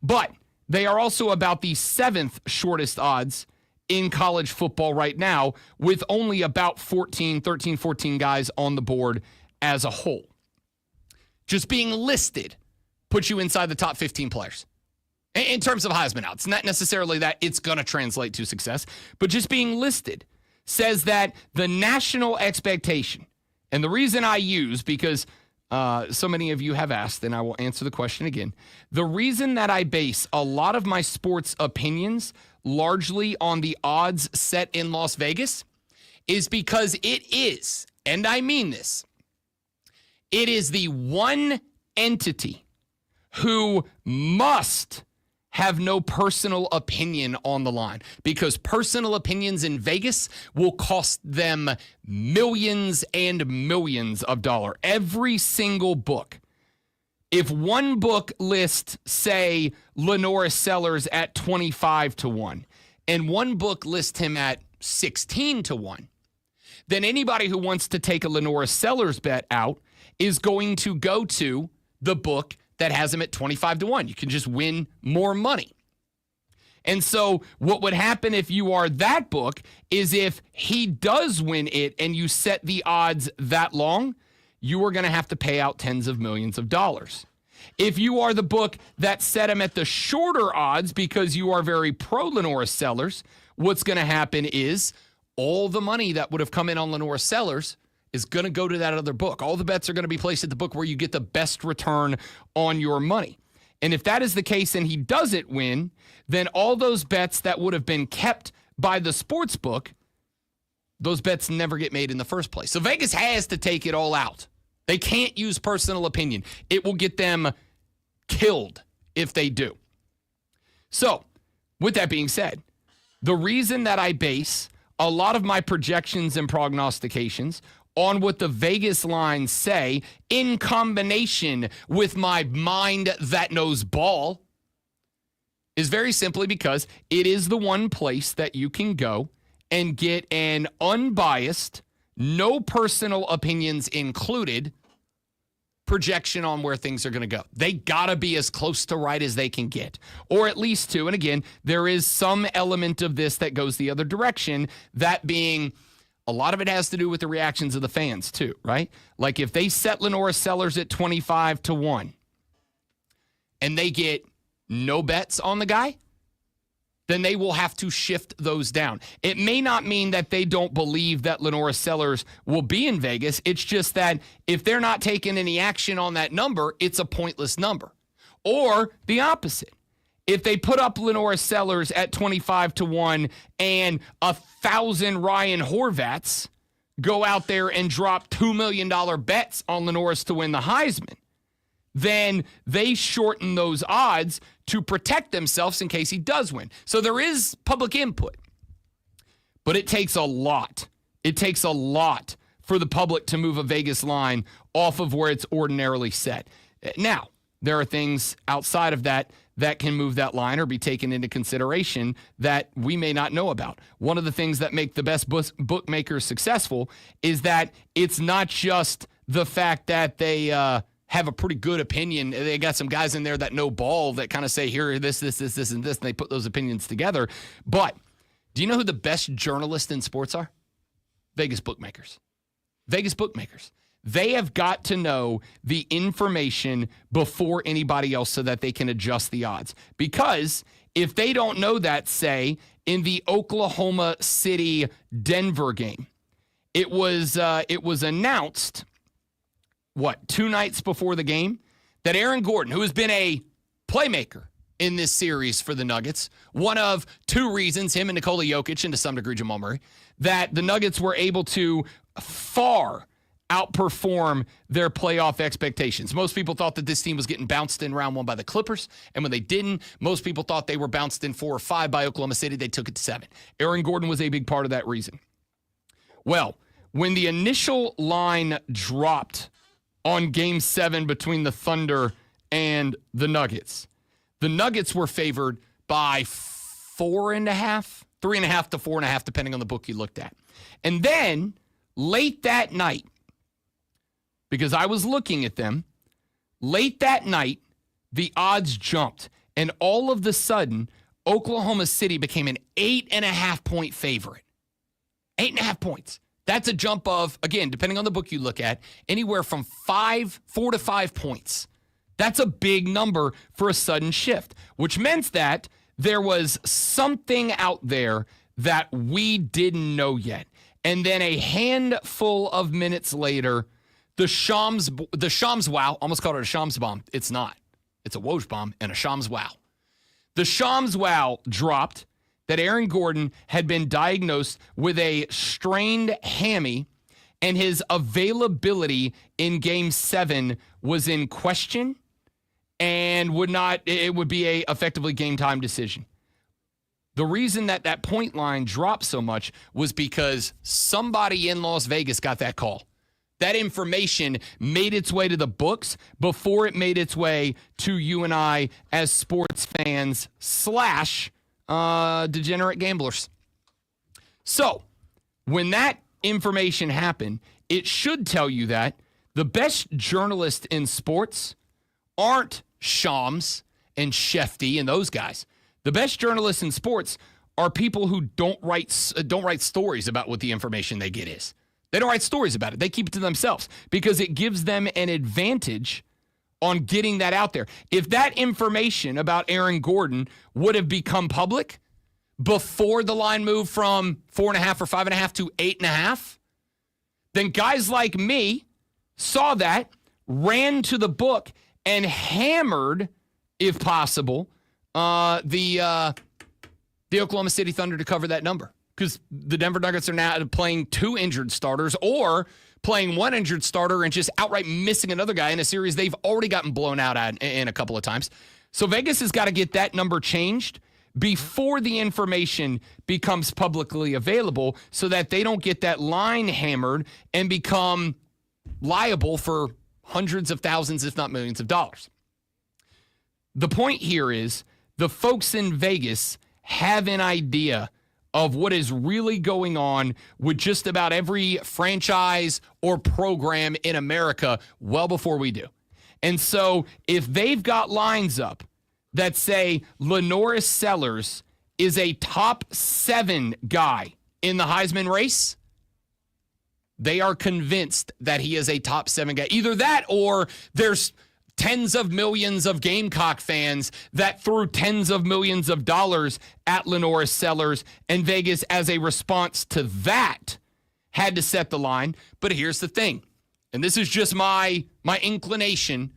But they are also about the 7th shortest odds in college football right now, with only about 14 guys on the board as a whole. Just being listed puts you inside the top 15 players in terms of Heisman odds. Not necessarily that it's going to translate to success, but just being listed says that the national expectation, and the reason I use, because so many of you have asked, and I will answer the question again, the reason that I base a lot of my sports opinions largely on the odds set in Las Vegas is because it is, and I mean this, it is the one entity who must have no personal opinion on the line, because personal opinions in Vegas will cost them millions and millions of dollars. Every single book. If one book lists, say, Lenora Sellers at 25-1, and one book lists him at 16-1, then anybody who wants to take a Lenora Sellers bet out is going to go to the book that has him at 25-1. You can just win more money. And so what would happen if you are that book is if he does win it and you set the odds that long, you are going to have to pay out tens of millions of dollars. If you are the book that set him at the shorter odds because you are very pro Lenora Sellers, what's going to happen is all the money that would have come in on Lenora Sellers is going to go to that other book. All the bets are going to be placed at the book where you get the best return on your money. And if that is the case and he doesn't win, then all those bets that would have been kept by the sports book, those bets never get made in the first place. So Vegas has to take it all out. They can't use personal opinion. It will get them killed if they do. So, with that being said, the reason that I base a lot of my projections and prognostications on what the Vegas lines say in combination with my mind that knows ball is very simply because it is the one place that you can go and get an unbiased, no personal opinions included, projection on where things are going to go. They got to be as close to right as they can get, or at least to. And again, there is some element of this that goes the other direction, that being a lot of it has to do with the reactions of the fans too, right? Like if they set Lenora Sellers at 25-1 and they get no bets on the guy, then they will have to shift those down. It may not mean that they don't believe that Lenora Sellers will be in Vegas. It's just that if they're not taking any action on that number, it's a pointless number. Or the opposite. If they put up Lenora Sellers at 25-1 and 1,000 Ryan Horvats go out there and drop $2 million bets on Lenoris to win the Heisman, then they shorten those odds to protect themselves in case he does win. So there is public input, but it takes a lot. It takes a lot for the public to move a Vegas line off of where it's ordinarily set. Now, there are things outside of that that can move that line or be taken into consideration that we may not know about. One of the things that make the best bookmakers successful is that it's not just the fact that they have a pretty good opinion. They got some guys in there that know ball that kind of say, here, this, and this, and they put those opinions together. But do you know who the best journalists in sports are? Vegas bookmakers. Vegas bookmakers. They have got to know the information before anybody else so that they can adjust the odds. Because if they don't know that, say, in the Oklahoma City-Denver game, it was announced, 2 nights before the game, that Aaron Gordon, who has been a playmaker in this series for the Nuggets, one of 2 reasons, him and Nikola Jokic, and to some degree Jamal Murray, that the Nuggets were able to far outperform their playoff expectations. Most people thought that this team was getting bounced in round 1 by the Clippers, and when they didn't, most people thought they were bounced in 4 or 5 by Oklahoma City. They took it to 7. Aaron Gordon was a big part of that reason. Well, when the initial line dropped on Game 7 between the Thunder and the Nuggets were favored by 4.5, 3.5 to 4.5, depending on the book you looked at. And then late that night, because I was looking at them, late that night, the odds jumped. And all of the sudden, Oklahoma City became an 8.5-point favorite. 8.5 points. That's a jump of, again, depending on the book you look at, anywhere from 4 to 5 points. That's a big number for a sudden shift, which meant that there was something out there that we didn't know yet. And then a handful of minutes later, the Shams wow, almost called it a Shams bomb. It's not. It's a Woj bomb and a Shams wow. The Shams wow dropped that Aaron Gordon had been diagnosed with a strained hammy and his availability in Game 7 was in question and it would be a effectively game time decision. The reason that point line dropped so much was because somebody in Las Vegas got that call. That information made its way to the books before it made its way to you and I as sports fans / degenerate gamblers. So when that information happened, it should tell you that the best journalists in sports aren't Shams and Shefty and those guys. The best journalists in sports are people who don't write stories about what the information they get is. They don't write stories about it. They keep it to themselves because it gives them an advantage on getting that out there. If that information about Aaron Gordon would have become public before the line moved from 4.5 or 5.5 to 8.5, then guys like me saw that, ran to the book, and hammered, if possible, the Oklahoma City Thunder to cover that number. Because the Denver Nuggets are now playing 2 injured starters or playing 1 injured starter and just outright missing another guy in a series they've already gotten blown out at in a couple of times. So Vegas has got to get that number changed before the information becomes publicly available so that they don't get that line hammered and become liable for hundreds of thousands, if not millions of dollars. The point here is the folks in Vegas have an idea of what is really going on with just about every franchise or program in America well before we do. And so if they've got lines up that say Lenoris Sellers is a top 7 guy in the Heisman race, they are convinced that he is a top 7 guy. Either that or there's tens of millions of Gamecock fans that threw tens of millions of dollars at Lenoris Sellers, and Vegas, as a response to that, had to set the line. But here's the thing, and this is just my inclination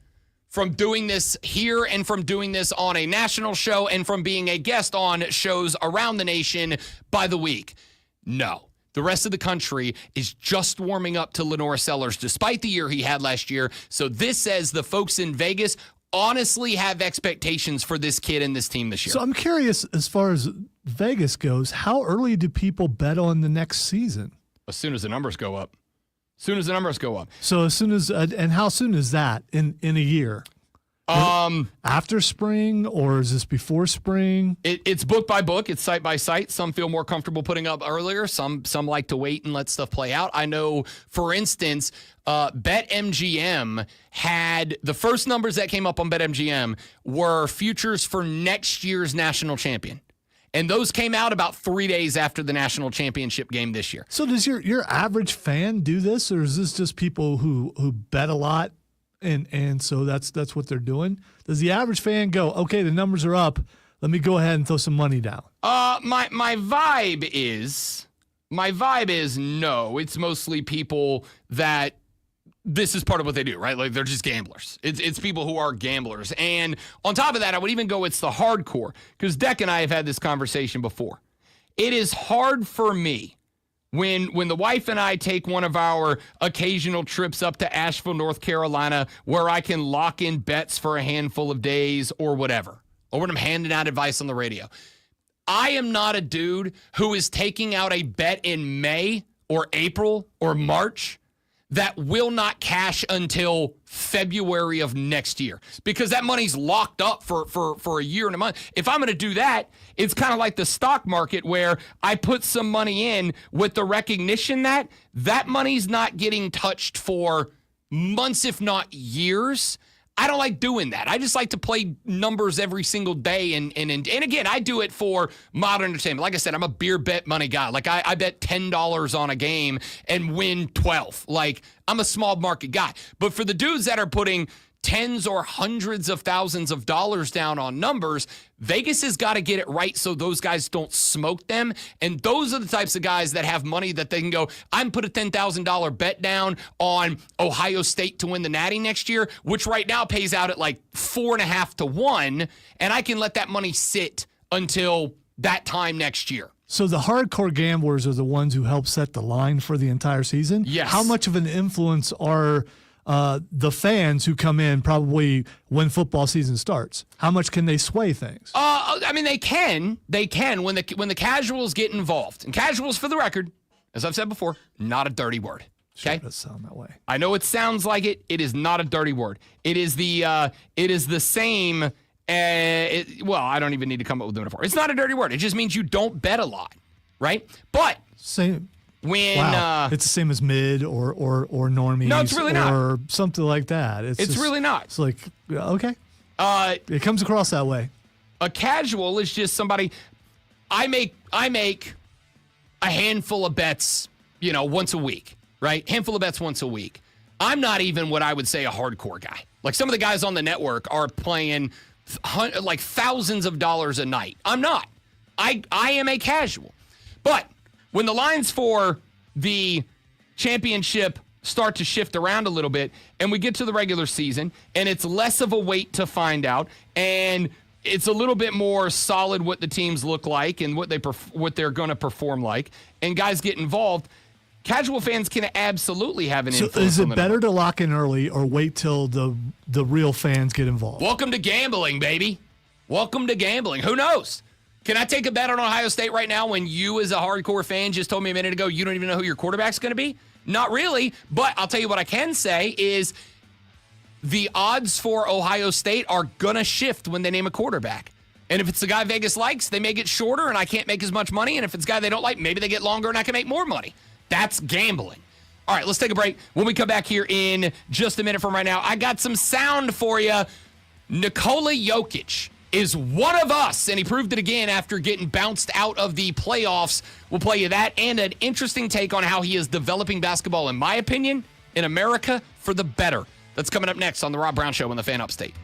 from doing this here and from doing this on a national show and from being a guest on shows around the nation by the week. No, The rest of the country is just warming up to Lenore Sellers, despite the year he had last year. So this says the folks in Vegas honestly have expectations for this kid and this team this year. So I'm curious, as far as Vegas goes, how early do people bet on the next season? As soon as the numbers go up. So as soon as, and how soon is that in a year? After spring, or is this before spring? It's book by book. It's site by site. Some feel more comfortable putting up earlier. Some like to wait and let stuff play out. I know, for instance, BetMGM had the first numbers that came up on BetMGM were futures for next year's national champion. And those came out about 3 days after the national championship game this year. So does your average fan do this, or is this just people who bet a lot? And so that's what they're doing. Does the average fan go, okay, the numbers are up, let me go ahead and throw some money down? My vibe is no. It's mostly people that this is part of what they do, right? Like, they're just gamblers. It's people who are gamblers. And on top of that, I would even go, it's the hardcore, because Deck and I have had this conversation before. It is hard for me when the wife and I take one of our occasional trips up to Asheville, North Carolina, where I can lock in bets for a handful of days or whatever, or when I'm handing out advice on the radio. I am not a dude who is taking out a bet in May or April or March that will not cash until February of next year, because that money's locked up for a year and a month. If I'm going to do that, it's kind of like the stock market, where I put some money in with the recognition that that money's not getting touched for months, if not years. I don't like doing that. I just like to play numbers every single day. And again, I do it for modern entertainment. Like I said, I'm a beer bet money guy. Like, I bet $10 on a game and win 12. Like, I'm a small market guy. But for the dudes that are putting tens or hundreds of thousands of dollars down on numbers, Vegas has got to get it right so those guys don't smoke them. And those are the types of guys that have money that they can go, I'm put a $10,000 bet down on Ohio State to win the Natty next year, which right now pays out at like 4.5 to 1, and I can let that money sit until that time next year. So the hardcore gamblers are the ones who help set the line for the entire season? Yes. How much of an influence are the fans who come in probably when football season starts? How much can they sway things? I mean, they can when the casuals get involved. And casuals, for the record, as I've said before, not a dirty word. Okay, Sure does sound that way. I know it sounds like it. It is not a dirty word. It is the same. Well, I don't even need to come up with a metaphor. It's not a dirty word. It just means you don't bet a lot, right? But Same. when It's the same as mid or normies. No, it's really not. Or something like that. It's just, really not. It's like, okay. It comes across that way. A casual is just somebody. I make a handful of bets, once a week, right? Handful of bets once a week. I'm not even what I would say a hardcore guy. Like, some of the guys on the network are playing like thousands of dollars a night. I'm not. I am a casual. But when the lines for the championship start to shift around a little bit, and we get to the regular season, and it's less of a wait to find out, and it's a little bit more solid what the teams look like and what they're going to perform like, and guys get involved, casual fans can absolutely have an influence. So is on it the better number. to lock in early or wait till the real fans get involved? Welcome to gambling, baby. Welcome to gambling. Who knows? Can I take a bet on Ohio State right now when you, as a hardcore fan, just told me a minute ago you don't even know who your quarterback's going to be? Not really, but I'll tell you what I can say is the odds for Ohio State are going to shift when they name a quarterback. And if it's the guy Vegas likes, they may get shorter and I can't make as much money. And if it's a guy they don't like, maybe they get longer and I can make more money. That's gambling. All right, let's take a break. When we come back here in just a minute from right now, I got some sound for you. Nikola Jokic is one of us, and he proved it again after getting bounced out of the playoffs. We'll play you that and an interesting take on how he is developing basketball, in my opinion, in America for the better. That's coming up next on The Rob Brown Show on the Fan Upstate.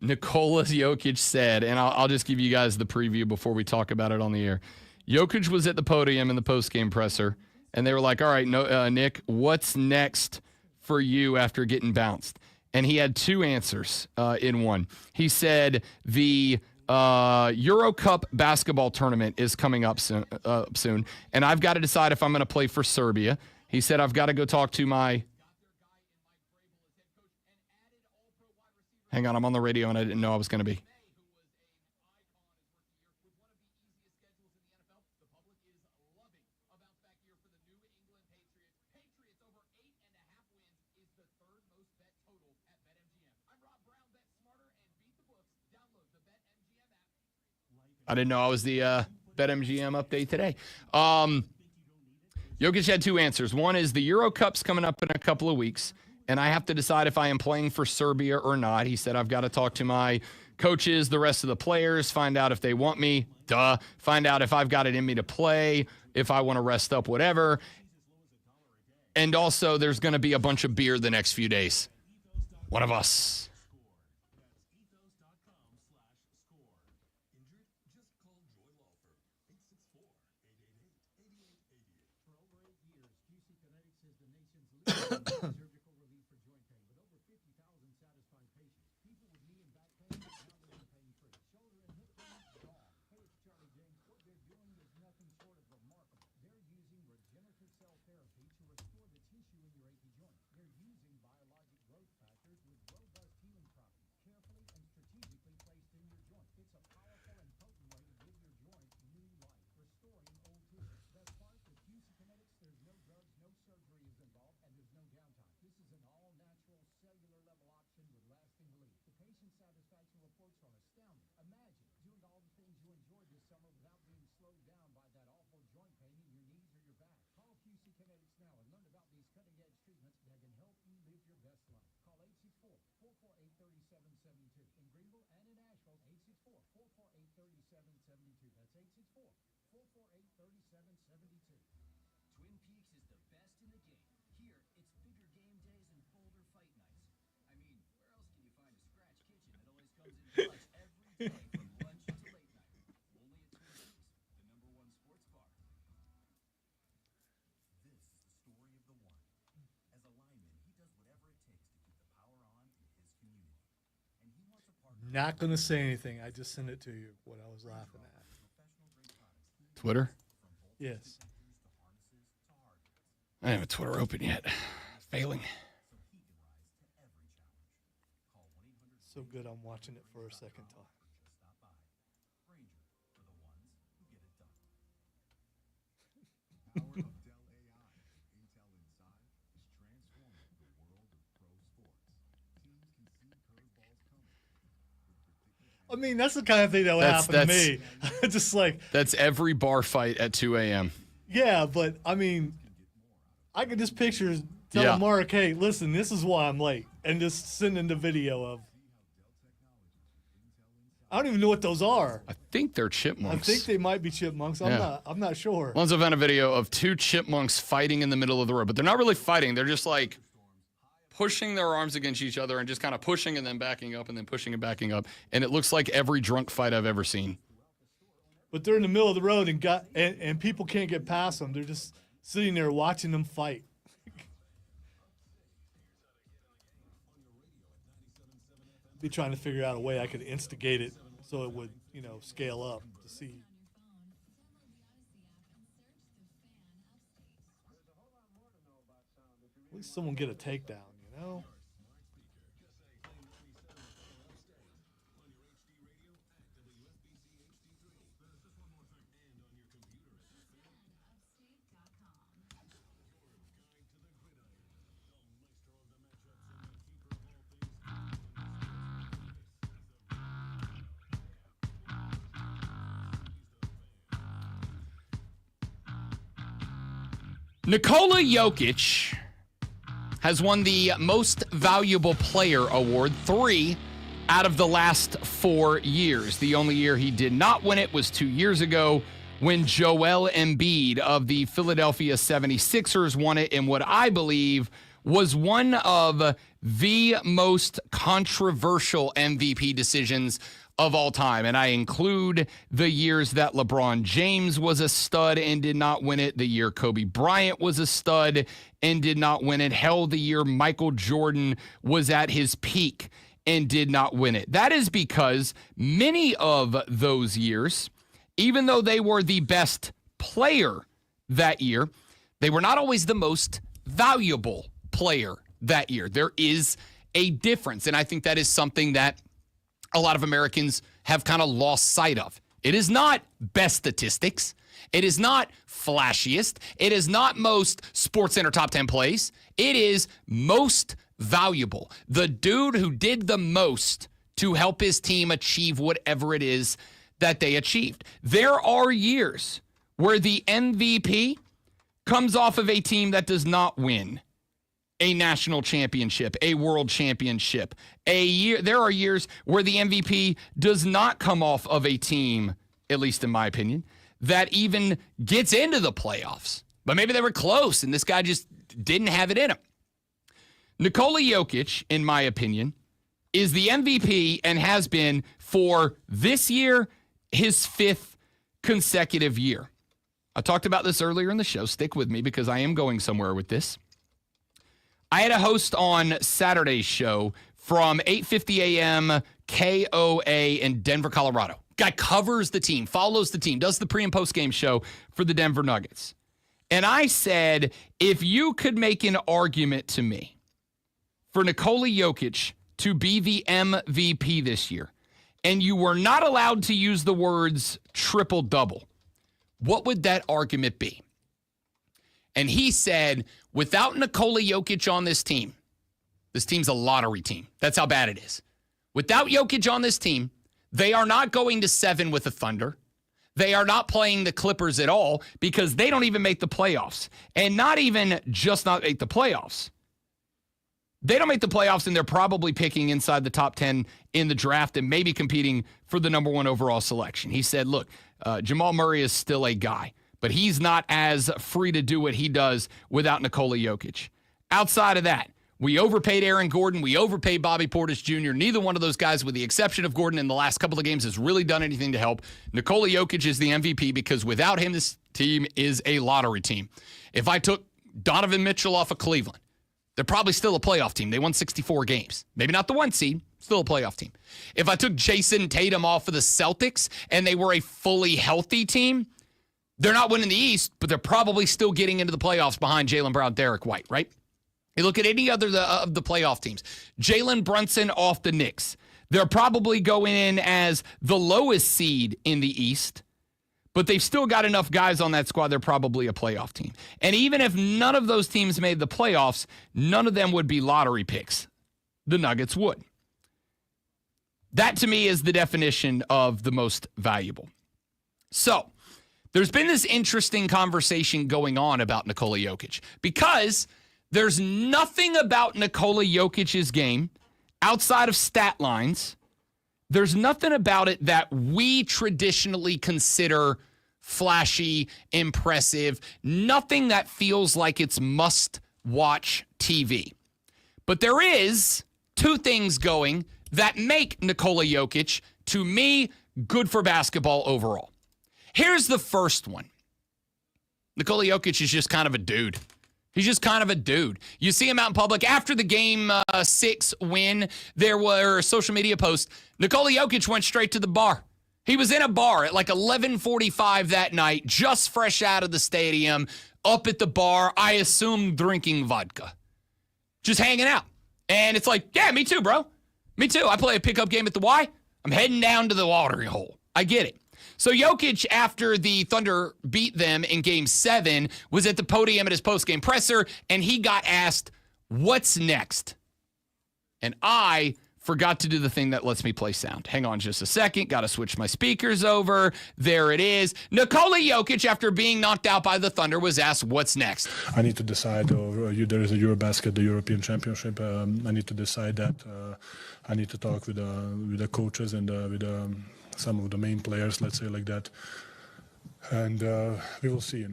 Nikola Jokic said, and I'll just give you guys the preview before we talk about it on the air. Jokic was at the podium in the postgame presser, and they were like, all right, Nick, what's next for you after getting bounced? And he had two answers in one. He said the Euro Cup basketball tournament is coming up soon, and I've got to decide if I'm going to play for Serbia. He said, I've got to go talk to my... Hang on, I'm on the radio, and I didn't know I was going to be. I didn't know I was the BetMGM update today. Jokic had two answers. One is the Euro Cup's coming up in a couple of weeks, and I have to decide if I am playing for Serbia or not. He said, I've got to talk to my coaches, the rest of the players, find out if they want me. Find out if I've got it in me to play, if I want to rest up, whatever. And also, there's going to be a bunch of beer the next few days. One of us. Surgical relief for joint pain, but over 50,000 satisfied patients. People with knee and back pain now living pain-free. Shoulder and hip pain, gone. Hey, it's Charlie James. What they're doing is nothing short of remarkable. They're using regenerative cell therapy to restore the tissue in your achy joint. They're using biologic growth factors with robust healing properties, carefully and strategically placed in your joint. It's a powerful and potent way to give your joint new life, restoring old tissue. Best part, with QC Kinetics, there's no drugs, no surgery is involved, and there's no downtime. This is an all-natural, cellular-level option with lasting relief. The patient satisfaction reports are astounding. Imagine doing all the things you enjoyed this summer without being slowed down by that awful joint pain in your knees or your back. Call QC Kinetics now and learn about these cutting-edge treatments that can help you live your best life. Call 864-448-3772. In Greenville and in Asheville, 864-448-3772. That's 864-448-3772. Twin Peaks is the best in the game. Here, it's bigger game days and bolder fight nights. I mean, where else can you find a scratch kitchen that always comes in clutch every day from lunch to late night? Only at Twin Peaks, the #1 sports bar. This is the story of the one. As a lineman, he does whatever it takes to keep the power on in his community. And he wants a partner. Not going to say anything. I just sent it to you, what I was laughing at. Twitter? Yes. I don't have a Twitter open yet. Failing. So good I'm watching it for a second time. Power of Dell AI. Intel Inside is transforming the world of pro sports. Teams can see curveballs coming. I mean, that's the kind of thing that would happen to me. Just like, That's every bar fight at 2 a.m. yeah, but I mean, I could just picture telling Yeah. Mark, hey, listen, this is why I'm late. And just sending the video of. I don't even know what those are. I think they're I chipmunks. think they might be chipmunks. I'm not sure. Once I found a video of two chipmunks fighting in the middle of the road, but they're not really fighting. They're just like pushing their arms against each other and just kind of pushing and then backing up and then pushing and backing up. And it looks like every drunk fight I've ever seen. But they're in the middle of the road and people can't get past them. They're just sitting there watching them fight. Be trying to figure out a way I could instigate it so it would, scale up to see. At least someone get a takedown, Nikola Jokic has won the Most Valuable Player award 3 out of the last 4 years. The only year he did not win it was 2 years ago when Joel Embiid of the Philadelphia 76ers won it in what I believe was one of the most controversial MVP decisions of all time. And I include the years that LeBron James was a stud and did not win it, the year Kobe Bryant was a stud and did not win it, hell, the year Michael Jordan was at his peak and did not win it. That is because many of those years, even though they were the best player that year, they were not always the most valuable player that year. There is a difference, and I think that is something that a lot of Americans have kind of lost sight of. It is not best statistics. It is not flashiest. It is not most Sports Center top 10 plays. It is most valuable. The dude who did the most to help his team achieve whatever it is that they achieved. There are years where the MVP comes off of a team that does not win a national championship, a world championship. There are years where the MVP does not come off of a team, at least in my opinion, that even gets into the playoffs. But maybe they were close and this guy just didn't have it in him. Nikola Jokic, in my opinion, is the MVP and has been for this year, his 5th consecutive year. I talked about this earlier in the show. Stick with me because I am going somewhere with this. I had a host on Saturday's show from 8:50 a.m. KOA in Denver, Colorado. Guy covers the team, follows the team, does the pre- and post-game show for the Denver Nuggets. And I said, if you could make an argument to me for Nikola Jokic to be the MVP this year, and you were not allowed to use the words triple-double, what would that argument be? And he said, without Nikola Jokic on this team's a lottery team. That's how bad it is. Without Jokic on this team, they are not going to 7 with the Thunder. They are not playing the Clippers at all because they don't even make the playoffs. And not even just not make the playoffs. They don't make the playoffs, and they're probably picking inside the top 10 in the draft and maybe competing for the number 1 overall selection. He said, look, Jamal Murray is still a guy, but he's not as free to do what he does without Nikola Jokic. Outside of that, we overpaid Aaron Gordon. We overpaid Bobby Portis Jr. Neither one of those guys, with the exception of Gordon in the last couple of games, has really done anything to help. Nikola Jokic is the MVP because without him, this team is a lottery team. If I took Donovan Mitchell off of Cleveland, they're probably still a playoff team. They won 64 games. Maybe not the 1 seed, still a playoff team. If I took Jason Tatum off of the Celtics and they were a fully healthy team, they're not winning the East, but they're probably still getting into the playoffs behind Jaylen Brown, Derek White, right? You look at any other of the playoff teams. Jalen Brunson off the Knicks. They're probably going in as the lowest seed in the East, but they've still got enough guys on that squad. They're probably a playoff team. And even if none of those teams made the playoffs, none of them would be lottery picks. The Nuggets would. That, to me, is the definition of the most valuable. So, there's been this interesting conversation going on about Nikola Jokic because there's nothing about Nikola Jokic's game outside of stat lines. There's nothing about it that we traditionally consider flashy, impressive, nothing that feels like it's must-watch TV. But there is 2 things going that make Nikola Jokic, to me, good for basketball overall. Here's the first one. Nikola Jokic is just kind of a dude. He's just kind of a dude. You see him out in public. After the Game 6 win, there were social media posts. Nikola Jokic went straight to the bar. He was in a bar at like 11:45 that night, just fresh out of the stadium, up at the bar, I assume drinking vodka. Just hanging out. And it's like, yeah, me too, bro. Me too. I play a pickup game at the Y. I'm heading down to the watering hole. I get it. So Jokic, after the Thunder beat them in Game 7, was at the podium at his post-game presser, and he got asked, what's next? And I forgot to do the thing that lets me play sound. Hang on just a second. Got to switch my speakers over. There it is. Nikola Jokic, after being knocked out by the Thunder, was asked, what's next? I need to decide, there is a Eurobasket, the European Championship. I need to decide that. I need to talk with the coaches and with some of the main players, let's say like that. And we will see,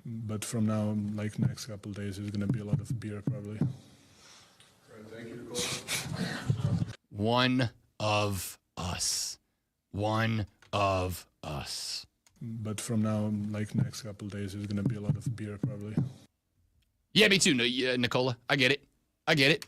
But from now, like next couple days, there's going to be a lot of beer probably. One of us. One of us. But from now, like next couple days, there's going to be a lot of beer probably. Yeah, me too, Nicola. I get it.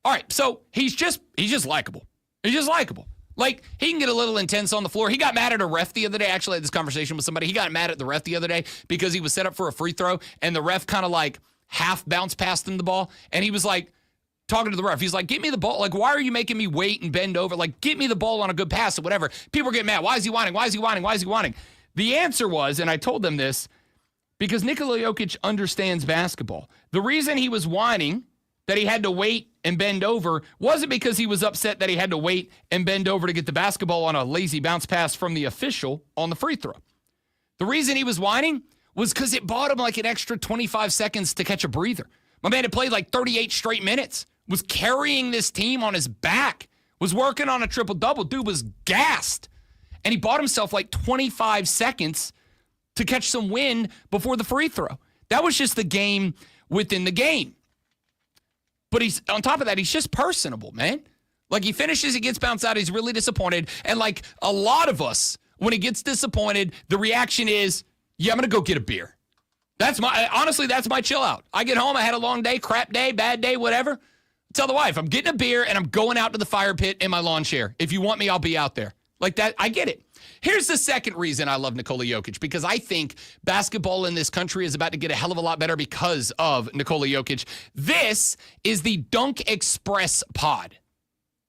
All right, so he's just likable. He's just likable. Like, he can get a little intense on the floor. He got mad at a ref the other day. Actually, I had this conversation with somebody. He got mad at the ref the other day because he was set up for a free throw, and the ref kind of like half bounced past him the ball, and he was like talking to the ref. He's like, get me the ball. Like, why are you making me wait and bend over? Like, get me the ball on a good pass or whatever. People are getting mad. Why is he whining? Why is he whining? Why is he whining? The answer was, and I told them this, because Nikola Jokic understands basketball. The reason he was whining that he had to wait and bend over wasn't because he was upset that he had to wait and bend over to get the basketball on a lazy bounce pass from the official on the free throw. The reason he was whining was because it bought him like an extra 25 seconds to catch a breather. My man had played like 38 straight minutes, was carrying this team on his back, was working on a triple-double. Dude was gassed. And he bought himself like 25 seconds to catch some wind before the free throw. That was just the game within the game. But he's on top of that, he's just personable, man. Like, he finishes, he gets bounced out, he's really disappointed. And like a lot of us, when he gets disappointed, the reaction is, yeah, I'm going to go get a beer. Honestly, that's my chill out. I get home, I had a long day, crap day, bad day, whatever. Tell the wife, I'm getting a beer and I'm going out to the fire pit in my lawn chair. If you want me, I'll be out there. Like that, I get it. Here's the second reason I love Nikola Jokic, because I think basketball in this country is about to get a hell of a lot better because of Nikola Jokic. This is the Dunk Express pod.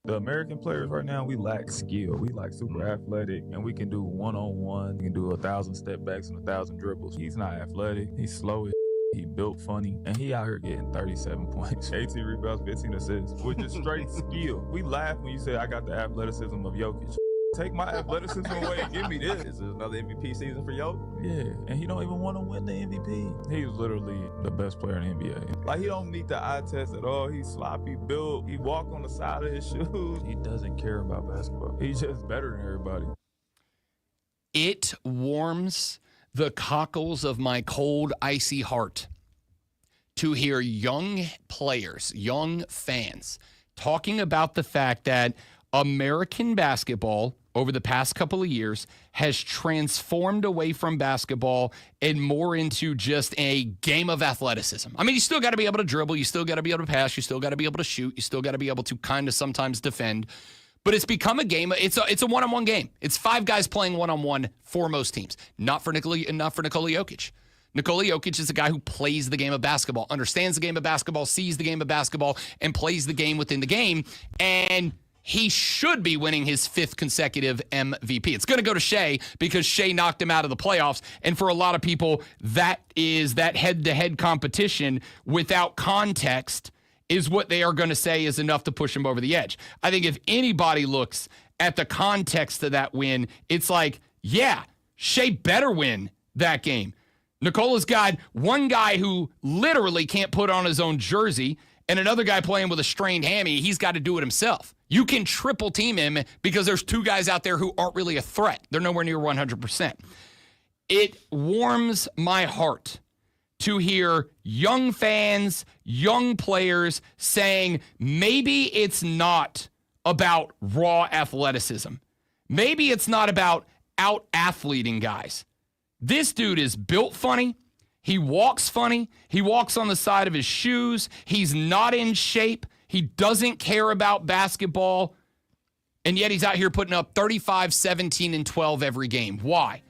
The American players right now, we lack skill. We like super athletic, and we can do one-on-one. We can do 1,000 step backs and 1,000 dribbles. He's not athletic. He's slow as he built funny, and he out here getting 37 points, 18 rebounds, 15 assists, with just straight skill. We laugh when you say, I got the athleticism of Jokic. Take my athleticism away and give me this. Is this another MVP season for Jokic? Yeah, and he don't even want to win the MVP. He's literally the best player in the NBA. Like, he don't need the eye test at all. He's sloppy built. He walk on the side of his shoes. He doesn't care about basketball. He's just better than everybody. It warms the cockles of my cold, icy heart to hear young players, young fans, talking about the fact that American basketball over the past couple of years has transformed away from basketball and more into just a game of athleticism. I mean, you still got to be able to dribble. You still got to be able to pass. You still got to be able to shoot. You still got to be able to kind of sometimes defend. But it's become a game. It's a one-on-one game. It's five guys playing one-on-one for most teams. Not for Nikola Jokic. Nikola Jokic is a guy who plays the game of basketball, understands the game of basketball, sees the game of basketball, and plays the game within the game. And he should be winning his fifth consecutive MVP. It's going to go to Shea because Shea knocked him out of the playoffs. And for a lot of people, that head-to-head competition without context is what they are going to say is enough to push him over the edge. I think if anybody looks at the context of that win, it's like, yeah, Shea better win that game. Nicola's got one guy who literally can't put on his own jersey and another guy playing with a strained hammy. He's got to do it himself. You can triple team him because there's two guys out there who aren't really a threat. They're nowhere near 100%. It warms my heart to hear young fans, young players saying maybe it's not about raw athleticism. Maybe it's not about out-athleting guys. This dude is built funny. He walks funny. He walks on the side of his shoes. He's not in shape. He doesn't care about basketball. And yet he's out here putting up 35, 17, and 12 every game. Why?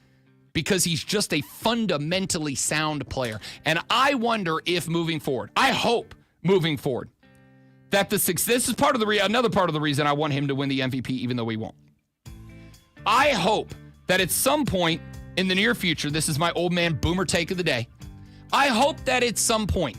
Because he's just a fundamentally sound player. And I wonder if moving forward, I hope moving forward, that the success, this is part of another part of the reason I want him to win the MVP, even though he won't. I hope that at some point in the near future, this is my old man boomer take of the day, I hope that at some point,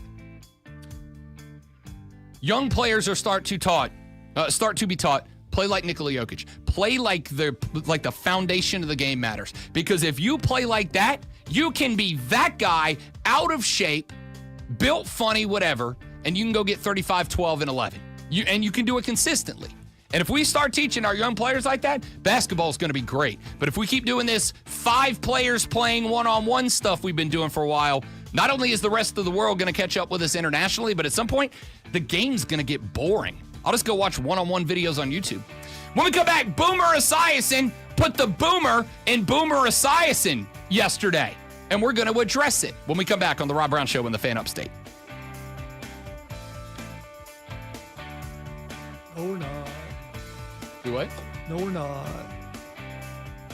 young players are start to be taught, play like Nikola Jokic. Play like the foundation of the game matters. Because if you play like that, you can be that guy out of shape, built funny, whatever, and you can go get 35, 12, and 11. You can do it consistently. And if we start teaching our young players like that, basketball is going to be great. But if we keep doing this 5 players playing one-on-one stuff we've been doing for a while, not only is the rest of the world going to catch up with us internationally, but at some point, the game's going to get boring. I'll just go watch one-on-one videos on YouTube. When we come back, Boomer Esiason put the boomer in Boomer Esiason yesterday, and we're going to address it when we come back on the Rob Brown Show in the Fan Upstate. No, we're not. Do what? No, we're not.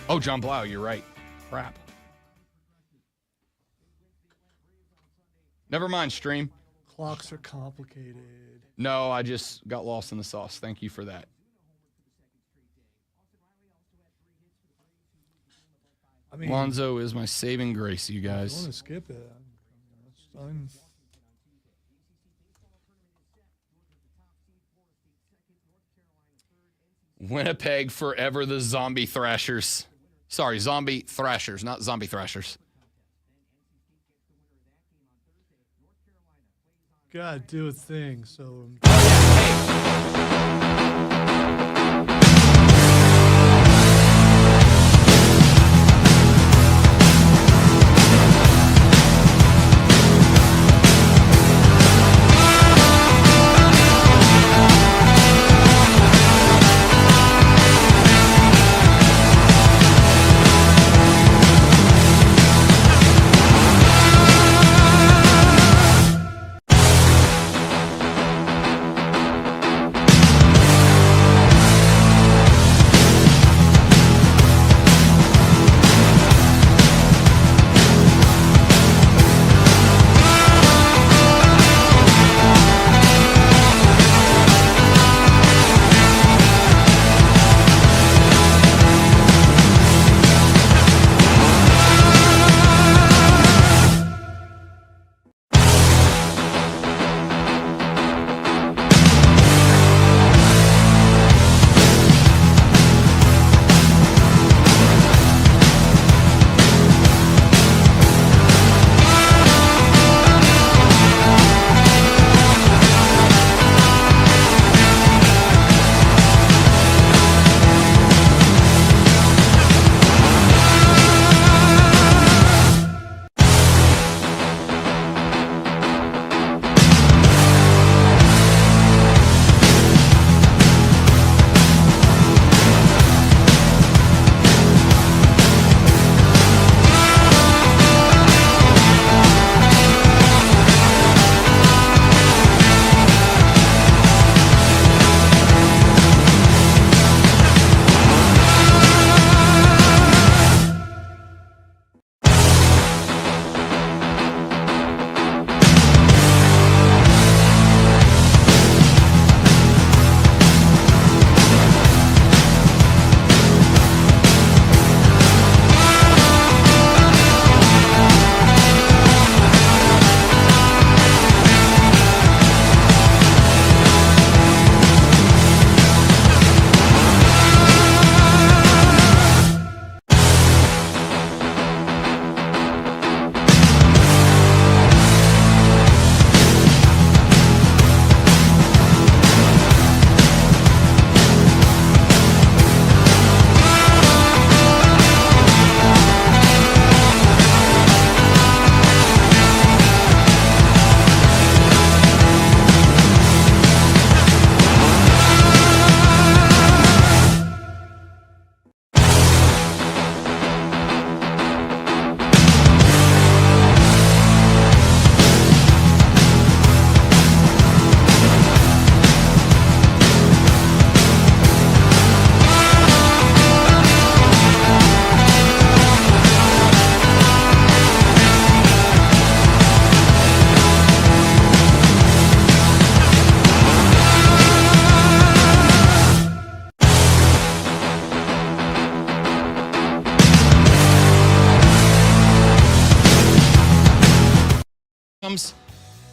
Oh, John Blau, you're right. Crap. Never mind, stream. Clocks are complicated. No, I just got lost in the sauce. Thank you for that. I mean, Lonzo is my saving grace, you I guys. want to skip it. That's fine. Winnipeg forever the zombie thrashers. Sorry, zombie thrashers, not zombie thrashers. Gotta do a thing. So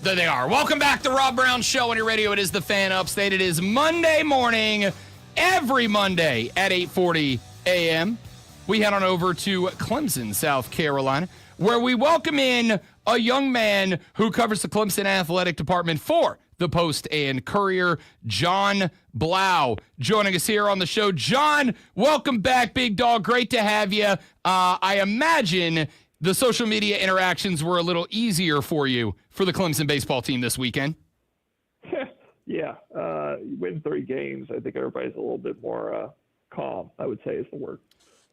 There they are. Welcome back to Rob Brown Show on your radio. It is the Fan Upstate. It is Monday morning, every Monday at 8:40 a.m. We head on over to Clemson, South Carolina, where we welcome in a young man who covers the Clemson athletic department for the Post and Courier, John Blau, joining us here on the show. John, welcome back, big dog. Great to have you. I imagine the social media interactions were a little easier for you for the Clemson baseball team this weekend. Yeah, you win 3 games. I think everybody's a little bit more calm, I would say is the word.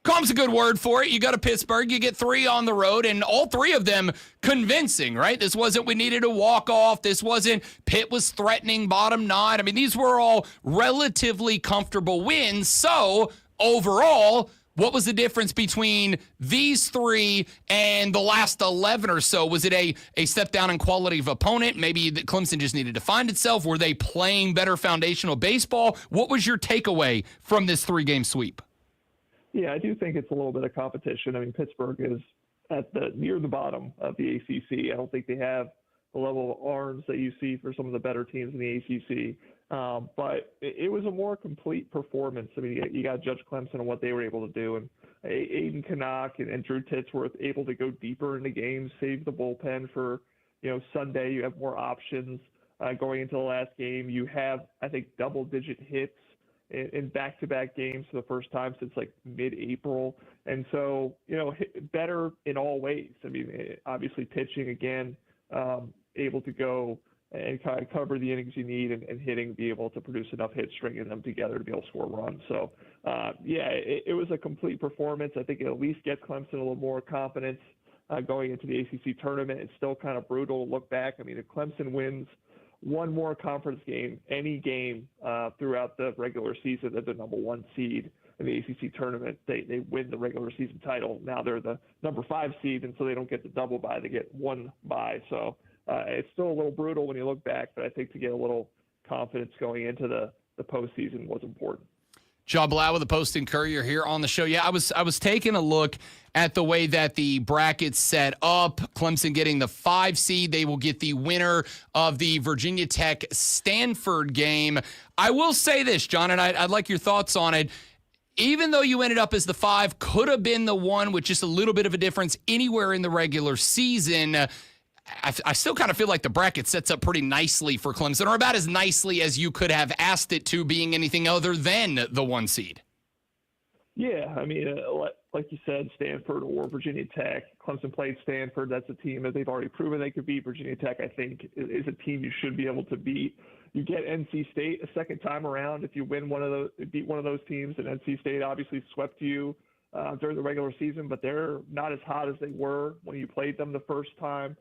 Calm's a good word for it. You go to Pittsburgh, you get 3 on the road, and all 3 of them convincing, right? This wasn't we needed a walk-off. This wasn't Pitt was threatening bottom 9. I mean, these were all relatively comfortable wins. So, overall, what was the difference between these 3 and the last 11 or so? Was it a step down in quality of opponent? Maybe that Clemson just needed to find itself? Were they playing better foundational baseball? What was your takeaway from this 3-game sweep? Yeah, I do think it's a little bit of competition. I mean, Pittsburgh is near the bottom of the ACC. I don't think they have the level of arms that you see for some of the better teams in the ACC. But it was a more complete performance. I mean, you got to judge Clemson on what they were able to do. And Aiden Canuck and Drew Titsworth able to go deeper into games, save the bullpen for, Sunday. You have more options going into the last game. You have, I think, double-digit hits in back-to-back games for the first time since like mid-April. And so, better in all ways. I mean, obviously pitching again, able to go and kind of cover the innings you need, and hitting, be able to produce enough hits, stringing them together to be able to score runs. So, it was a complete performance. I think it at least gets Clemson a little more confidence going into the ACC tournament. It's still kind of brutal to look back. I mean, if Clemson wins one more conference game, any game throughout the regular season, they're the number 1 seed in the ACC tournament. They win the regular season title. Now they're the number 5 seed, and so they don't get the double bye. They get 1 bye. So it's still a little brutal when you look back, but I think to get a little confidence going into the postseason was important. John Blau with the Post and Courier here on the show. Yeah, I was taking a look at the way that the bracket's set up. Clemson getting the 5 seed. They will get the winner of the Virginia Tech Stanford game. I will say this, John, and I'd like your thoughts on it. Even though you ended up as the 5, could have been the 1 with just a little bit of a difference anywhere in the regular season. I still kind of feel like the bracket sets up pretty nicely for Clemson, or about as nicely as you could have asked it to, being anything other than the 1 seed. Yeah, I mean, like you said, Stanford or Virginia Tech. Clemson played Stanford. That's a team that they've already proven they could beat. Virginia Tech, I think, is a team you should be able to beat. You get NC State a second time around if you beat one of those teams, and NC State obviously swept you during the regular season, but they're not as hot as they were when you played them the first time.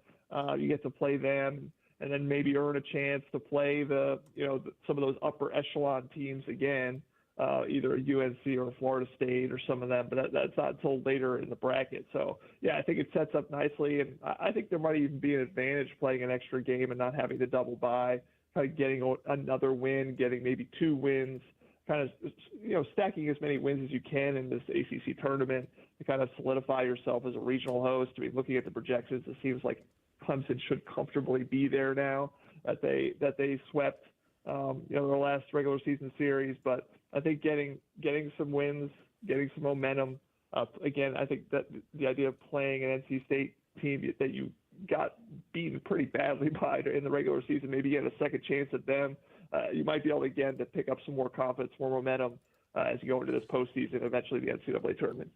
You get to play them and then maybe earn a chance to play some of those upper echelon teams again, either UNC or Florida State or some of them, but that's not until later in the bracket. So, yeah, I think it sets up nicely, and I think there might even be an advantage playing an extra game and not having to double bye, kind of getting another win, getting maybe 2 wins, kind of, stacking as many wins as you can in this ACC tournament to kind of solidify yourself as a regional host. I mean, looking at the projections, it seems like Clemson should comfortably be there now that they swept their last regular season series. But I think getting some wins, getting some momentum. Again, I think that the idea of playing an NC State team that you got beaten pretty badly by in the regular season, maybe get a second chance at them. You might be able again to pick up some more confidence, more momentum as you go into this postseason, eventually the NCAA tournament.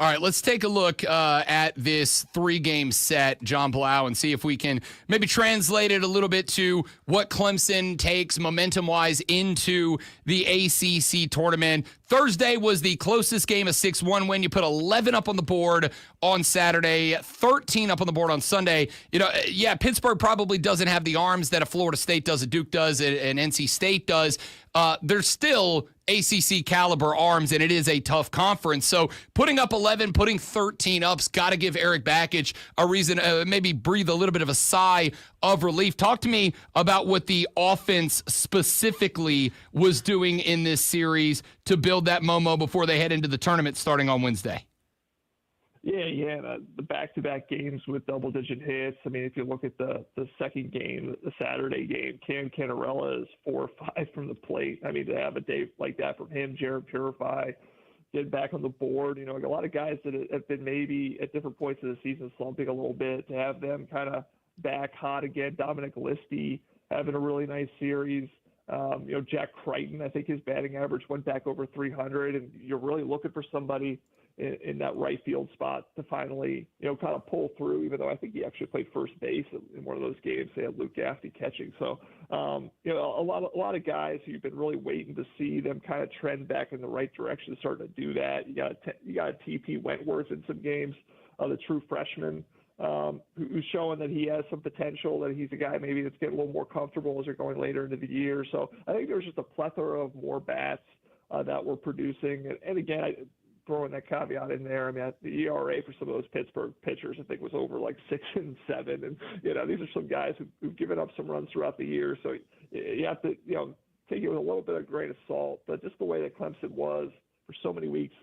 All right, let's take a look at this 3-game set, John Blau, and see if we can maybe translate it a little bit to what Clemson takes momentum-wise into the ACC tournament. Thursday was the closest game, a 6-1 win. You put 11 up on the board on Saturday, 13 up on the board on Sunday. Pittsburgh probably doesn't have the arms that a Florida State does, a Duke does, an NC State does. There's still ACC caliber arms, and it is a tough conference. So putting up 11, putting 13 up's got to give Eric Bakich a reason, maybe breathe a little bit of a sigh of relief. Talk to me about what the offense specifically was doing in this series to build that Momo before they head into the tournament starting on Wednesday. Yeah, the back-to-back games with double-digit hits. I mean, if you look at the second game, the Saturday game, Cam Cannarella is 4 or 5 from the plate. I mean, to have a day like that from him, Jared Purify, get back on the board. A lot of guys that have been maybe at different points of the season slumping a little bit, to have them kind of back hot again. Dominic Listy having a really nice series. Jack Crichton, I think his batting average went back over 300, and you're really looking for somebody in that right field spot to finally, kind of pull through, even though I think he actually played first base in one of those games. They had Luke Gaffney catching. So, a lot of guys who you've been really waiting to see them kind of trend back in the right direction, starting to do that. You got a TP Wentworth in some games, the true freshman, who's showing that he has some potential, that he's a guy maybe that's getting a little more comfortable as they're going later into the year. So I think there's just a plethora of more bats that we're producing. And again, throwing that caveat in there, I mean, the ERA for some of those Pittsburgh pitchers, I think, was over like 6 and 7. And, these are some guys who've given up some runs throughout the year. So you have to, take it with a little bit of grain of salt. But just the way that Clemson was for so many weeks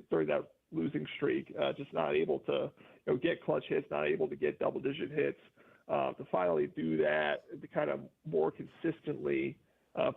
during that losing streak, just not able to get clutch hits, not able to get double-digit hits, to finally do that, to kind of more consistently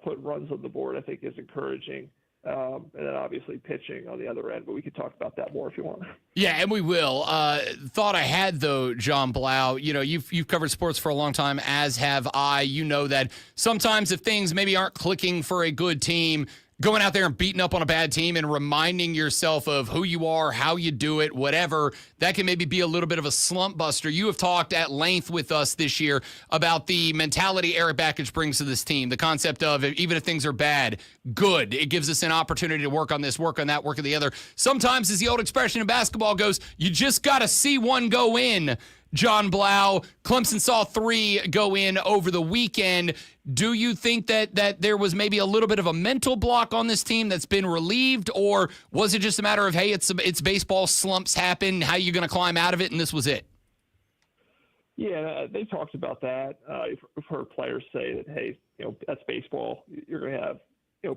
put runs on the board, I think is encouraging. And then obviously pitching on the other end, but we could talk about that more if you want. Yeah, and we will. Thought I had, though, John Blau, you've covered sports for a long time, as have I. You know that sometimes if things maybe aren't clicking for a good team, going out there and beating up on a bad team and reminding yourself of who you are, how you do it, whatever, that can maybe be a little bit of a slump buster. You have talked at length with us this year about the mentality Eric Bakich brings to this team, the concept of even if things are bad, good. It gives us an opportunity to work on this, work on that, work on the other. Sometimes, as the old expression in basketball goes, you just got to see one go in. John Blau, Clemson saw 3 go in over the weekend. Do you think that there was maybe a little bit of a mental block on this team that's been relieved, or was it just a matter of, hey, it's baseball, slumps happen, how are you going to climb out of it, and this was it? Yeah, they talked about that. I've heard players say that, hey, that's baseball. You're going to have,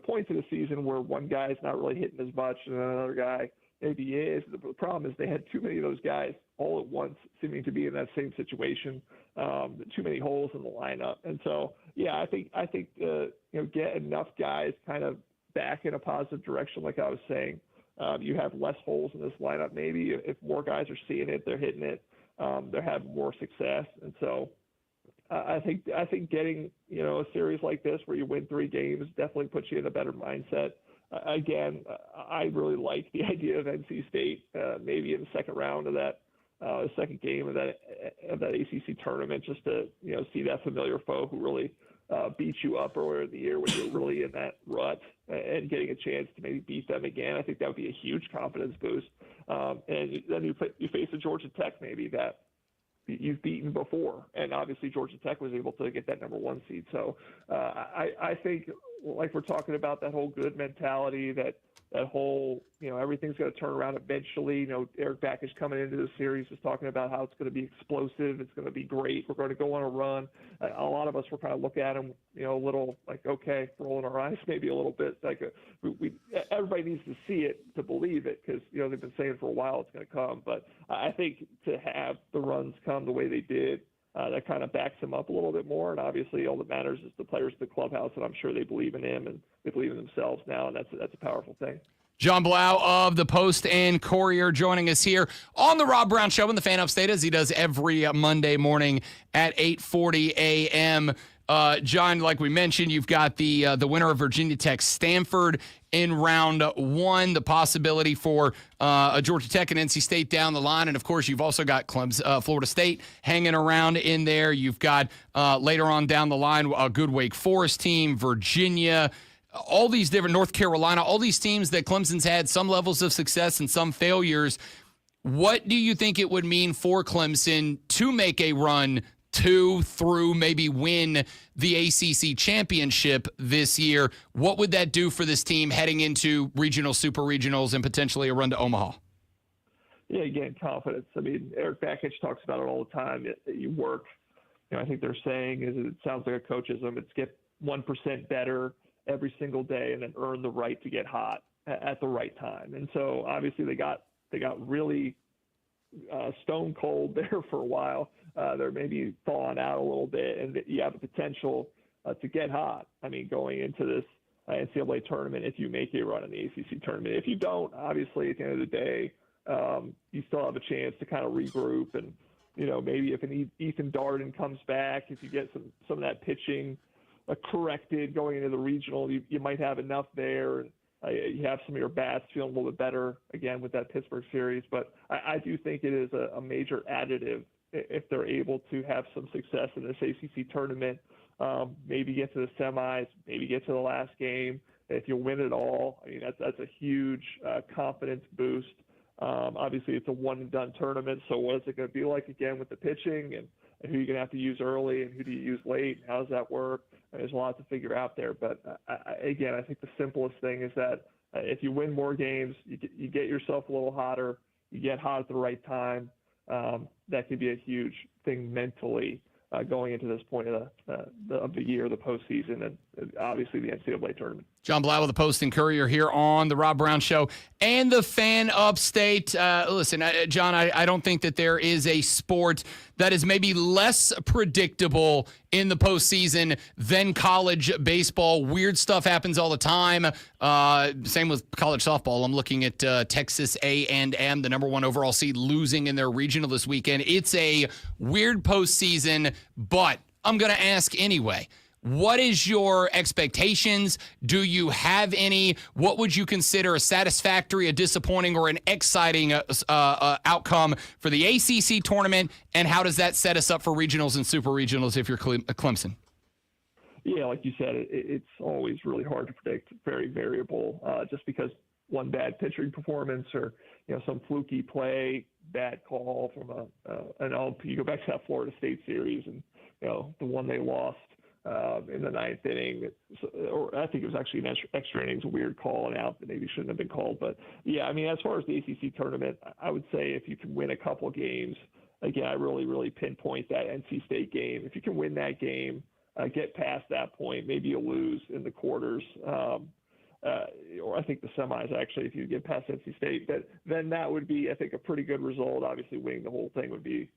points in the season where one guy's not really hitting as much and another guy maybe is. The problem is they had too many of those guys all at once seeming to be in that same situation, too many holes in the lineup. And so, yeah, I think get enough guys kind of back in a positive direction, like I was saying. You have less holes in this lineup maybe. If more guys are seeing it, they're hitting it, they're having more success. And so I think getting, a series like this where you win 3 games definitely puts you in a better mindset. Again, I really like the idea of NC State maybe in the second round of that, the second game of that ACC tournament, just to see that familiar foe who really beat you up earlier in the year when you're really in that rut, and getting a chance to maybe beat them again. I think that would be a huge confidence boost. And then you face a Georgia Tech maybe that you've beaten before, and obviously Georgia Tech was able to get that number 1 seed. So I think, like we're talking about, that whole good mentality, that whole, everything's going to turn around eventually. Eric Bakich coming into the series was talking about how it's going to be explosive. It's going to be great. We're going to go on a run. A lot of us were kind of looking at him, a little like, okay, rolling our eyes maybe a little bit. Like everybody needs to see it to believe it, because, they've been saying for a while it's going to come. But I think to have the runs come the way they did, that kind of backs him up a little bit more. And obviously all that matters is the players at the clubhouse, and I'm sure they believe in him and they believe in themselves now, and that's a powerful thing. John Blau of the Post and Courier joining us here on the Rob Brown Show in the Fan Upstate, as he does every Monday morning at 8:40 a.m. John, like we mentioned, you've got the winner of Virginia Tech Stanford in round 1, the possibility for a Georgia Tech and NC State down the line. And, of course, you've also got Florida State hanging around in there. You've got later on down the line a good Wake Forest team, Virginia, all these different, North Carolina, all these teams that Clemson's had some levels of success and some failures. What do you think it would mean for Clemson to make a run through maybe win the ACC championship this year? What would that do for this team heading into regional, super regionals, and potentially a run to Omaha? Yeah, again, confidence. I mean, Eric Bakich talks about it all the time. You work, I think they're saying, is it sounds like a coachism, it's get 1% better every single day and then earn the right to get hot at the right time. And so obviously they got really stone cold there for a while. They're maybe thawing out a little bit, and you have the potential to get hot. I mean, going into this NCAA tournament, if you make a run in the ACC tournament. If you don't, obviously, at the end of the day, you still have a chance to kind of regroup and maybe if an Ethan Darden comes back, if you get some of that pitching corrected going into the regional, you might have enough there. And you have some of your bats feeling a little bit better again with that Pittsburgh series. But I do think it is a major additive if they're able to have some success in this ACC tournament. Maybe get to the semis, maybe get to the last game. If you win it all, I mean, that's a huge confidence boost. Obviously, it's a one-and-done tournament, so what is it going to be like again with the pitching and who you're going to have to use early and who do you use late? How does that work? There's a lot to figure out there. But, I think the simplest thing is that if you win more games, you get yourself a little hotter, you get hot at the right time. That could be a huge thing mentally going into this point of the year, the postseason, and obviously the NCAA tournament. John Blau with the Post and Courier here on the Rob Brown Show and the Fan Upstate. Listen, John, I don't think that there is a sport that is maybe less predictable in the postseason than college baseball. Weird stuff happens all the time. Same with college softball. I'm looking at Texas A&M, the number 1 overall seed, losing in their regional this weekend. It's a weird postseason, but I'm going to ask anyway. What is your expectations? Do you have any? What would you consider a satisfactory, a disappointing, or an exciting outcome for the ACC tournament? And how does that set us up for regionals and super regionals if you're Clemson? Yeah, like you said, it's always really hard to predict. Very variable, just because one bad pitching performance or some fluky play, bad call from an ump. You go back to that Florida State series and the one they lost in the 9th inning, or I think it was actually an extra innings, a weird call and out that maybe shouldn't have been called. But yeah, I mean, as far as the ACC tournament, I would say if you can win a couple of games, again, I really, really pinpoint that NC State game. If you can win that game, get past that point, maybe you lose in the quarters, or I think the semis actually, if you get past NC State, but then that would be, I think, a pretty good result. Obviously, winning the whole thing would be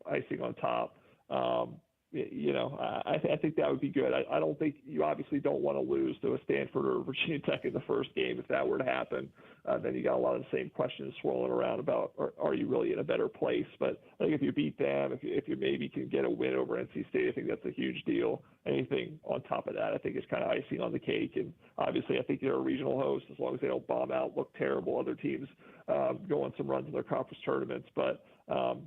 icing on top. I think that would be good. I don't think you obviously don't want to lose to a Stanford or Virginia Tech in the first game. If that were to happen, then you got a lot of the same questions swirling around about are you really in a better place? But I think if you beat them, if you maybe can get a win over NC State, I think that's a huge deal. Anything on top of that, I think is kind of icing on the cake. And obviously, I think they're a regional host as long as they don't bomb out, look terrible. Other teams go on some runs in their conference tournaments, but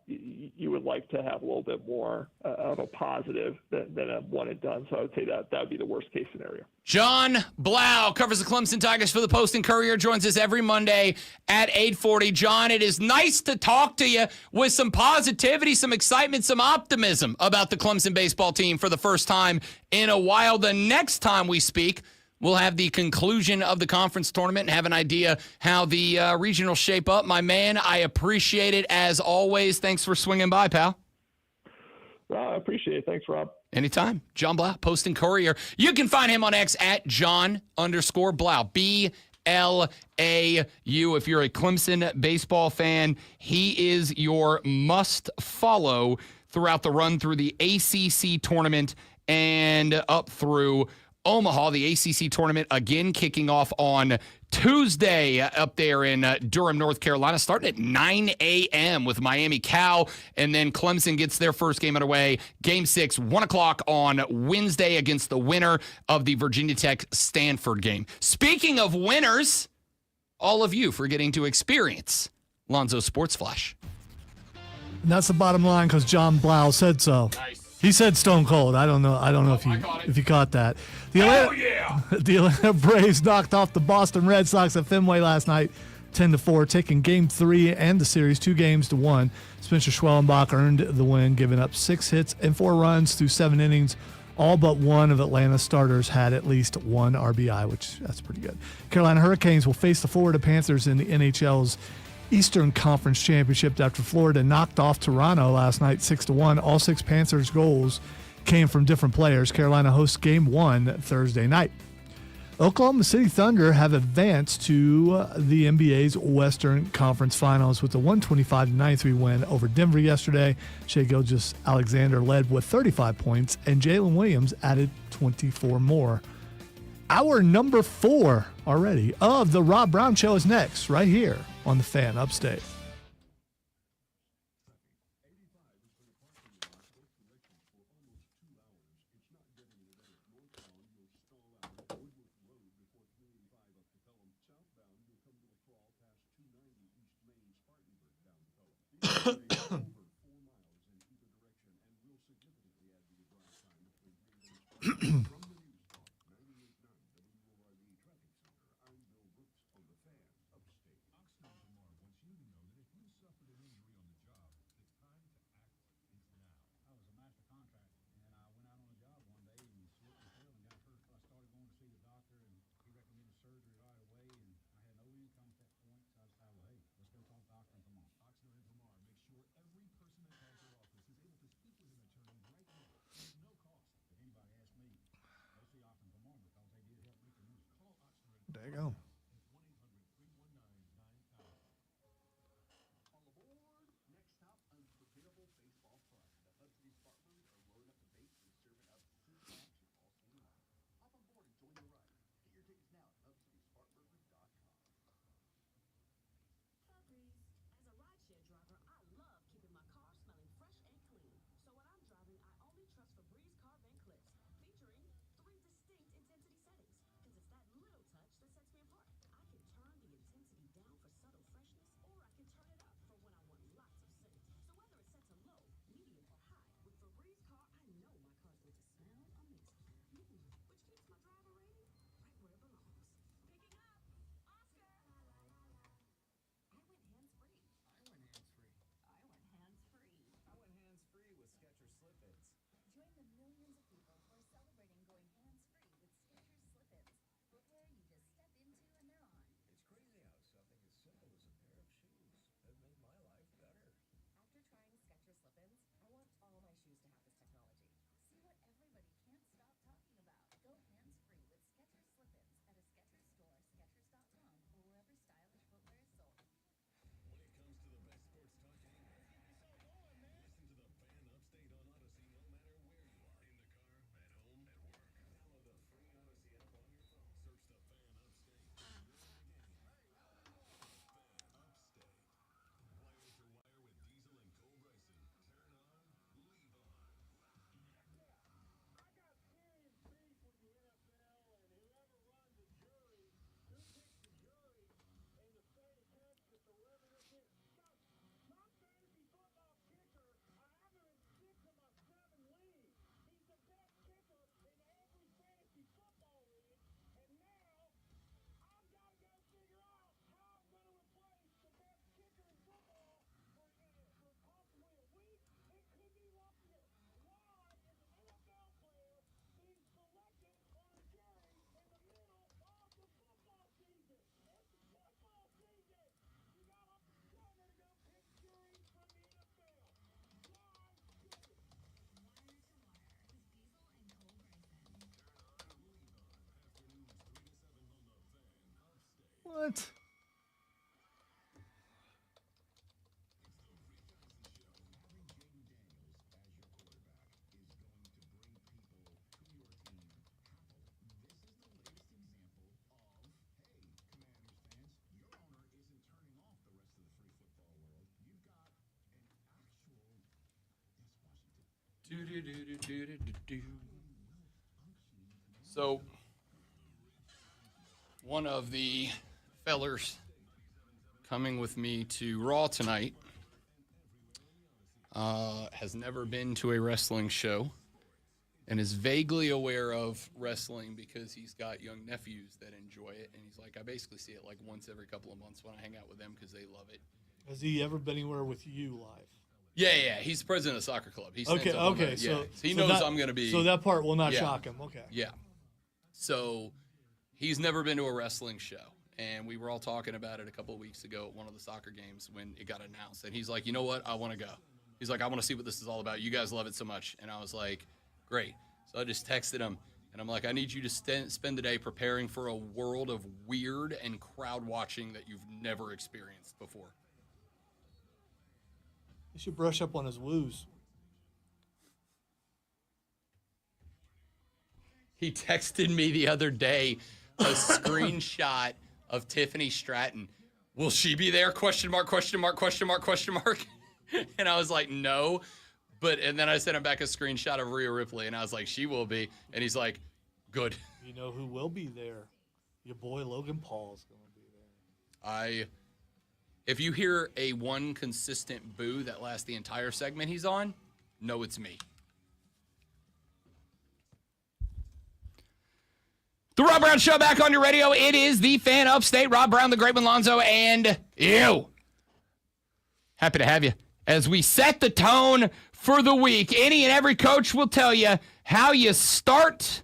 you would like to have a little bit more of a positive than a one and done. So I would say that would be the worst case scenario. John Blau covers the Clemson Tigers for the Post and Courier, joins us every Monday at 8:40. John, it is nice to talk to you with some positivity, some excitement, some optimism about the Clemson baseball team for the first time in a while. The next time we speak, we'll have the conclusion of the conference tournament and have an idea how the regionals shape up. My man, I appreciate it as always. Thanks for swinging by, pal. I appreciate it. Thanks, Rob. Anytime. John Blau, Post and Courier. You can find him on X at John_Blau. BLAU. If you're a Clemson baseball fan, he is your must follow throughout the run through the ACC tournament and up through Omaha. The ACC tournament again kicking off on Tuesday up there in Durham, North Carolina, starting at 9 a.m. with Miami Cal, and then Clemson gets their first game underway. Game 6, 1 o'clock on Wednesday against the winner of the Virginia Tech Stanford game. Speaking of winners, all of you for getting to experience Lonzo Sports Flash. And that's the bottom line because John Blau said so. Nice. He said stone cold. I don't know if you caught that. The Atlanta Braves knocked off the Boston Red Sox at Fenway last night, 10-4, taking Game 3 and the series 2-1. Spencer Schwellenbach earned the win, giving up 6 hits and 4 runs through 7 innings. All but one of Atlanta's starters had at least 1 RBI, that's pretty good. Carolina Hurricanes will face the Florida Panthers in the NHL's Eastern Conference Championship after Florida knocked off Toronto last night 6-1. All 6 Panthers goals came from different players. Carolina hosts Game 1 Thursday night. Oklahoma City Thunder have advanced to the NBA's Western Conference Finals with a 125-93 win over Denver yesterday. Shai Gilgeous-Alexander led with 35 points, and Jalen Williams added 24 more. Our number 4 already of the Rob Brown Show is next, right here on the Fan Upstate. I was a master contract, and I went out on a job one day and slipped and fell and got hurt. So I started going to see the doctor, and he recommended surgery right away. And I had no income at that point, so I decided, well, hey, let's go talk to Doctor and Vermont. Oxnard and Vermont make sure every person that calls their office is able to speak with an attorney right now at no cost. If anybody asks me, go see Doctor and Vermont because they did help me tremendously. Call Oxnard There you go. at 1-800-319-9000. All aboard! Next stop, Unforgettable Baseball Fun. The Hub City Spartanburgs are loading up the base and serving up sizzling action all season long. Hop on board and join the ride. Get your tickets now at HubCitySpartanburgers.com. Hi, Reese. As a rideshare driver, I love keeping my car smelling fresh and clean. So when I'm driving, I only trust Febreze car vent clips, featuring 3 distinct intensity settings. Because it's that little touch that sets me apart. I can turn the intensity down for subtle freshness, or I can turn it up for when I want lots of scent. So whether it's set to low, medium, or high, with Febreze car, I know my car's going to smell amazing. Which keeps my driver rating right where it belongs. Picking up, Oscar! I went hands-free. I went hands-free. I went hands-free. I went hands-free with Skechers Slip-ins. Join the millions of people who are celebrating going hands-free with Skechers Slip-ins. Footwear you just step into and they're on. It's crazy how something as simple as a pair of shoes have made my life better. After trying Skechers Slip-ins, I want all my shoes to have this technology. See what everybody can't stop talking about. Go hands-free with Skechers Slip-ins at a Skechers store, Skechers.com, or wherever stylish footwear is sold. When it comes to the best sports talk anywhere, listen to the Fan Upstate on Odyssey no matter where you are. In the car, at home, at work. Download the free Odyssey app on your phone. Search the Fan Upstate. You're in the game. Fan Upstate. Wire to wire with Diesel and Cole Bryson. Turn on, leave on. I got serious beef with the NFL and whoever runs the jury, who picks the jury in the state of Texas or wherever this is. Guys, my fantasy football kicker, I have him in 6 of my 7 leagues. He's the best kicker in every fantasy football league. And now, I've got to go figure out how I'm going to replace the best kicker in football for possibly a week. It could be longer. Why is an NFL player being selected on a jury in the middle of the football season? It's football season. You got October to go pick juries from the NFL. Why should it? Wire to Wire with Diesel and Cole Bryson. Afternoons 3 to 7 on the Fan Upstate. What? Having Jaden Daniels as your quarterback is going to bring people to your team happily. This is the latest example of, hey, Commanders fans, your owner isn't turning off the rest of the free football world. You've got an actual, yes, Washington. So, one of the fellers coming with me to Raw tonight has never been to a wrestling show and is vaguely aware of wrestling because he's got young nephews that enjoy it. And he's like, I basically see it like once every couple of months when I hang out with them because they love it. Has he ever been anywhere with you live? Yeah. He's the president of the soccer club. He stands Okay, up on okay. the- So yeah. He so knows that- I'm going to be. So that part will not Yeah. shock him. Okay. Yeah. So he's never been to a wrestling show. And we were all talking about it a couple of weeks ago at one of the soccer games when it got announced. And he's like, you know what? I want to go. He's like, I want to see what this is all about. You guys love it so much. And I was like, great. So I just texted him. And I'm like, I need you to spend the day preparing for a world of weird and crowd watching that you've never experienced before. He should brush up on his woos. He texted me the other day a screenshot of Tiffany Stratton. Will she be there? Question mark, question mark, question mark, question mark. And I was like, no. And then I sent him back a screenshot of Rhea Ripley, and I was like, she will be. And he's like, good. You know who will be there? Your boy Logan Paul's going to be there. If you hear a one consistent boo that lasts the entire segment he's on, know it's me. The Rob Brown Show back on your radio. It is the fan upstate. Rob Brown, the Great Lonzo, and you. Happy to have you. As we set the tone for the week, any and every coach will tell you how you start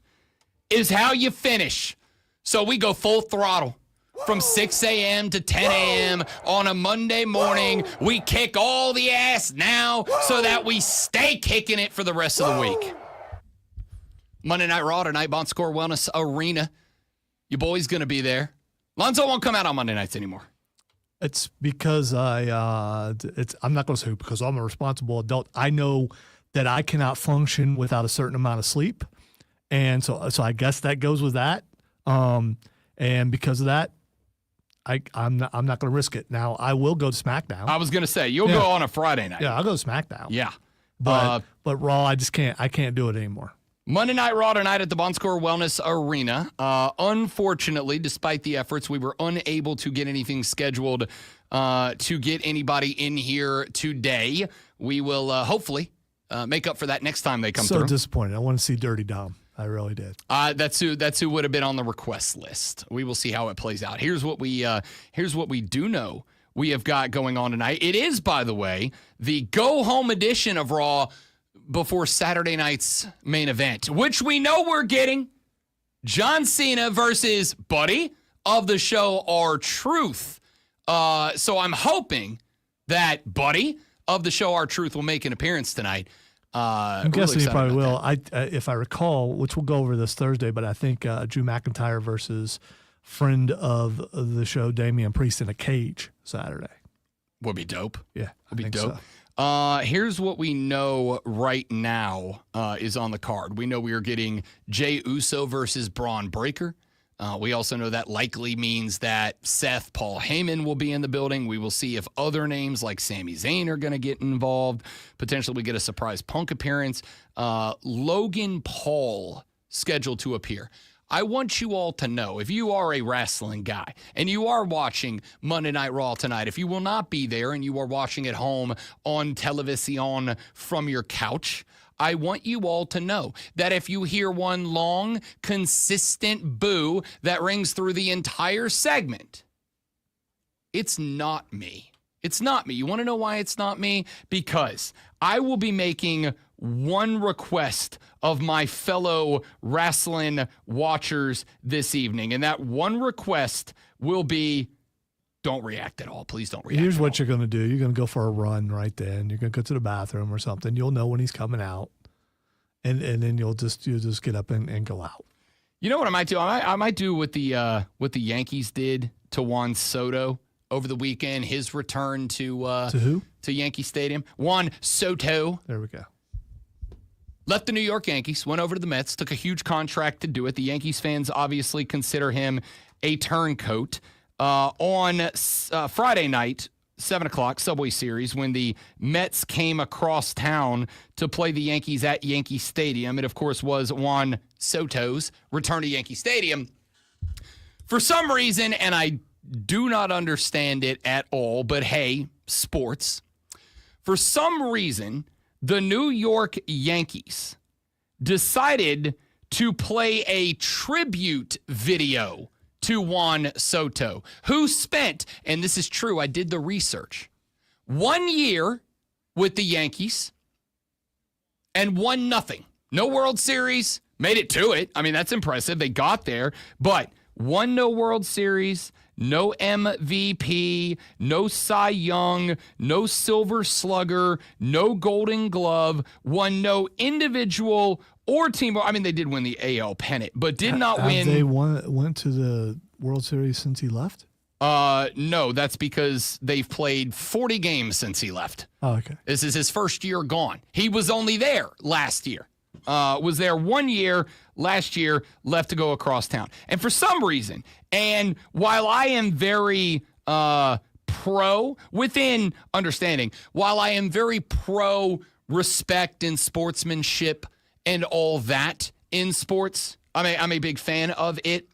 is how you finish. So we go full throttle. From 6 a.m. to 10 a.m. on a Monday morning. We kick all the ass now so that we stay kicking it for the rest of the week. Monday Night Raw tonight, Bon Score Wellness Arena. Your boy's going to be there. Lonzo won't come out on Monday nights anymore. It's because I'm not going to say because I'm a responsible adult. I know that I cannot function without a certain amount of sleep. And so I guess that goes with that. And because of that, I'm not going to risk it. Now, I will go to SmackDown. I was going to say, you'll go on a Friday night. Yeah, I'll go to SmackDown. Yeah. But Raw, I can't do it anymore. Monday Night Raw tonight at the Bon Score Wellness Arena. Unfortunately, despite the efforts, we were unable to get anything scheduled to get anybody in here today. We will hopefully make up for that next time they come through. So disappointed. I want to see Dirty Dom. I really did. That's who would have been on the request list. We will see how it plays out. Here's what we do know we have got going on tonight. It is, by the way, the go-home edition of Raw before Saturday night's main event, which we know we're getting. John Cena versus Buddy of the show R-Truth. So I'm hoping that Buddy of the show R-Truth will make an appearance tonight. I'm guessing he probably will. If I recall, which we'll go over this Thursday, but I think Drew McIntyre versus friend of the show, Damian Priest, in a cage Saturday. Would be dope. Yeah, would be dope. So. Here's what we know right now is on the card. We know we are getting Jey Uso versus Braun Breaker. We also know that likely means that Seth Paul Heyman will be in the building. We will see if other names like Sami Zayn are going to get involved. Potentially we get a surprise Punk appearance. Logan Paul scheduled to appear. I want you all to know, if you are a wrestling guy and you are watching Monday Night Raw tonight, if you will not be there and you are watching at home on television from your couch, I want you all to know that if you hear one long, consistent boo that rings through the entire segment, it's not me. It's not me. You want to know why it's not me? Because I will be making one request of my fellow wrestling watchers this evening, and that one request will be, don't react at all. Please don't react. Here's what you're going to do. You're going to go for a run right then. You're going to go to the bathroom or something. You'll know when he's coming out, and then you'll just get up and go out. You know what I might do? I might do what the Yankees did to Juan Soto over the weekend. His return to who? To Yankee Stadium. Juan Soto. There we go. Left the New York Yankees, went over to the Mets, took a huge contract to do it. The Yankees fans obviously consider him a turncoat. On Friday night, 7 o'clock, Subway Series, when the Mets came across town to play the Yankees at Yankee Stadium, it, of course, was Juan Soto's return to Yankee Stadium. For some reason, and I do not understand it at all, but hey, sports. For some reason, the New York Yankees decided to play a tribute video to Juan Soto, who spent, and this is true, I did the research, 1 year with the Yankees and won nothing. No World Series, made it to it. I mean, that's impressive. They got there, but won no World Series, no MVP, no Cy Young, no Silver Slugger, no Golden Glove, won no individual or team. I mean, they did win the AL pennant, but did not win. They went to the World Series since he left? No, that's because they've played 40 games since he left. Oh, okay. This is his first year gone. He was only there last year. Was there 1 year last year, left to go across town. And for some reason, and while I am very pro, within understanding, while I am very pro respect and sportsmanship and all that in sports, I'm a big fan of it.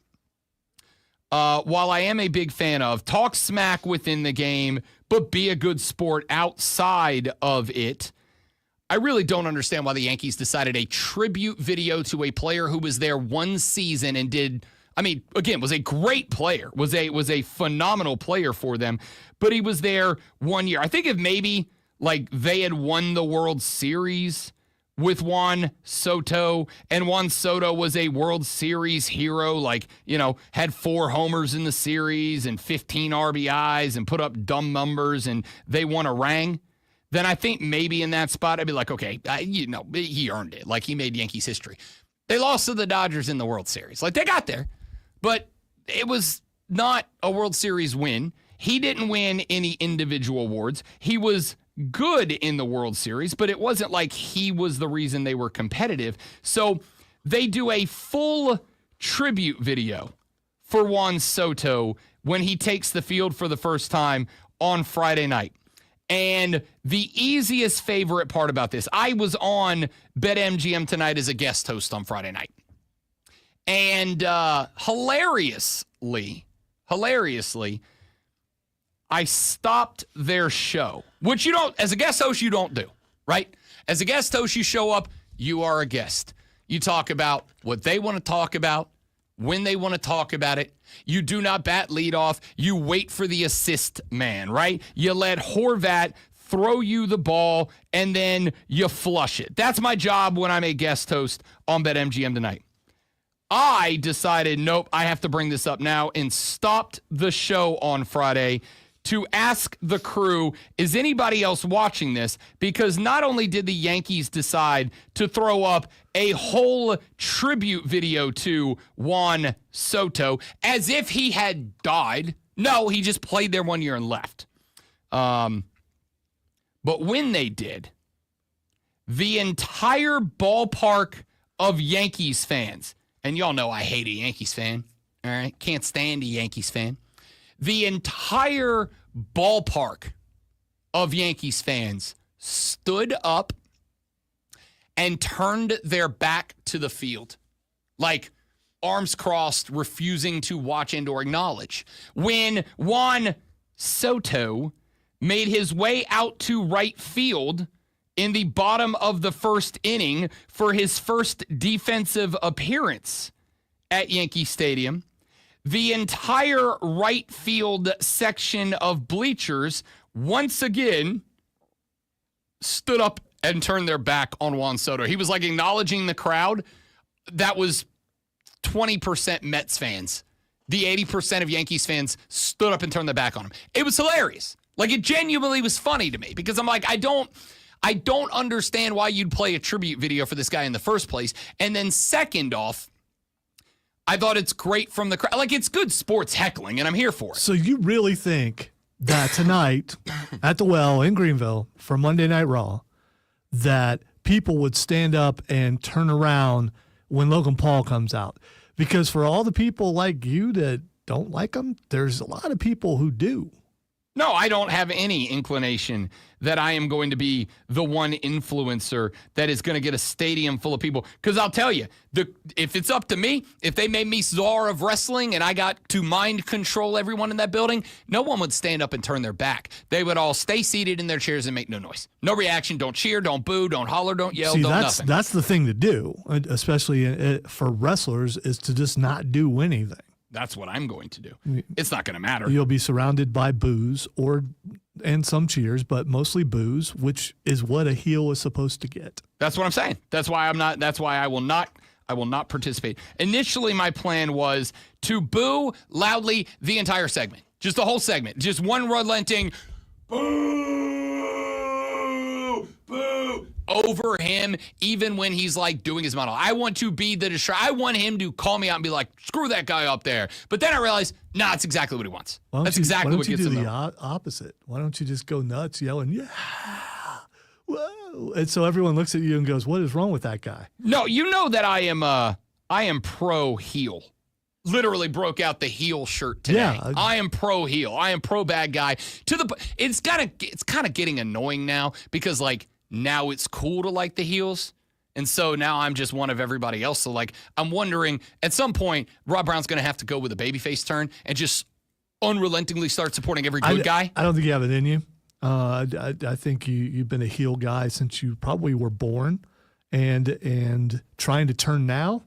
while I am a big fan of, talk smack within the game, but be a good sport outside of it. I really don't understand why the Yankees decided a tribute video to a player who was there one season and did, again, was a great player, was a phenomenal player for them, but he was there 1 year. I think if maybe like they had won the World Series with Juan Soto, and Juan Soto was a World Series hero, had 4 homers in the series and 15 RBIs and put up dumb numbers, and they won a ring, then I think maybe in that spot I'd be like, okay, he earned it. Like, he made Yankees history. They lost to the Dodgers in the World Series. Like, they got there, but it was not a World Series win. He didn't win any individual awards. He was good in the World Series, but it wasn't like he was the reason they were competitive. So they do a full tribute video for Juan Soto when he takes the field for the first time on Friday night. And the easiest favorite part about this, I was on BetMGM Tonight as a guest host on Friday night. And hilariously, I stopped their show, which you don't, as a guest host, you don't do, right? As a guest host, you show up, you are a guest. You talk about what they want to talk about, when they want to talk about it. You do not bat leadoff. You wait for the assist man, right? You let Horvat throw you the ball, and then you flush it. That's my job when I'm a guest host on BetMGM Tonight. I decided, nope, I have to bring this up now, and stopped the show on Friday to ask the crew, is anybody else watching this? Because not only did the Yankees decide to throw up a whole tribute video to Juan Soto as if he had died. No, he just played there 1 year and left. But when they did, the entire ballpark of Yankees fans, and y'all know I hate a Yankees fan, all right? Can't stand a Yankees fan. The entire ballpark of Yankees fans stood up and turned their back to the field, like arms crossed, refusing to watch and or acknowledge. When Juan Soto made his way out to right field in the bottom of the first inning for his first defensive appearance at Yankee Stadium, the entire right field section of bleachers once again stood up and turned their back on Juan Soto. He was like acknowledging the crowd that was 20% Mets fans. The 80% of Yankees fans stood up and turned their back on him. It was hilarious. Like, it genuinely was funny to me because I'm like, I don't understand why you'd play a tribute video for this guy in the first place. And then second off, I thought it's great from the crowd. Like, it's good sports heckling, and I'm here for it. So you really think that tonight at the Well in Greenville for Monday Night Raw, that people would stand up and turn around when Logan Paul comes out? Because for all the people like you that don't like him, there's a lot of people who do. No, I don't have any inclination that I am going to be the one influencer that is going to get a stadium full of people. Because I'll tell you, if it's up to me, if they made me czar of wrestling and I got to mind control everyone in that building, no one would stand up and turn their back. They would all stay seated in their chairs and make no noise. No reaction. Don't cheer. Don't boo. Don't holler. Don't yell. See, nothing. That's the thing to do, especially for wrestlers, is to just not do anything. That's what I'm going to do. It's not going to matter. You'll be surrounded by boos and some cheers, but mostly boos, which is what a heel is supposed to get. That's what I'm saying. That's why I will not participate. Initially, my plan was to boo loudly the entire segment. Just the whole segment. Just one relenting boo, boo over him, even when he's like doing his monologue. I want to be the I want him to call me out and be like, screw that guy up there. But then I realized, nah, it's exactly what he wants. That's exactly what gets him. Why don't you do the opposite? Why don't you just go nuts yelling, yeah, whoa. And so everyone looks at you and goes, what is wrong with that guy? No, you know that I am pro heel. Literally broke out the heel shirt today. Yeah. I am pro heel. I am pro bad guy. It's kind of getting annoying now because like now it's cool to like the heels. And so now I'm just one of everybody else. So, like, I'm wondering, at some point, Rob Brown's going to have to go with a babyface turn and just unrelentingly start supporting every good guy. I don't think you have it in you. I think you've been a heel guy since you probably were born, and trying to turn now,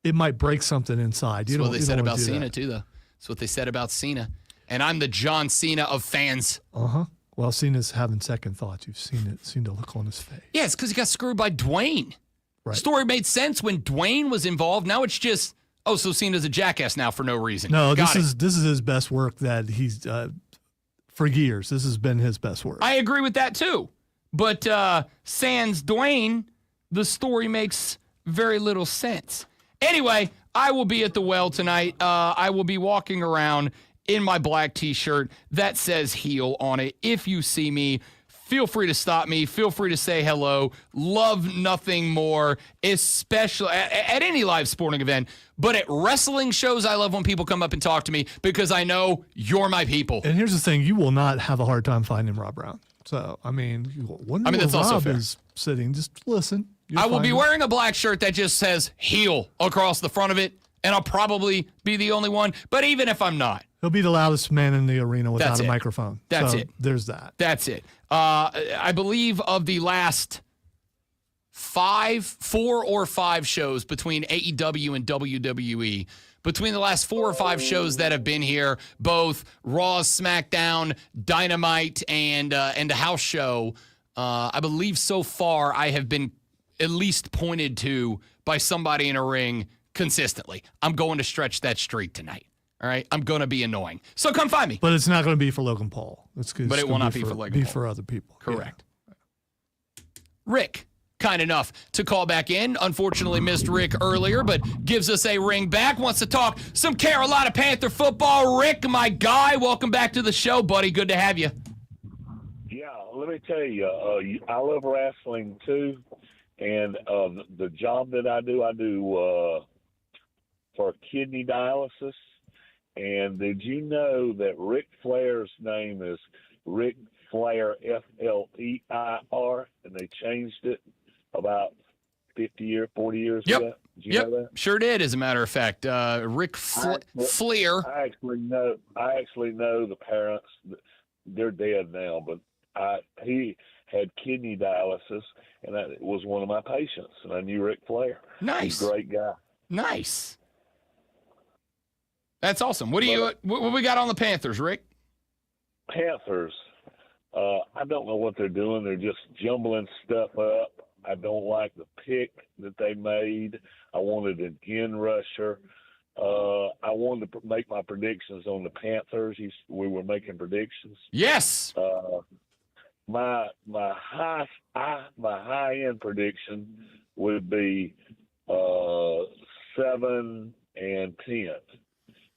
it might break something inside. That's what they said about Cena, too, though. That's what they said about Cena. And I'm the John Cena of fans. Uh-huh. Well, Cena's having second thoughts. You've seen the look on his face. Yeah, it's because he got screwed by Dwayne. Right. Story made sense when Dwayne was involved. Now it's just, so Cena's a jackass now for no reason. No, this is his best work that he's for years. This has been his best work. I agree with that too. But sans Dwayne, the story makes very little sense. Anyway, I will be at the well tonight. I will be walking around in my black T-shirt that says heel on it. If you see me, feel free to stop me. Feel free to say hello. Love nothing more, especially at any live sporting event. But at wrestling shows, I love when people come up and talk to me because I know you're my people. And here's the thing. You will not have a hard time finding Rob Brown. So, that's also fair. Is sitting, just listen. I will be wearing a black shirt that just says heel across the front of it, and I'll probably be the only one. But even if I'm not, he'll be the loudest man in the arena without a microphone. That's it. There's that. That's it. I believe of the last 4 or 5 shows between AEW and WWE, between the last 4 or 5 shows that have been here, both Raw, SmackDown, Dynamite, and a house show, I believe so far I have been at least pointed to by somebody in a ring consistently. I'm going to stretch that streak tonight. All right, I'm going to be annoying. So come find me. But it's not going to be for Logan Paul. But it will not be for Logan Paul. Be for other people. Correct. Yeah. Rick, kind enough to call back in. Unfortunately missed Rick earlier, but gives us a ring back. Wants to talk some Carolina Panther football. Rick, my guy, welcome back to the show, buddy. Good to have you. Yeah, let me tell you, I love wrestling too. And the job that I do for kidney dialysis. And did you know that Ric Flair's name is Ric Flair, Fleir, and they changed it about 40 years ago? Did you know that? Sure did, as a matter of fact. Ric Flair. I actually know the parents. They're dead now, but he had kidney dialysis, and that was one of my patients, and I knew Ric Flair. Nice. He's a great guy. Nice. That's awesome. What we got on the Panthers, Rick? Panthers. I don't know what they're doing. They're just jumbling stuff up. I don't like the pick that they made. I wanted an in rusher. I wanted to make my predictions on the Panthers. We were making predictions. Yes. My high end prediction would be 7-10.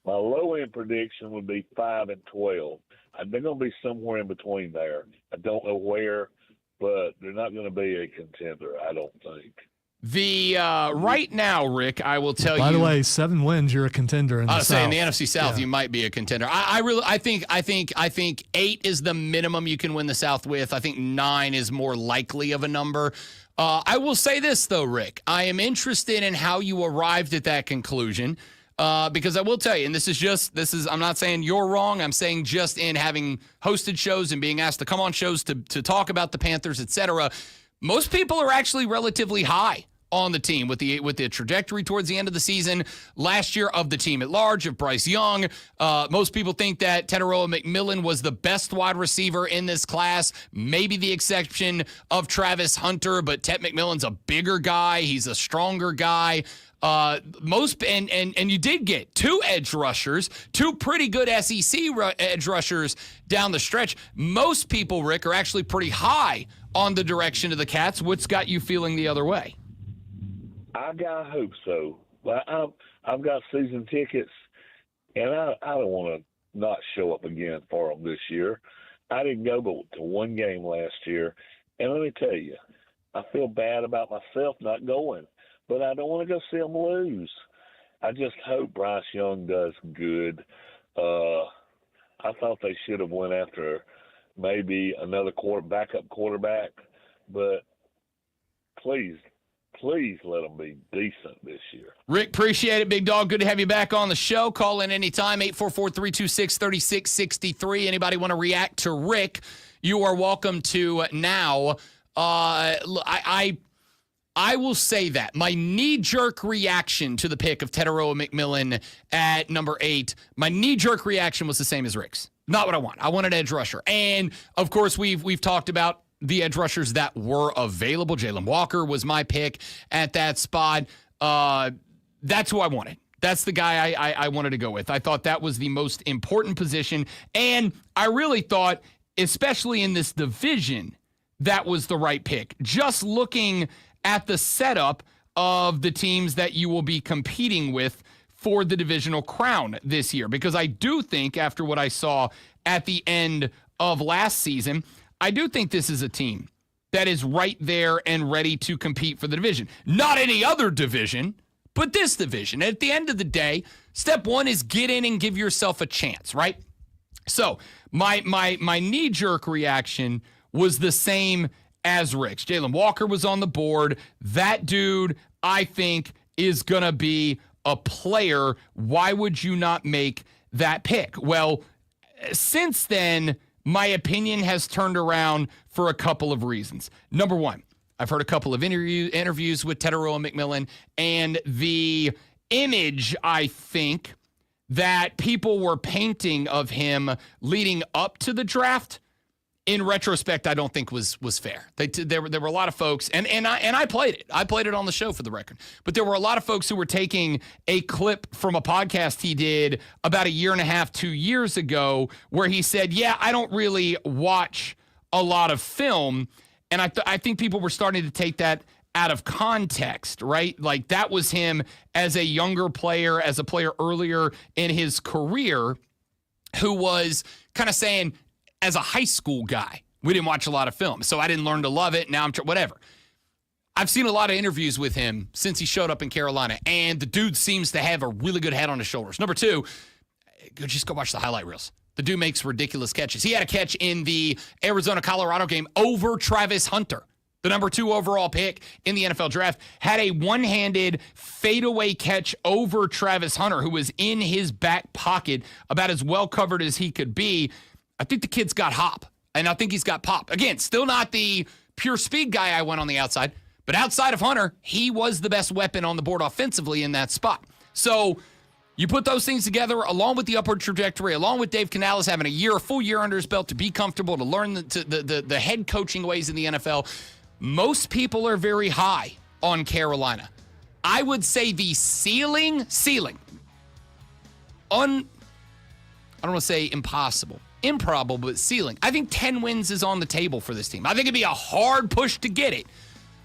My low end prediction would be 5-12. They're going to be somewhere in between there. I don't know where, but they're not going to be a contender, I don't think. Right now, Rick, I will tell you. By the way, 7 wins, you're a contender in the South. In the NFC South, you might be a contender. I think 8 is the minimum you can win the South with. I think 9 is more likely of a number. I will say this though, Rick. I am interested in how you arrived at that conclusion. Because I will tell you, and I'm not saying you're wrong. I'm saying just in having hosted shows and being asked to come on shows to talk about the Panthers, etc. Most people are actually relatively high on the team with the trajectory towards the end of the season last year of the team at large, of Bryce Young. Most people think that Teteroa McMillan was the best wide receiver in this class, maybe the exception of Travis Hunter, but Tet McMillan's a bigger guy. He's a stronger guy. And you did get 2 edge rushers, 2 pretty good SEC edge rushers down the stretch. Most people, Rick, are actually pretty high on the direction of the Cats. What's got you feeling the other way? I hope so. But I've got season tickets, and I don't want to not show up again for them this year. I didn't go but to 1 game last year, and let me tell you, I feel bad about myself not going. But I don't want to go see them lose. I just hope Bryce Young does good. I thought they should have went after maybe another backup quarterback. But please please let them be decent this year. Rick, appreciate it, big dog. Good to have you back on the show. Call in anytime, 844-326-3663. Anybody want to react to Rick, you are welcome to now. I will say that. My knee-jerk reaction to the pick of Teteroa McMillan at number 8, my knee-jerk reaction was the same as Rick's. Not what I want. I want an edge rusher. And, of course, we've talked about the edge rushers that were available. Jalen Walker was my pick at that spot. That's who I wanted. That's the guy I wanted to go with. I thought that was the most important position. And I really thought, especially in this division, that was the right pick. Just looking at the setup of the teams that you will be competing with for the divisional crown this year. Because I do think, after what I saw at the end of last season, I do think this is a team that is right there and ready to compete for the division. Not any other division, but this division. At the end of the day, step one is get in and give yourself a chance, right? So my knee-jerk reaction was the same as Rick's. Jalen Walker was on the board. That dude, I think, is going to be a player. Why would you not make that pick? Well, since then, my opinion has turned around for a couple of reasons. Number one, I've heard a couple of interviews with Teteroa McMillan, and the image, I think, that people were painting of him leading up to the draft, in retrospect, I don't think was fair. There were a lot of folks, and I played it. I played it on the show for the record. But there were a lot of folks who were taking a clip from a podcast he did about a year and a half, 2 years ago, where he said, yeah, I don't really watch a lot of film. And I think people were starting to take that out of context, right? Like that was him as a younger player, as a player earlier in his career, who was kind of saying, as a high school guy, we didn't watch a lot of film, so I didn't learn to love it. Now I'm whatever. I've seen a lot of interviews with him since he showed up in Carolina, and the dude seems to have a really good head on his shoulders. Number two, just go watch the highlight reels. The dude makes ridiculous catches. He had a catch in the Arizona-Colorado game over Travis Hunter, the number 2 overall pick in the NFL draft, had a one-handed fadeaway catch over Travis Hunter, who was in his back pocket, about as well covered as he could be. I think the kid's got hop, and I think he's got pop. Again, still not the pure speed guy I went on the outside, but outside of Hunter, he was the best weapon on the board offensively in that spot. So you put those things together, along with the upward trajectory, along with Dave Canales having a full year under his belt to be comfortable, to learn the head coaching ways in the NFL. Most people are very high on Carolina. I would say the ceiling, I don't want to say impossible, improbable, but ceiling. I think 10 wins is on the table for this team. I think it'd be a hard push to get it,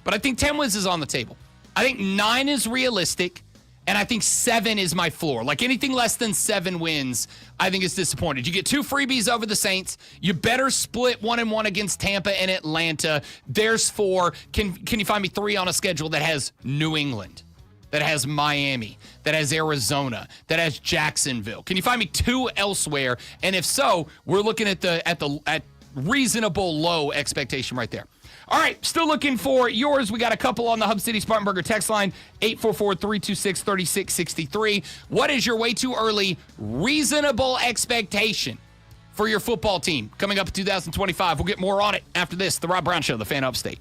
but I think 10 wins is on the table. I think 9 is realistic, and I think 7 is my floor. Like anything less than 7 wins, I think is disappointed. You get 2 freebies over the Saints. You better split 1-1 against Tampa and Atlanta. There's 4. Can you find me 3 on a schedule that has New England, that has Miami, that has Arizona, that has Jacksonville? Can you find me 2 elsewhere? And if so, we're looking at reasonable low expectation right there. All right, still looking for yours. We got a couple on the Hub City Spartanburger text line, 844-326-3663. What is your way too early reasonable expectation for your football team coming up in 2025? We'll get more on it after this. The Rob Brown Show, the Fan Upstate.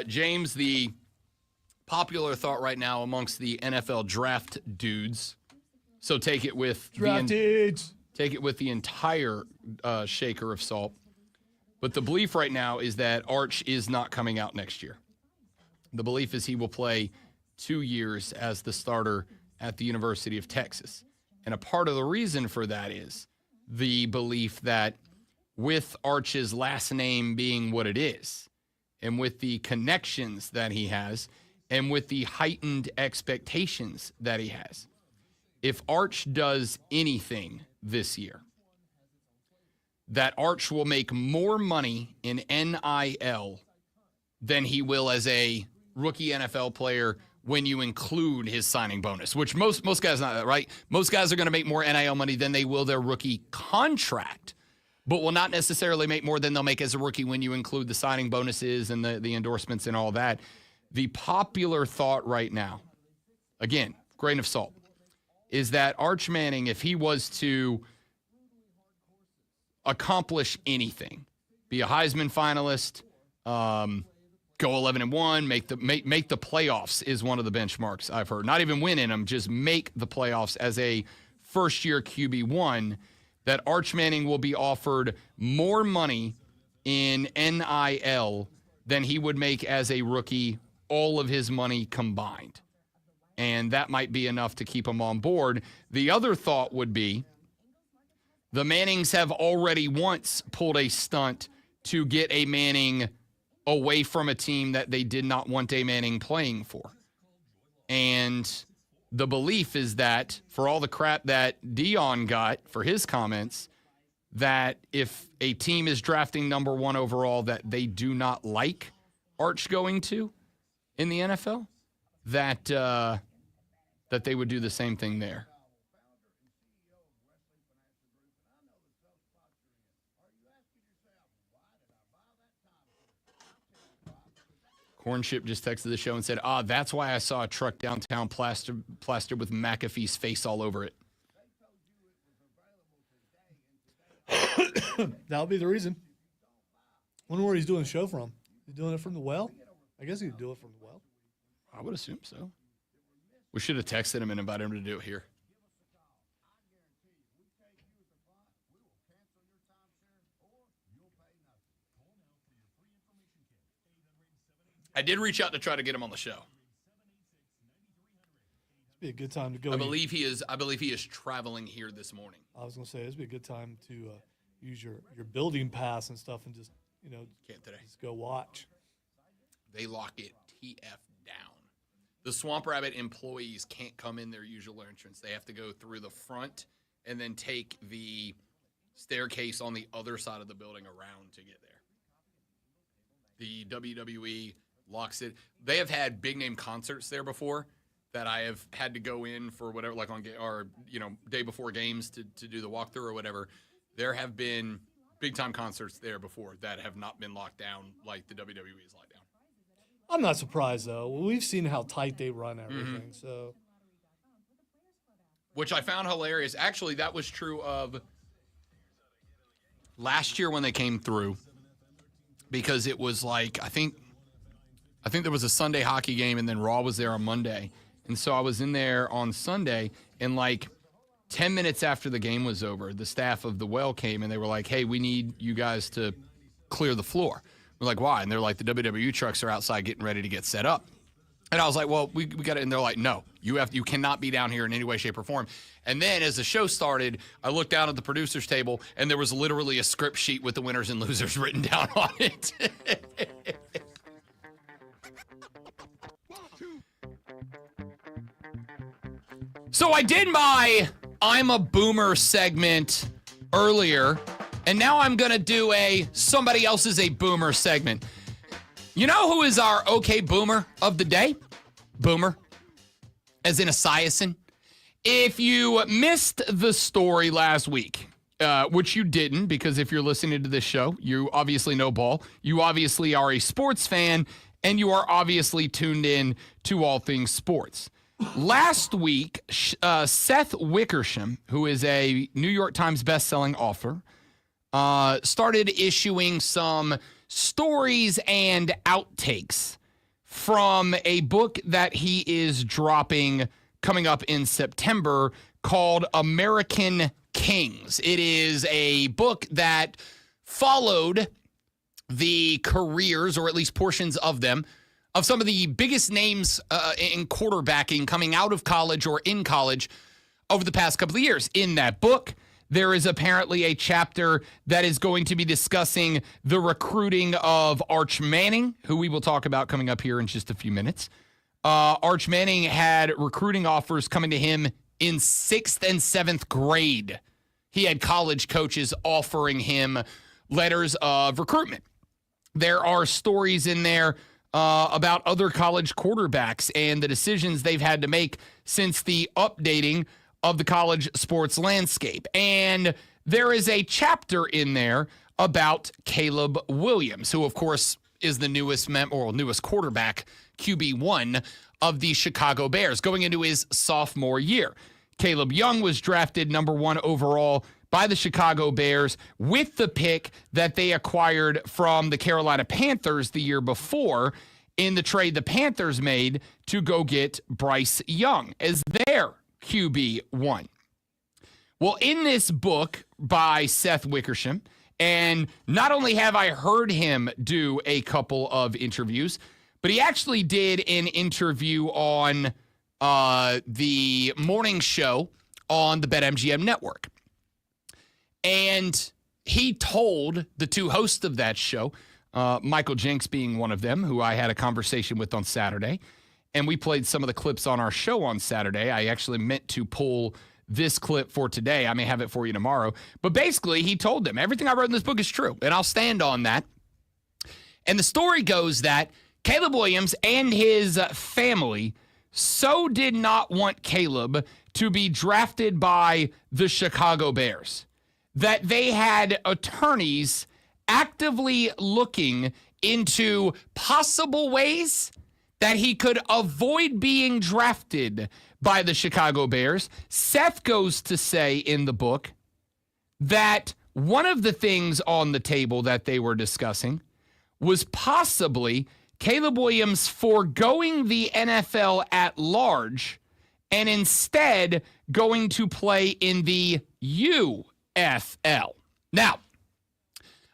James, the popular thought right now amongst the NFL draft dudes, so take it with the entire shaker of salt. But the belief right now is that Arch is not coming out next year. The belief is he will play 2 years as the starter at the University of Texas. And a part of the reason for that is the belief that with Arch's last name being what it is, and with the connections that he has, and with the heightened expectations that he has, if Arch does anything this year, that Arch will make more money in NIL than he will as a rookie NFL player when you include his signing bonus, which most guys not that, right? Most guys are going to make more NIL money than they will their rookie contract, but will not necessarily make more than they'll make as a rookie when you include the signing bonuses and the endorsements and all that. The popular thought right now, again, grain of salt, is that Arch Manning, if he was to accomplish anything, be a Heisman finalist, go 11-1, make the playoffs is one of the benchmarks I've heard. Not even win in them, just make the playoffs as a first-year QB1, that Arch Manning will be offered more money in NIL than he would make as a rookie, all of his money combined. And that might be enough to keep him on board. The other thought would be the Mannings have already once pulled a stunt to get a Manning away from a team that they did not want a Manning playing for. And the belief is that for all the crap that Dion got for his comments, that if a team is drafting number 1 overall that they do not like Arch going to in the NFL, that they would do the same thing there. Cornship just texted the show and said, that's why I saw a truck downtown plastered with McAfee's face all over it. That would be the reason. Wonder where he's doing the show from. He's doing it from the well? I guess he'd do it from the well. I would assume so. We should have texted him and invited him to do it here. I did reach out to try to get him on the show. It'd be a good time to go. I believe he is traveling here this morning. I was going to say, it'd be a good time to use your building pass and stuff and just, Can't today. Just go watch. They lock it TF down. The Swamp Rabbit employees can't come in their usual entrance. They have to go through the front and then take the staircase on the other side of the building around to get there. The WWE locks it. They have had big name concerts there before that I have had to go in for whatever, like on day before games to do the walkthrough or whatever. There have been big time concerts there before that have not been locked down like the WWE is locked down. I'm not surprised though. We've seen how tight they run everything. So, which I found hilarious. Actually, that was true of last year when they came through, because it was like I think there was a Sunday hockey game and then Raw was there on Monday. And so I was in there on Sunday, and like 10 minutes after the game was over, the staff of the Well came and they were like, "Hey, we need you guys to clear the floor." We're like, "Why?" And they're like, "The WWE trucks are outside getting ready to get set up." And I was like, "Well, we got it." And they're like, "No, you cannot be down here in any way, shape, or form." And then as the show started, I looked down at the producer's table, and there was literally a script sheet with the winners and losers written down on it. So I did my I'm a Boomer segment earlier, and now I'm going to do a somebody else is a Boomer segment. You know who is our okay Boomer of the day? Boomer, as in a Esiason. If you missed the story last week, which you didn't, because if you're listening to this show, you obviously know ball. You obviously are a sports fan, and you are obviously tuned in to all things sports. Last week, Seth Wickersham, who is a New York Times bestselling author, started issuing some stories and outtakes from a book that he is dropping coming up in September called American Kings. It is a book that followed the careers, or at least portions of them, of some of the biggest names in quarterbacking coming out of college or in college over the past couple of years. In that book, there is apparently a chapter that is going to be discussing the recruiting of Arch Manning, who we will talk about coming up here in just a few minutes. Arch Manning had recruiting offers coming to him in 6th and 7th grade. He had college coaches offering him letters of recruitment. There are stories in there about other college quarterbacks and the decisions they've had to make since the updating of the college sports landscape. And there is a chapter in there about Caleb Williams, who, of course, is the newest quarterback, QB1 of the Chicago Bears, going into his sophomore year. Caleb Young was drafted number 1 overall by the Chicago Bears with the pick that they acquired from the Carolina Panthers the year before in the trade the Panthers made to go get Bryce Young as their QB1. Well, in this book by Seth Wickersham, and not only have I heard him do a couple of interviews, but he actually did an interview on the morning show on the BetMGM network. And he told the two hosts of that show, Michael Jenks being one of them, who I had a conversation with on Saturday, and we played some of the clips on our show on Saturday. I actually meant to pull this clip for today. I may have it for you tomorrow. But basically, he told them, everything I wrote in this book is true, and I'll stand on that. And the story goes that Caleb Williams and his family so did not want Caleb to be drafted by the Chicago Bears that they had attorneys actively looking into possible ways that he could avoid being drafted by the Chicago Bears. Seth goes to say in the book that one of the things on the table that they were discussing was possibly Caleb Williams foregoing the NFL at large and instead going to play in the UFL. Now,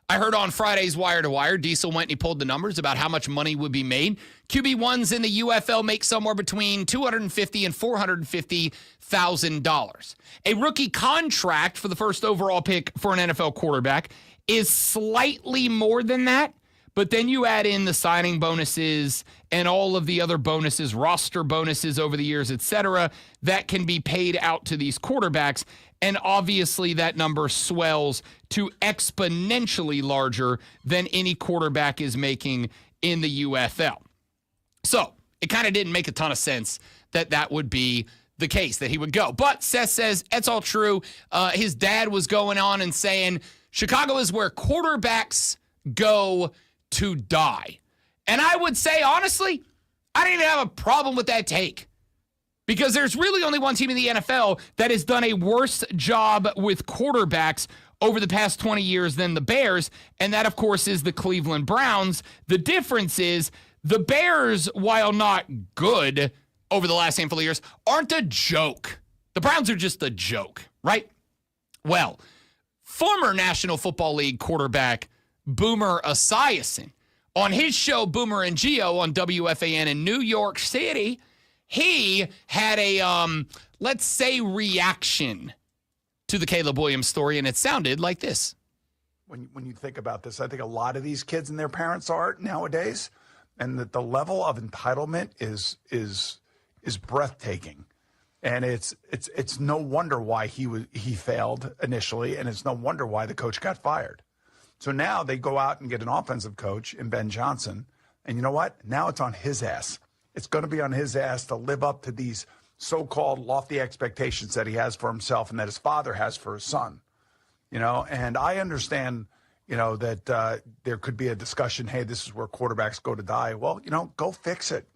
I heard on Friday's Wire to Wire, Diesel went and he pulled the numbers about how much money would be made. QB1s in the UFL make somewhere between $250,000 and $450,000. A rookie contract for the first overall pick for an NFL quarterback is slightly more than that, but then you add in the signing bonuses and all of the other bonuses, roster bonuses over the years, etc., that can be paid out to these quarterbacks. And obviously that number swells to exponentially larger than any quarterback is making in the UFL. So it kind of didn't make a ton of sense that that would be the case, that he would go. But Seth says it's all true. His dad was going on and saying Chicago is where quarterbacks go to die. And I would say, honestly, I didn't have a problem with that take. Because there's really only one team in the NFL that has done a worse job with quarterbacks over the past 20 years than the Bears, and that, of course, is the Cleveland Browns. The difference is the Bears, while not good over the last handful of years, aren't a joke. The Browns are just a joke, right? Well, former National Football League quarterback Boomer Esiason, on his show Boomer and Geo on WFAN in New York City, he had a, let's say, reaction to the Caleb Williams story, and it sounded like this. When you think about this, I think a lot of these kids and their parents are nowadays, and that the level of entitlement is breathtaking, and it's no wonder why he failed initially, and it's no wonder why the coach got fired. So now they go out and get an offensive coach in Ben Johnson, and you know what? Now it's on his ass. It's going to be on his ass to live up to these so-called lofty expectations that he has for himself and that his father has for his son. You know, and I understand, you know, that there could be a discussion, hey, this is where quarterbacks go to die. Well, you know, go fix it.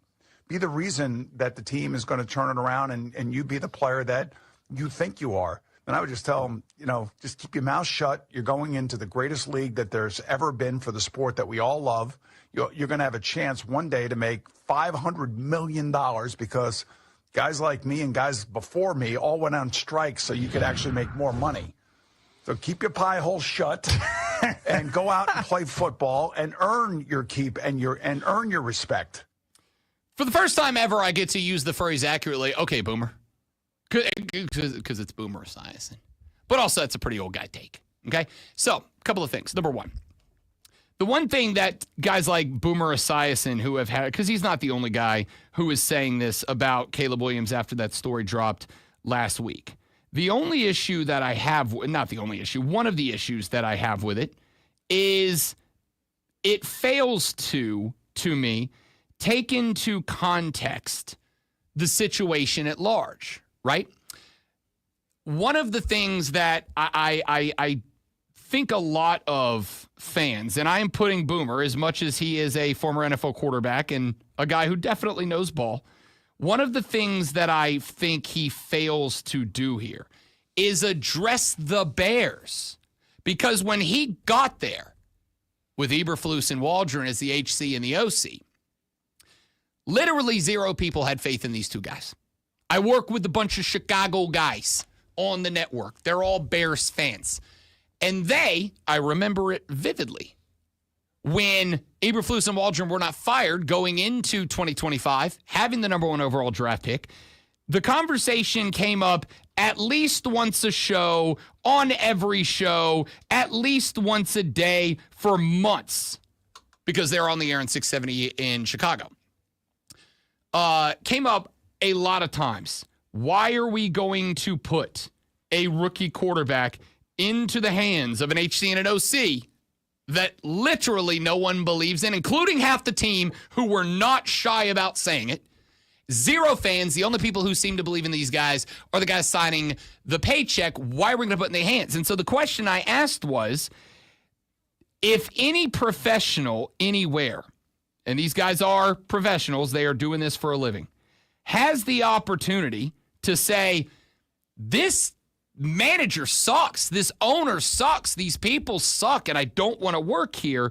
Be the reason that the team is going to turn it around and you be the player that you think you are. And I would just tell them, you know, just keep your mouth shut. You're going into the greatest league that there's ever been for the sport that we all love. You're going to have a chance one day to make $500 million because guys like me and guys before me all went on strike so you could actually make more money. So keep your pie hole shut and go out and play football and earn your keep and earn your respect. For the first time ever, I get to use the phrase accurately. Okay, Boomer. Because it's Boomer Esiason. But also, it's a pretty old guy take. Okay? So, a couple of things. Number one. The one thing that guys like Boomer Esiason who have had, because he's not the only guy who is saying this about Caleb Williams after that story dropped last week. The only issue that I have, not the only issue, one of the issues that I have with it is it fails to me, take into context the situation at large, right? One of the things that I think a lot of fans, and I am putting Boomer, as much as he is a former NFL quarterback and a guy who definitely knows ball, one of the things that I think he fails to do here is address the Bears. Because when he got there with Eberflus and Waldron as the HC and the OC, literally 0 people had faith in these two guys. I work with a bunch of Chicago guys on the network. They're all Bears fans. And I remember it vividly, when Eberflus and Waldron were not fired going into 2025, having the number 1 overall draft pick, the conversation came up at least once a show, on every show, at least once a day for months, because they're on the air in 670 in Chicago. Came up a lot of times. Why are we going to put a rookie quarterback into the hands of an HC and an OC that literally no one believes in, including half the team who were not shy about saying it? 0 fans. The only people who seem to believe in these guys are the guys signing the paycheck. Why are we going to put it in their hands? And so the question I asked was, if any professional anywhere, and these guys are professionals, they are doing this for a living, has the opportunity to say, this manager sucks, this owner sucks, these people suck, and I don't want to work here.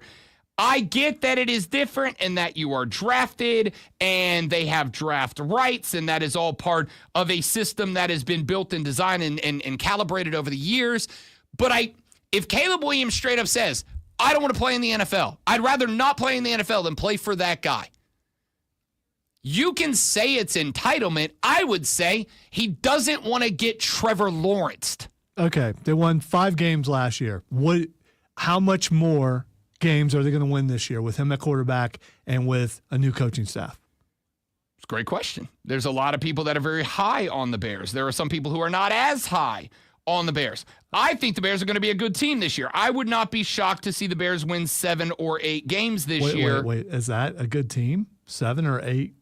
I get that it is different and that you are drafted and they have draft rights, and that is all part of a system that has been built and designed and calibrated over the years. But if Caleb Williams straight up says, I don't want to play in the NFL, I'd rather not play in the NFL than play for that guy, you can say it's entitlement. I would say he doesn't want to get Trevor Lawrenced. Okay, they won 5 games last year. How much more games are they going to win this year with him at quarterback and with a new coaching staff? It's a great question. There's a lot of people that are very high on the Bears. There are some people who are not as high on the Bears. I think the Bears are going to be a good team this year. I would not be shocked to see the Bears win 7 or 8 games this year. Wait. Is that a good team? 7 or 8?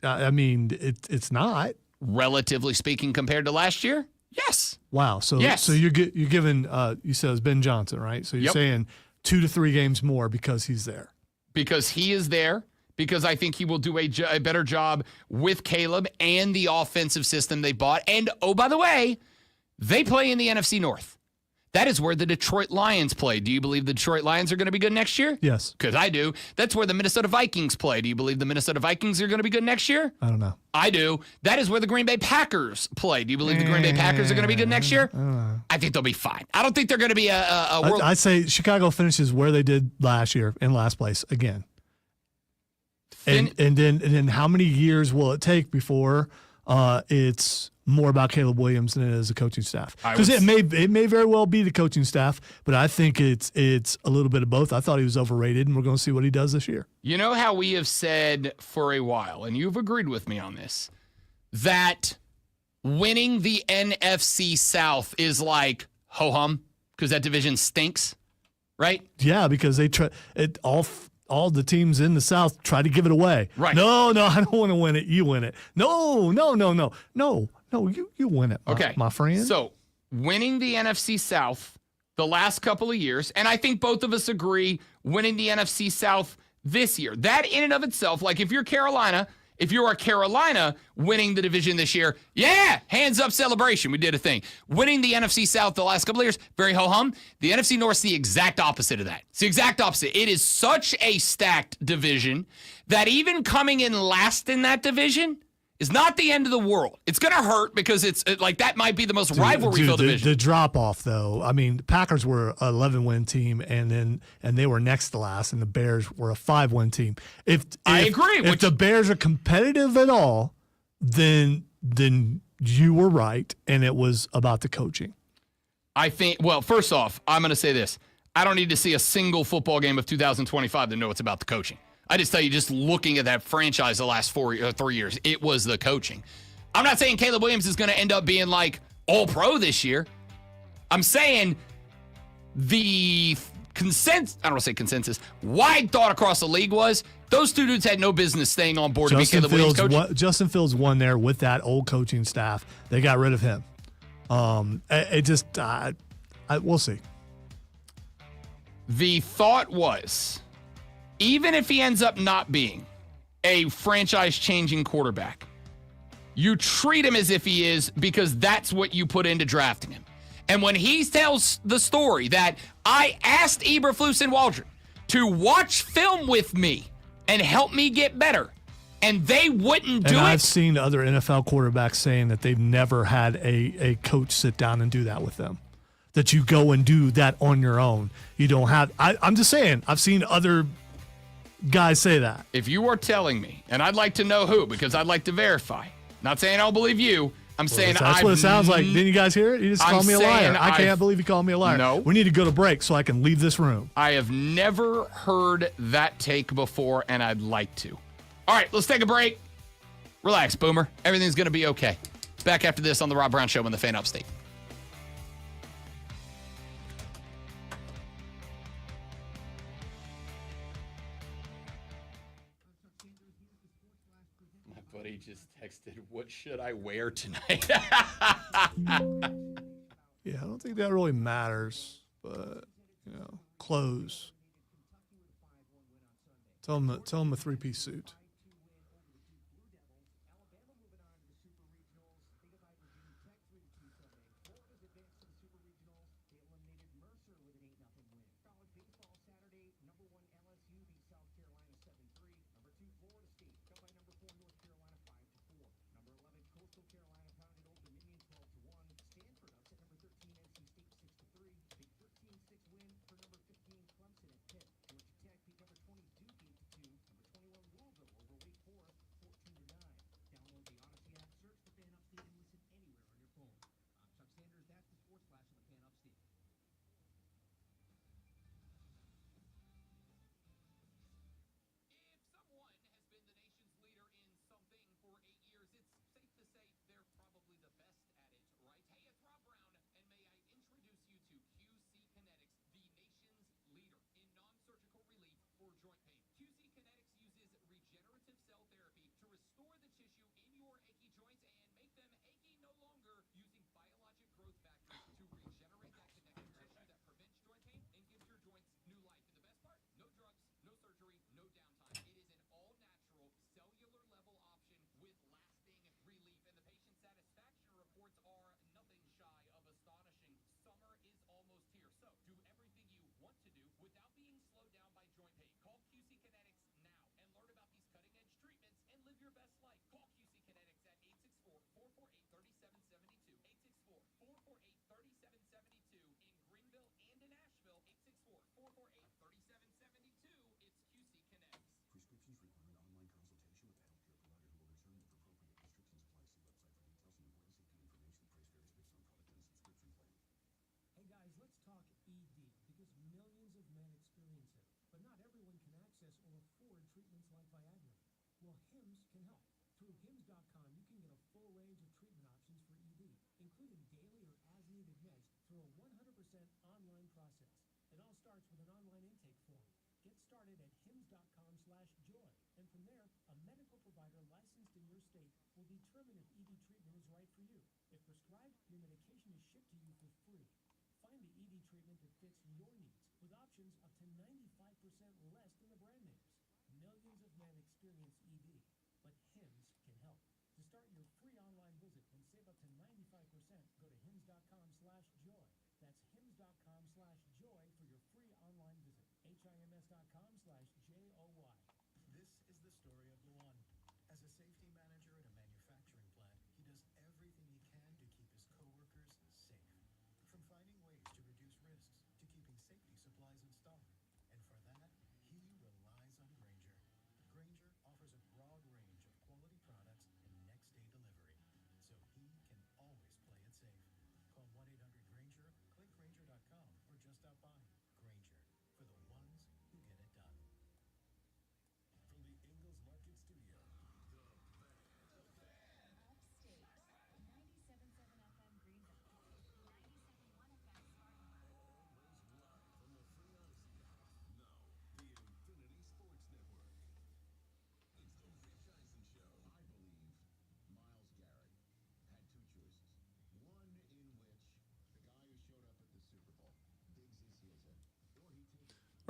I mean, it's not. Relatively speaking, compared to last year, yes. Wow. So yes. So you're giving, you said it was Ben Johnson, right? So you're saying 2 to 3 games more because he's there. Because he is there. Because I think he will do a better job with Caleb and the offensive system they bought. And, oh, by the way, they play in the NFC North. That is where the Detroit Lions play. Do you believe the Detroit Lions are going to be good next year? Yes. Because I do. That's where the Minnesota Vikings play. Do you believe the Minnesota Vikings are going to be good next year? I don't know. I do. That is where the Green Bay Packers play. Do you believe the Green Bay Packers are going to be good next year? I don't know. I think they'll be fine. I don't think they're going to be a world. I'd say Chicago finishes where they did last year in last place again. And then how many years will it take before it's more about Caleb Williams than it is the coaching staff? Because it may very well be the coaching staff, but I think it's a little bit of both. I thought he was overrated, and we're going to see what he does this year. You know how we have said for a while, and you've agreed with me on this, that winning the NFC South is like ho-hum because that division stinks, right? Yeah, because they all the teams in the South try to give it away. Right. No, I don't want to win it. You win it. No, you win it, my friend. So winning the NFC South the last couple of years, and I think both of us agree winning the NFC South this year, that in and of itself, like if you're Carolina, if you are Carolina winning the division this year, yeah, hands up celebration. We did a thing. Winning the NFC South the last couple of years, very ho-hum. The NFC North's the exact opposite of that. It's the exact opposite. It is such a stacked division that even coming in last in that division is not the end of the world. It's going to hurt because it's like that might be the most rivalry-filled division. The drop-off, though, I mean, the Packers were an 11-win team, and they were next to last, and the Bears were a 5-win team. I agree. If the Bears are competitive at all, then you were right, and it was about the coaching. I think, well, first off, I'm going to say this. I don't need to see a single football game of 2025 to know it's about the coaching. I just tell you, just looking at that franchise the last 3 years, it was the coaching. I'm not saying Caleb Williams is going to end up being like all-pro this year. I'm saying the consensus, I don't want to say consensus, wide thought across the league was Those two dudes had no business staying on board to be Caleb Williams coach. Justin Fields won there with that old coaching staff. They got rid of him. We'll see. The thought was, even if he ends up not being a franchise-changing quarterback, you treat him as if he is because that's what you put into drafting him. And when he tells the story that I asked Eberflus and Waldron to watch film with me and help me get better, and they wouldn't do it. I've seen other NFL quarterbacks saying that they've never had a coach sit down and do that with them. That you go and do that on your own. You don't have. I'm just saying. I've seen other guys say that. If you are telling me, and I'd like to know who, because I'd like to verify. Not saying I don't believe you. I'm saying that's what it sounds like. Didn't you guys hear it? You just called me a liar. I can't believe you called me a liar. No. We need to go to break so I can leave this room. I have never heard that take before, and I'd like to. All right, let's take a break. Relax, Boomer. Everything's going to be okay. Back after this on the Rob Brown Show on the Fan Upstate. My buddy just texted, what should I wear tonight? Yeah, I don't think that really matters, but, clothes. Tell him a three-piece suit.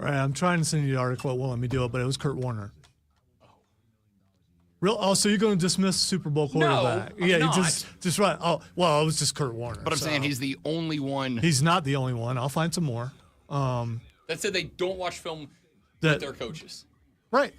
All right, I'm trying to send you the article. It won't let me do it, but it was Kurt Warner. Real? Oh, so you're going to dismiss Super Bowl quarterback? I'm yeah, not. you just right. Oh, well, it was just Kurt Warner. But I'm saying he's the only one. He's not the only one. I'll find some more. That said they don't watch film with their coaches. Right.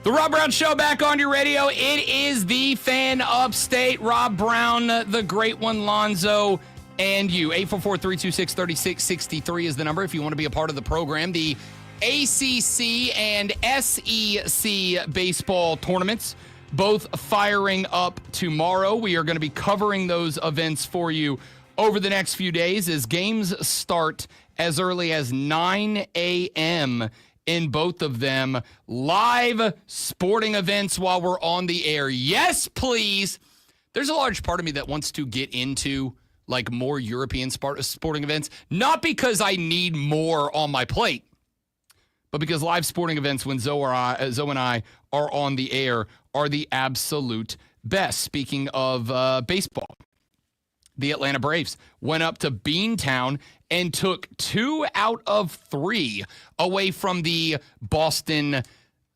The Rob Brown Show back on your radio. It is the fan upstate. Rob Brown, the great one, Lonzo, and you. 844-326-3663 is the number if you want to be a part of the program. The ACC and SEC baseball tournaments, both firing up tomorrow. We are going to be covering those events for you over the next few days as games start as early as 9 a.m. in both of them. Live sporting events while we're on the air. Yes, please. There's a large part of me that wants to get into like more European sporting events, not because I need more on my plate, but because live sporting events when Zoe and I are on the air are the absolute best. Speaking of baseball, the Atlanta Braves went up to Beantown and took 2 out of 3 away from the Boston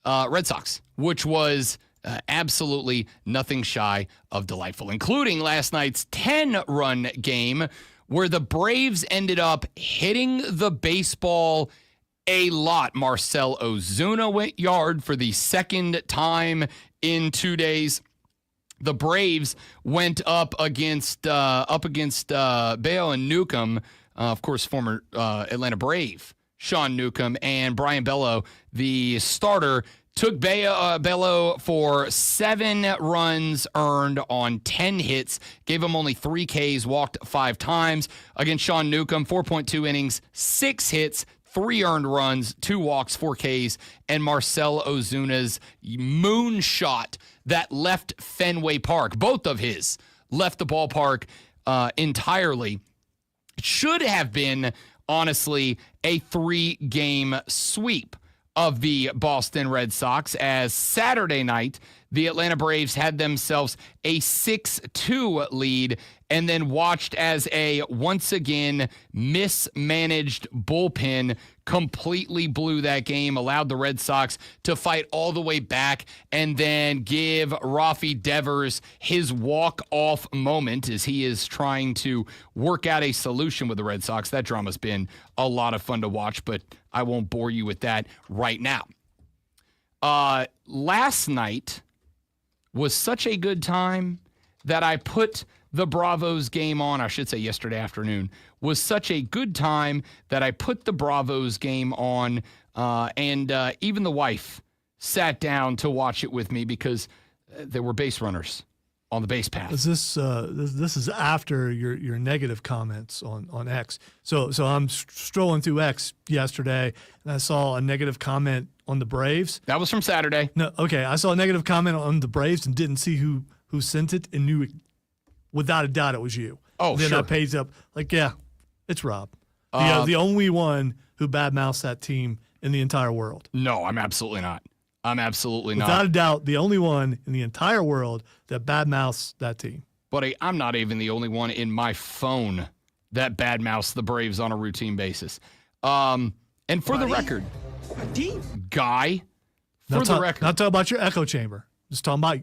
Red Sox, which was absolutely nothing shy of delightful, including last night's 10-run game where the Braves ended up hitting the baseball a lot. Marcell Ozuna went yard for the second time in 2 days. The Braves went up against Bello and Newcomb, of course, former Atlanta Brave Sean Newcomb, and Brian Bello, the starter, took Bello for 7 runs earned on 10 hits, gave him only 3 Ks, walked 5 times. Against Sean Newcomb, 4.2 innings, 6 hits, 3 earned runs, 2 walks, 4 Ks, and Marcell Ozuna's moonshot that left Fenway Park, both of his, left the ballpark entirely. It should have been, honestly, a 3-game sweep of the Boston Red Sox, as Saturday night, the Atlanta Braves had themselves a 6-2 lead and then watched as a, once again, mismanaged bullpen completely blew that game, allowed the Red Sox to fight all the way back and then give Rafi Devers his walk-off moment as he is trying to work out a solution with the Red Sox. That drama's been a lot of fun to watch, but I won't bore you with that right now. Last night was such a good time that I put the Bravos game on. I should say yesterday afternoon was such a good time that I put the Bravos game on, and even the wife sat down to watch it with me because there were base runners on the base path. Is this is after your negative comments on X? So I'm strolling through X yesterday, and I saw a negative comment on the Braves. That was from Saturday. No, okay. I saw a negative comment on the Braves and didn't see who sent it, and knew without a doubt it was you. Oh, then sure. I paged up like, yeah, it's Rob. The only one who badmouths that team in the entire world. No, I'm absolutely not. I'm absolutely not. Without a doubt, the only one in the entire world that badmouths that team. Buddy, I'm not even the only one in my phone that badmouths the Braves on a routine basis. And for the record, Guy, for the record. Not talking about your echo chamber. Just talking about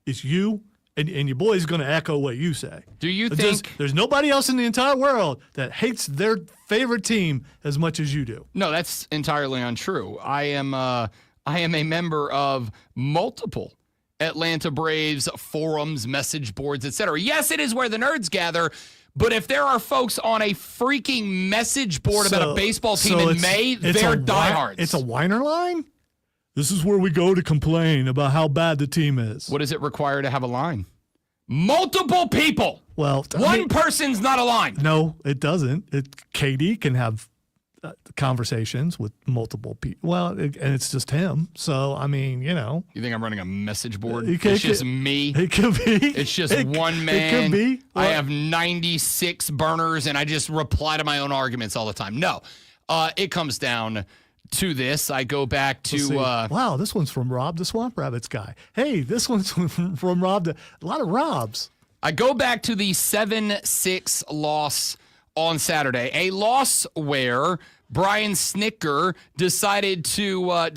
it's you and your boy's going to echo what you say. Do you think there's nobody else in the entire world that hates their favorite team as much as you do? No, that's entirely untrue. I am a member of multiple Atlanta Braves forums, message boards, etc. Yes, it is where the nerds gather, but if there are folks on a freaking message board about a baseball team in May, they're diehards. It's a whiner line? This is where we go to complain about how bad the team is. What does it require to have a line? Multiple people. Well, one person's not a line. No, it doesn't. KD can have conversations with multiple people. Well, and it's just him. So, I mean, you know. You think I'm running a message board? It It's just me. It could be. It's just one man. It could be. I have 96 burners, and I just reply to my own arguments all the time. No, it comes down to this. I go back to wow, this one's from Rob the Swamp Rabbits guy. Hey, this one's from Rob. A lot of Robs. I go back to the 7-6 loss on Saturday, a loss where Brian Snicker decided to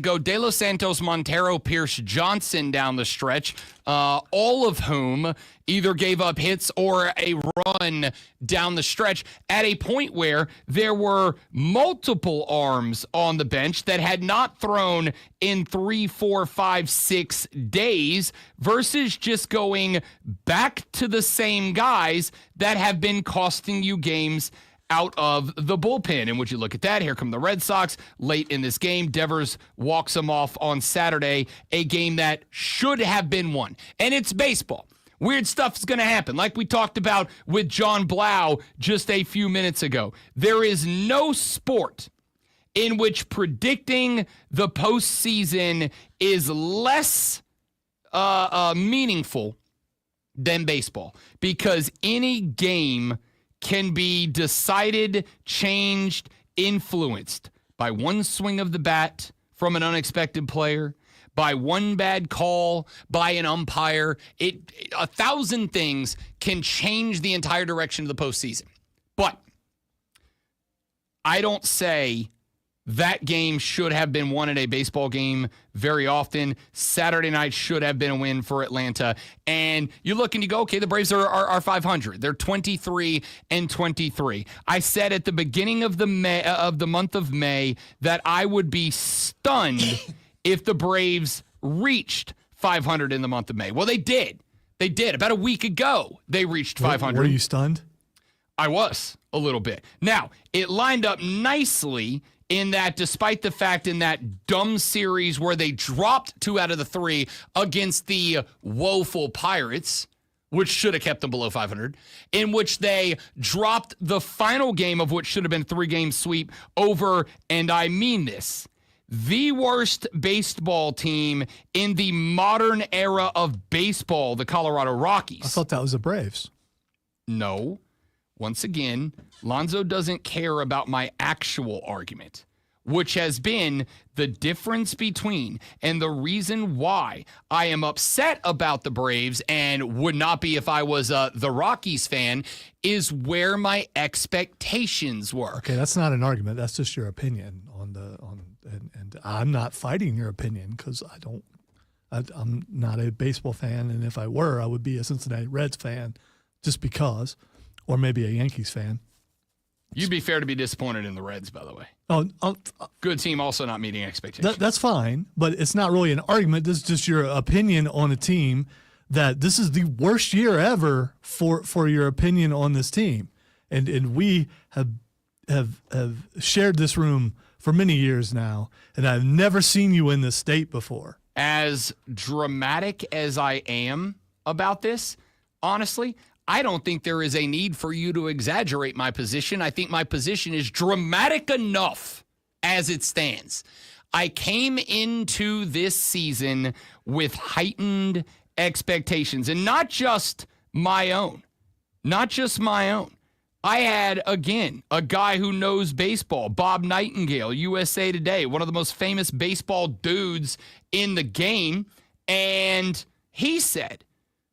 go De Los Santos, Montero, Pierce Johnson down the stretch, all of whom either gave up hits or a run down the stretch at a point where there were multiple arms on the bench that had not thrown in 3, 4, 5, 6 days versus just going back to the same guys that have been costing you games out of the bullpen. And would you look at that? Here come the Red Sox late in this game. Devers walks them off on Saturday, a game that should have been won. And it's baseball. Weird stuff is going to happen. Like we talked about with John Blau just a few minutes ago. There is no sport in which predicting the postseason is less meaningful than baseball, because any game can be decided, changed, influenced by one swing of the bat from an unexpected player, by one bad call, by an umpire. 1,000 things can change the entire direction of the postseason. But I don't say that game should have been won in a baseball game very often. Saturday night should have been a win for Atlanta. And you look and you go, okay, the Braves are 500. They're 23-23. I said at the beginning of the month of May that I would be stunned if the Braves reached 500 in the month of May. Well, they did. They did. About a week ago, they reached 500. Were you stunned? I was a little bit. Now, it lined up nicely in that, despite the fact in that dumb series where they dropped 2 out of the 3 against the woeful Pirates, which should have kept them below 500, in which they dropped the final game of what should have been 3-game sweep over, and I mean this, the worst baseball team in the modern era of baseball, the Colorado Rockies. I thought that was the Braves. No. Once again, Lonzo doesn't care about my actual argument, which has been the difference between and the reason why I am upset about the Braves and would not be if I was the Rockies fan, is where my expectations were. Okay, that's not an argument. That's just your opinion and I'm not fighting your opinion because I'm not a baseball fan, and if I were, I would be a Cincinnati Reds fan just because, or maybe a Yankees fan. You'd be fair to be disappointed in the Reds, by the way. Oh, good team, also not meeting expectations. That's fine, but it's not really an argument. This is just your opinion on a team that this is the worst year ever for your opinion on this team. And we have shared this room for many years now, and I've never seen you in this state before. As dramatic as I am about this, honestly, I don't think there is a need for you to exaggerate my position. I think my position is dramatic enough as it stands. I came into this season with heightened expectations, and not just my own. I had, again, a guy who knows baseball, Bob Nightingale, USA Today, one of the most famous baseball dudes in the game, and he said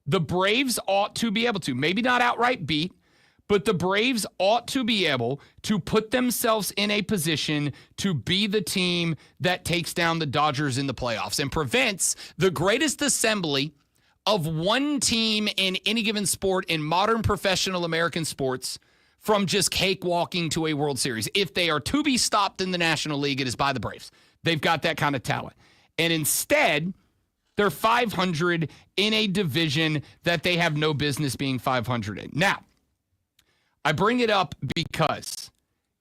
the Braves ought to be able to, maybe not outright beat, but the Braves ought to be able to put themselves in a position to be the team that takes down the Dodgers in the playoffs and prevents the greatest assembly of one team in any given sport in modern professional American sports from just cakewalking to a World Series. If they are to be stopped in the National League, it is by the Braves. They've got that kind of talent. And instead, they're 500 in a division that they have no business being 500 in. Now, I bring it up because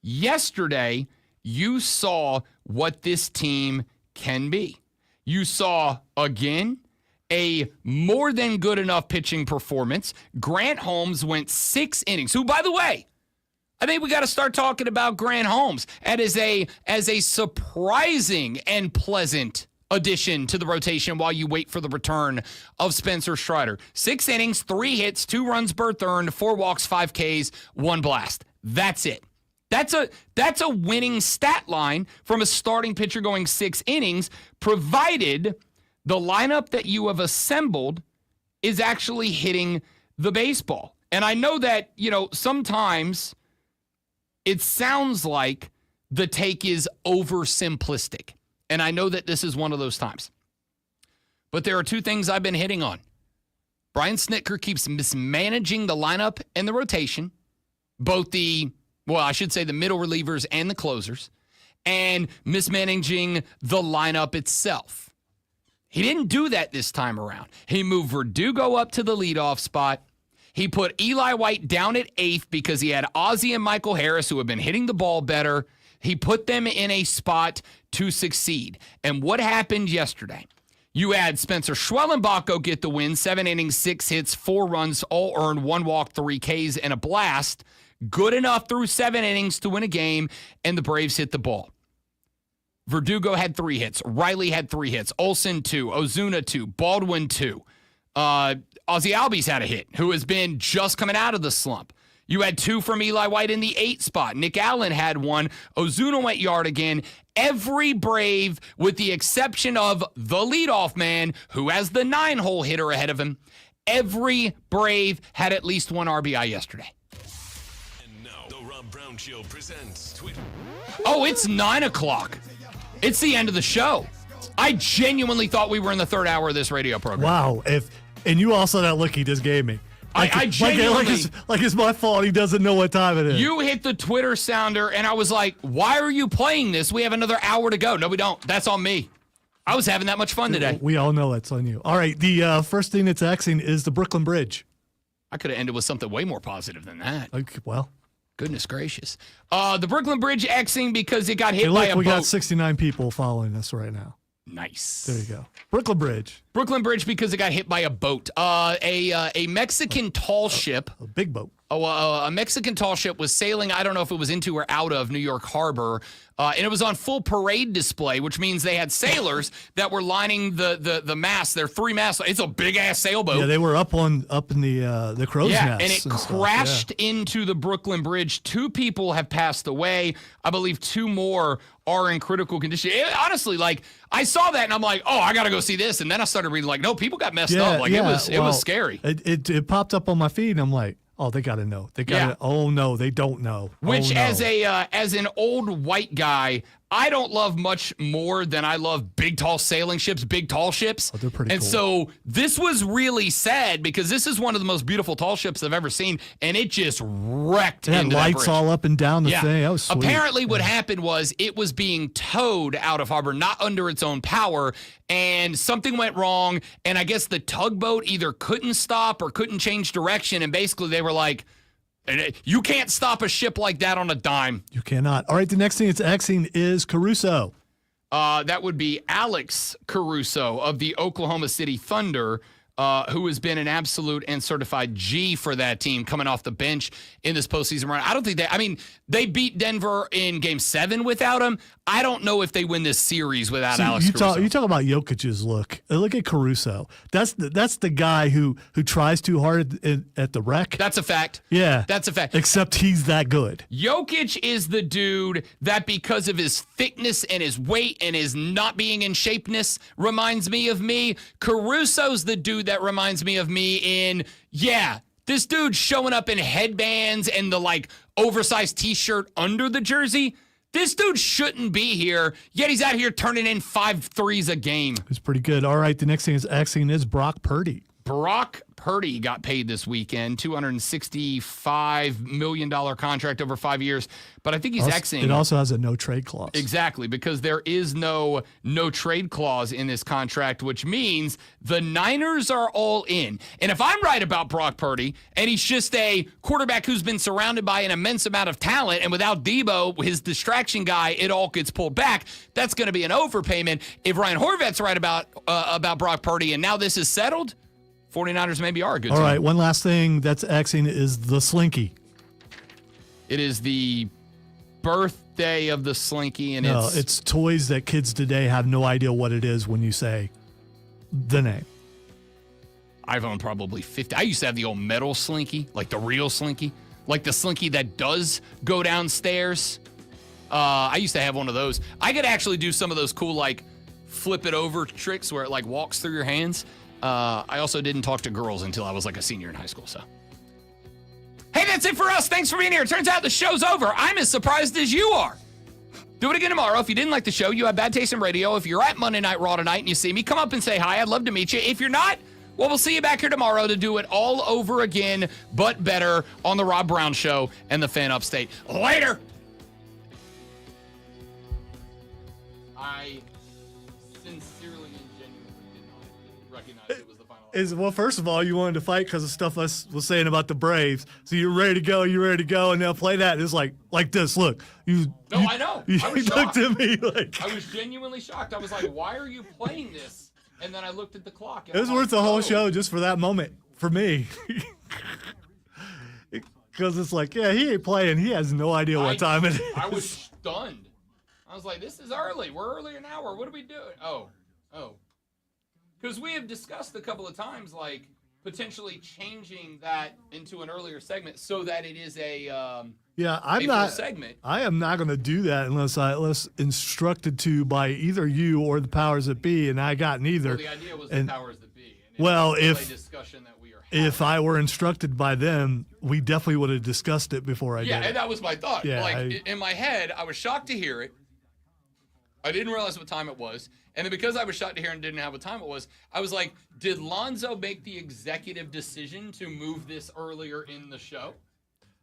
yesterday you saw what this team can be. You saw, again, a more than good enough pitching performance. Grant Holmes went 6 innings, who, by the way, I think we got to start talking about Grant Holmes as a surprising and pleasant addition to the rotation while you wait for the return of Spencer Strider. 6 innings, 3 hits, 2 runs berth earned, 4 walks, 5 Ks, 1 blast. That's it. That's a winning stat line from a starting pitcher going 6 innings, provided the lineup that you have assembled is actually hitting the baseball. And I know that, sometimes it sounds like the take is oversimplistic. And I know that this is one of those times. But there are 2 things I've been hitting on. Brian Snitker keeps mismanaging the lineup and the rotation, both the middle relievers and the closers, and mismanaging the lineup itself. He didn't do that this time around. He moved Verdugo up to the leadoff spot. He put Eli White down at 8th because he had Ozzie and Michael Harris, who have been hitting the ball better. He put them in a spot to succeed. And what happened yesterday? You had Spencer Schwellenbach go get the win, 7 innings, 6 hits, 4 runs, all earned, 1 walk, 3 Ks, and a blast. Good enough through 7 innings to win a game, and the Braves hit the ball. Verdugo had 3 hits. Riley had 3 hits. Olsen 2. Ozuna 2. Baldwin 2. Ozzie Albies had a hit, who has been just coming out of the slump. You had 2 from Eli White in the 8 spot. Nick Allen had 1. Ozuna went yard again. Every Brave, with the exception of the leadoff man, who has the 9-hole hitter ahead of him, every Brave had at least 1 RBI yesterday. And now, the Rob Brown Show presents Twitter. Oh, it's 9 o'clock. It's the end of the show. I genuinely thought we were in the 3rd hour of this radio program. Wow. And you also that look he just gave me. I genuinely... Like it's my fault he doesn't know what time it is. You hit the Twitter sounder, and I was like, why are you playing this? We have another hour to go. No, we don't. That's on me. I was having that much fun today. We all know it's on you. All right, the first thing that's Xing is the Brooklyn Bridge. I could have ended with something way more positive than that. Okay, well. Goodness gracious. The Brooklyn Bridge Xing because it got hit by a boat. We got 69 people following us right now. Nice. There you go. Brooklyn Bridge. Brooklyn Bridge because it got hit by a boat. A Mexican tall ship. A big boat. A Mexican tall ship was sailing, I don't know if it was into or out of New York Harbor, and it was on full parade display, which means they had sailors that were lining the masts. There are 3 masts. It's a big-ass sailboat. Yeah, they were up in the crow's nest. And it crashed into the Brooklyn Bridge. 2 people have passed away. I believe 2 more are in critical condition. Honestly, I saw that, and I'm like, oh, I got to go see this. And then I started reading, no, people got messed up. It was scary. It popped up on my feed, and I'm like, oh, they got to know. They got to. Oh no, they don't know. Which, as an old white guy, I don't love much more than I love big, tall sailing ships, big, tall ships. Oh, they're pretty cool. And so this was really sad because this is one of the most beautiful tall ships I've ever seen, and it just wrecked. It had lights all up and down the thing. That was sweet. Apparently, what happened was it was being towed out of harbor, not under its own power, and something went wrong. And I guess the tugboat either couldn't stop or couldn't change direction, and basically they were like, you can't stop a ship like that on a dime. You cannot. All right, the next thing it's Xing is Caruso. That would be Alex Caruso of the Oklahoma City Thunder, who has been an absolute and certified G for that team coming off the bench in this postseason run. I don't think they beat Denver in Game 7 without him. I don't know if they win this series without Alex Caruso. You talk about Jokic's look. Look at Caruso. That's the guy who tries too hard at the rec. That's a fact. Yeah. That's a fact. Except he's that good. Jokic is the dude that, because of his thickness and his weight and his not being in shapeness, reminds me of me. Caruso's the dude that reminds me of me in, this dude showing up in headbands and the oversized t-shirt under the jersey. This dude shouldn't be here, yet he's out here turning in 5 threes a game. It's pretty good. All right, the next thing is Xing is Brock Purdy. Brock Purdy got paid this weekend, $265 million contract over 5 years. But I think he's Xing. It also has a no-trade clause. Exactly, because there is no trade clause in this contract, which means the Niners are all in. And if I'm right about Brock Purdy, and he's just a quarterback who's been surrounded by an immense amount of talent, and without Debo, his distraction guy, it all gets pulled back, that's going to be an overpayment. If Ryan Horvat's right about Brock Purdy, and now this is settled, 49ers maybe are a good team. All right, one last thing that's Xing is the Slinky. It is the birthday of the Slinky, and No, it's toys that kids today have no idea what it is when you say the name. I've owned probably 50. I used to have the old metal Slinky, like the real Slinky, like the Slinky that does go downstairs. I used to have one of those. I could actually do some of those cool, like, flip it over tricks where it, like, walks through your hands. I also didn't talk to girls until I was, like, a senior in high school, so. Hey, that's it for us. Thanks for being here. It turns out the show's over. I'm as surprised as you are. Do it again tomorrow. If you didn't like the show, you have bad taste in radio. If you're at Monday Night Raw tonight and you see me, come up and say hi. I'd love to meet you. If you're not, well, we'll see you back here tomorrow to do it all over again, but better on the Rob Brown Show and the Fan Upstate. Later. I sincerely and genuinely did not recognize it was the final. Well, first of all, you wanted to fight because of stuff I was saying about the Braves. So you're ready to go, and they'll play that. And it's like this. Look, I know. You I was looked shocked. at me like I was genuinely shocked. I was like, why are you playing this? And then I looked at the clock. And it was I'm worth like, the whole oh. show just for that moment for me. Because it's like, yeah, he ain't playing. He has no idea what time it is. I was stunned. I was like, this is early. We're early an hour. What are we doing? Oh. Because we have discussed a couple of times, like, potentially changing that into an earlier segment so that it is a full segment. I am not going to do that unless instructed to by either you or the powers that be, and I got neither. Well, the idea was the powers that be. Well, discussion that we are having. if I were instructed by them, we definitely would have discussed it before I did. Yeah, it. and that was my thought. Yeah, like, in my head, I was shocked to hear it. I didn't realize what time it was. And then because I was shocked to hear and didn't know what time it was, I was like, did Lonzo make the executive decision to move this earlier in the show?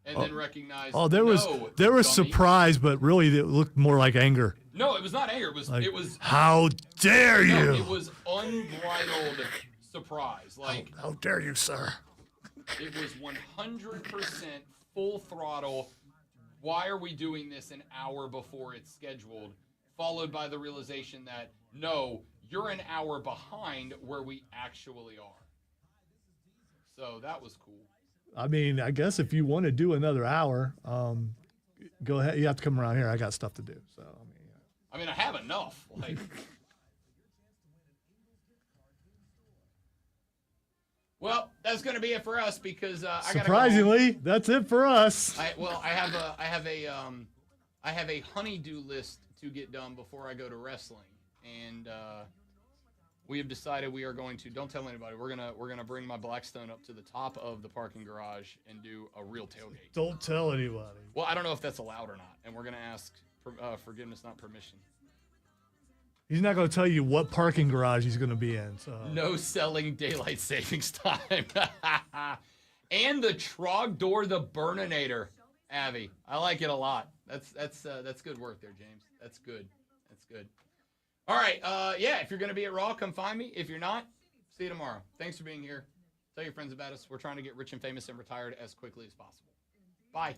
And then recognize there was dummy. surprise, but really it looked more like anger. No, it was not anger. It was how dare you? No, it was unbridled surprise. Like, how dare you, sir? It was 100% full throttle. Why are we doing this an hour before it's scheduled? Followed by the realization that, no, you're an hour behind where we actually are. So that was cool. I mean, I guess if you want to do another hour, go ahead. You have to come around here. I got stuff to do. So I mean, I have enough. Like, well, that's going to be it for us because I gotta surprisingly, that's it for us. I have a honey-do list to get done before I go to wrestling, and we have decided we are going to. Don't tell anybody. We're gonna bring my Blackstone up to the top of the parking garage and do a real tailgate. Don't tell anybody. Well, I don't know if that's allowed or not, and we're gonna ask forgiveness, not permission. He's not going to tell you what parking garage he's going to be in. So no selling daylight savings time, and the Trogdor the Burninator, Abby. I like it a lot. That's good work there, James. That's good. All right. If you're going to be at Raw, come find me. If you're not, see you tomorrow. Thanks for being here. Tell your friends about us. We're trying to get rich and famous and retired as quickly as possible. Bye.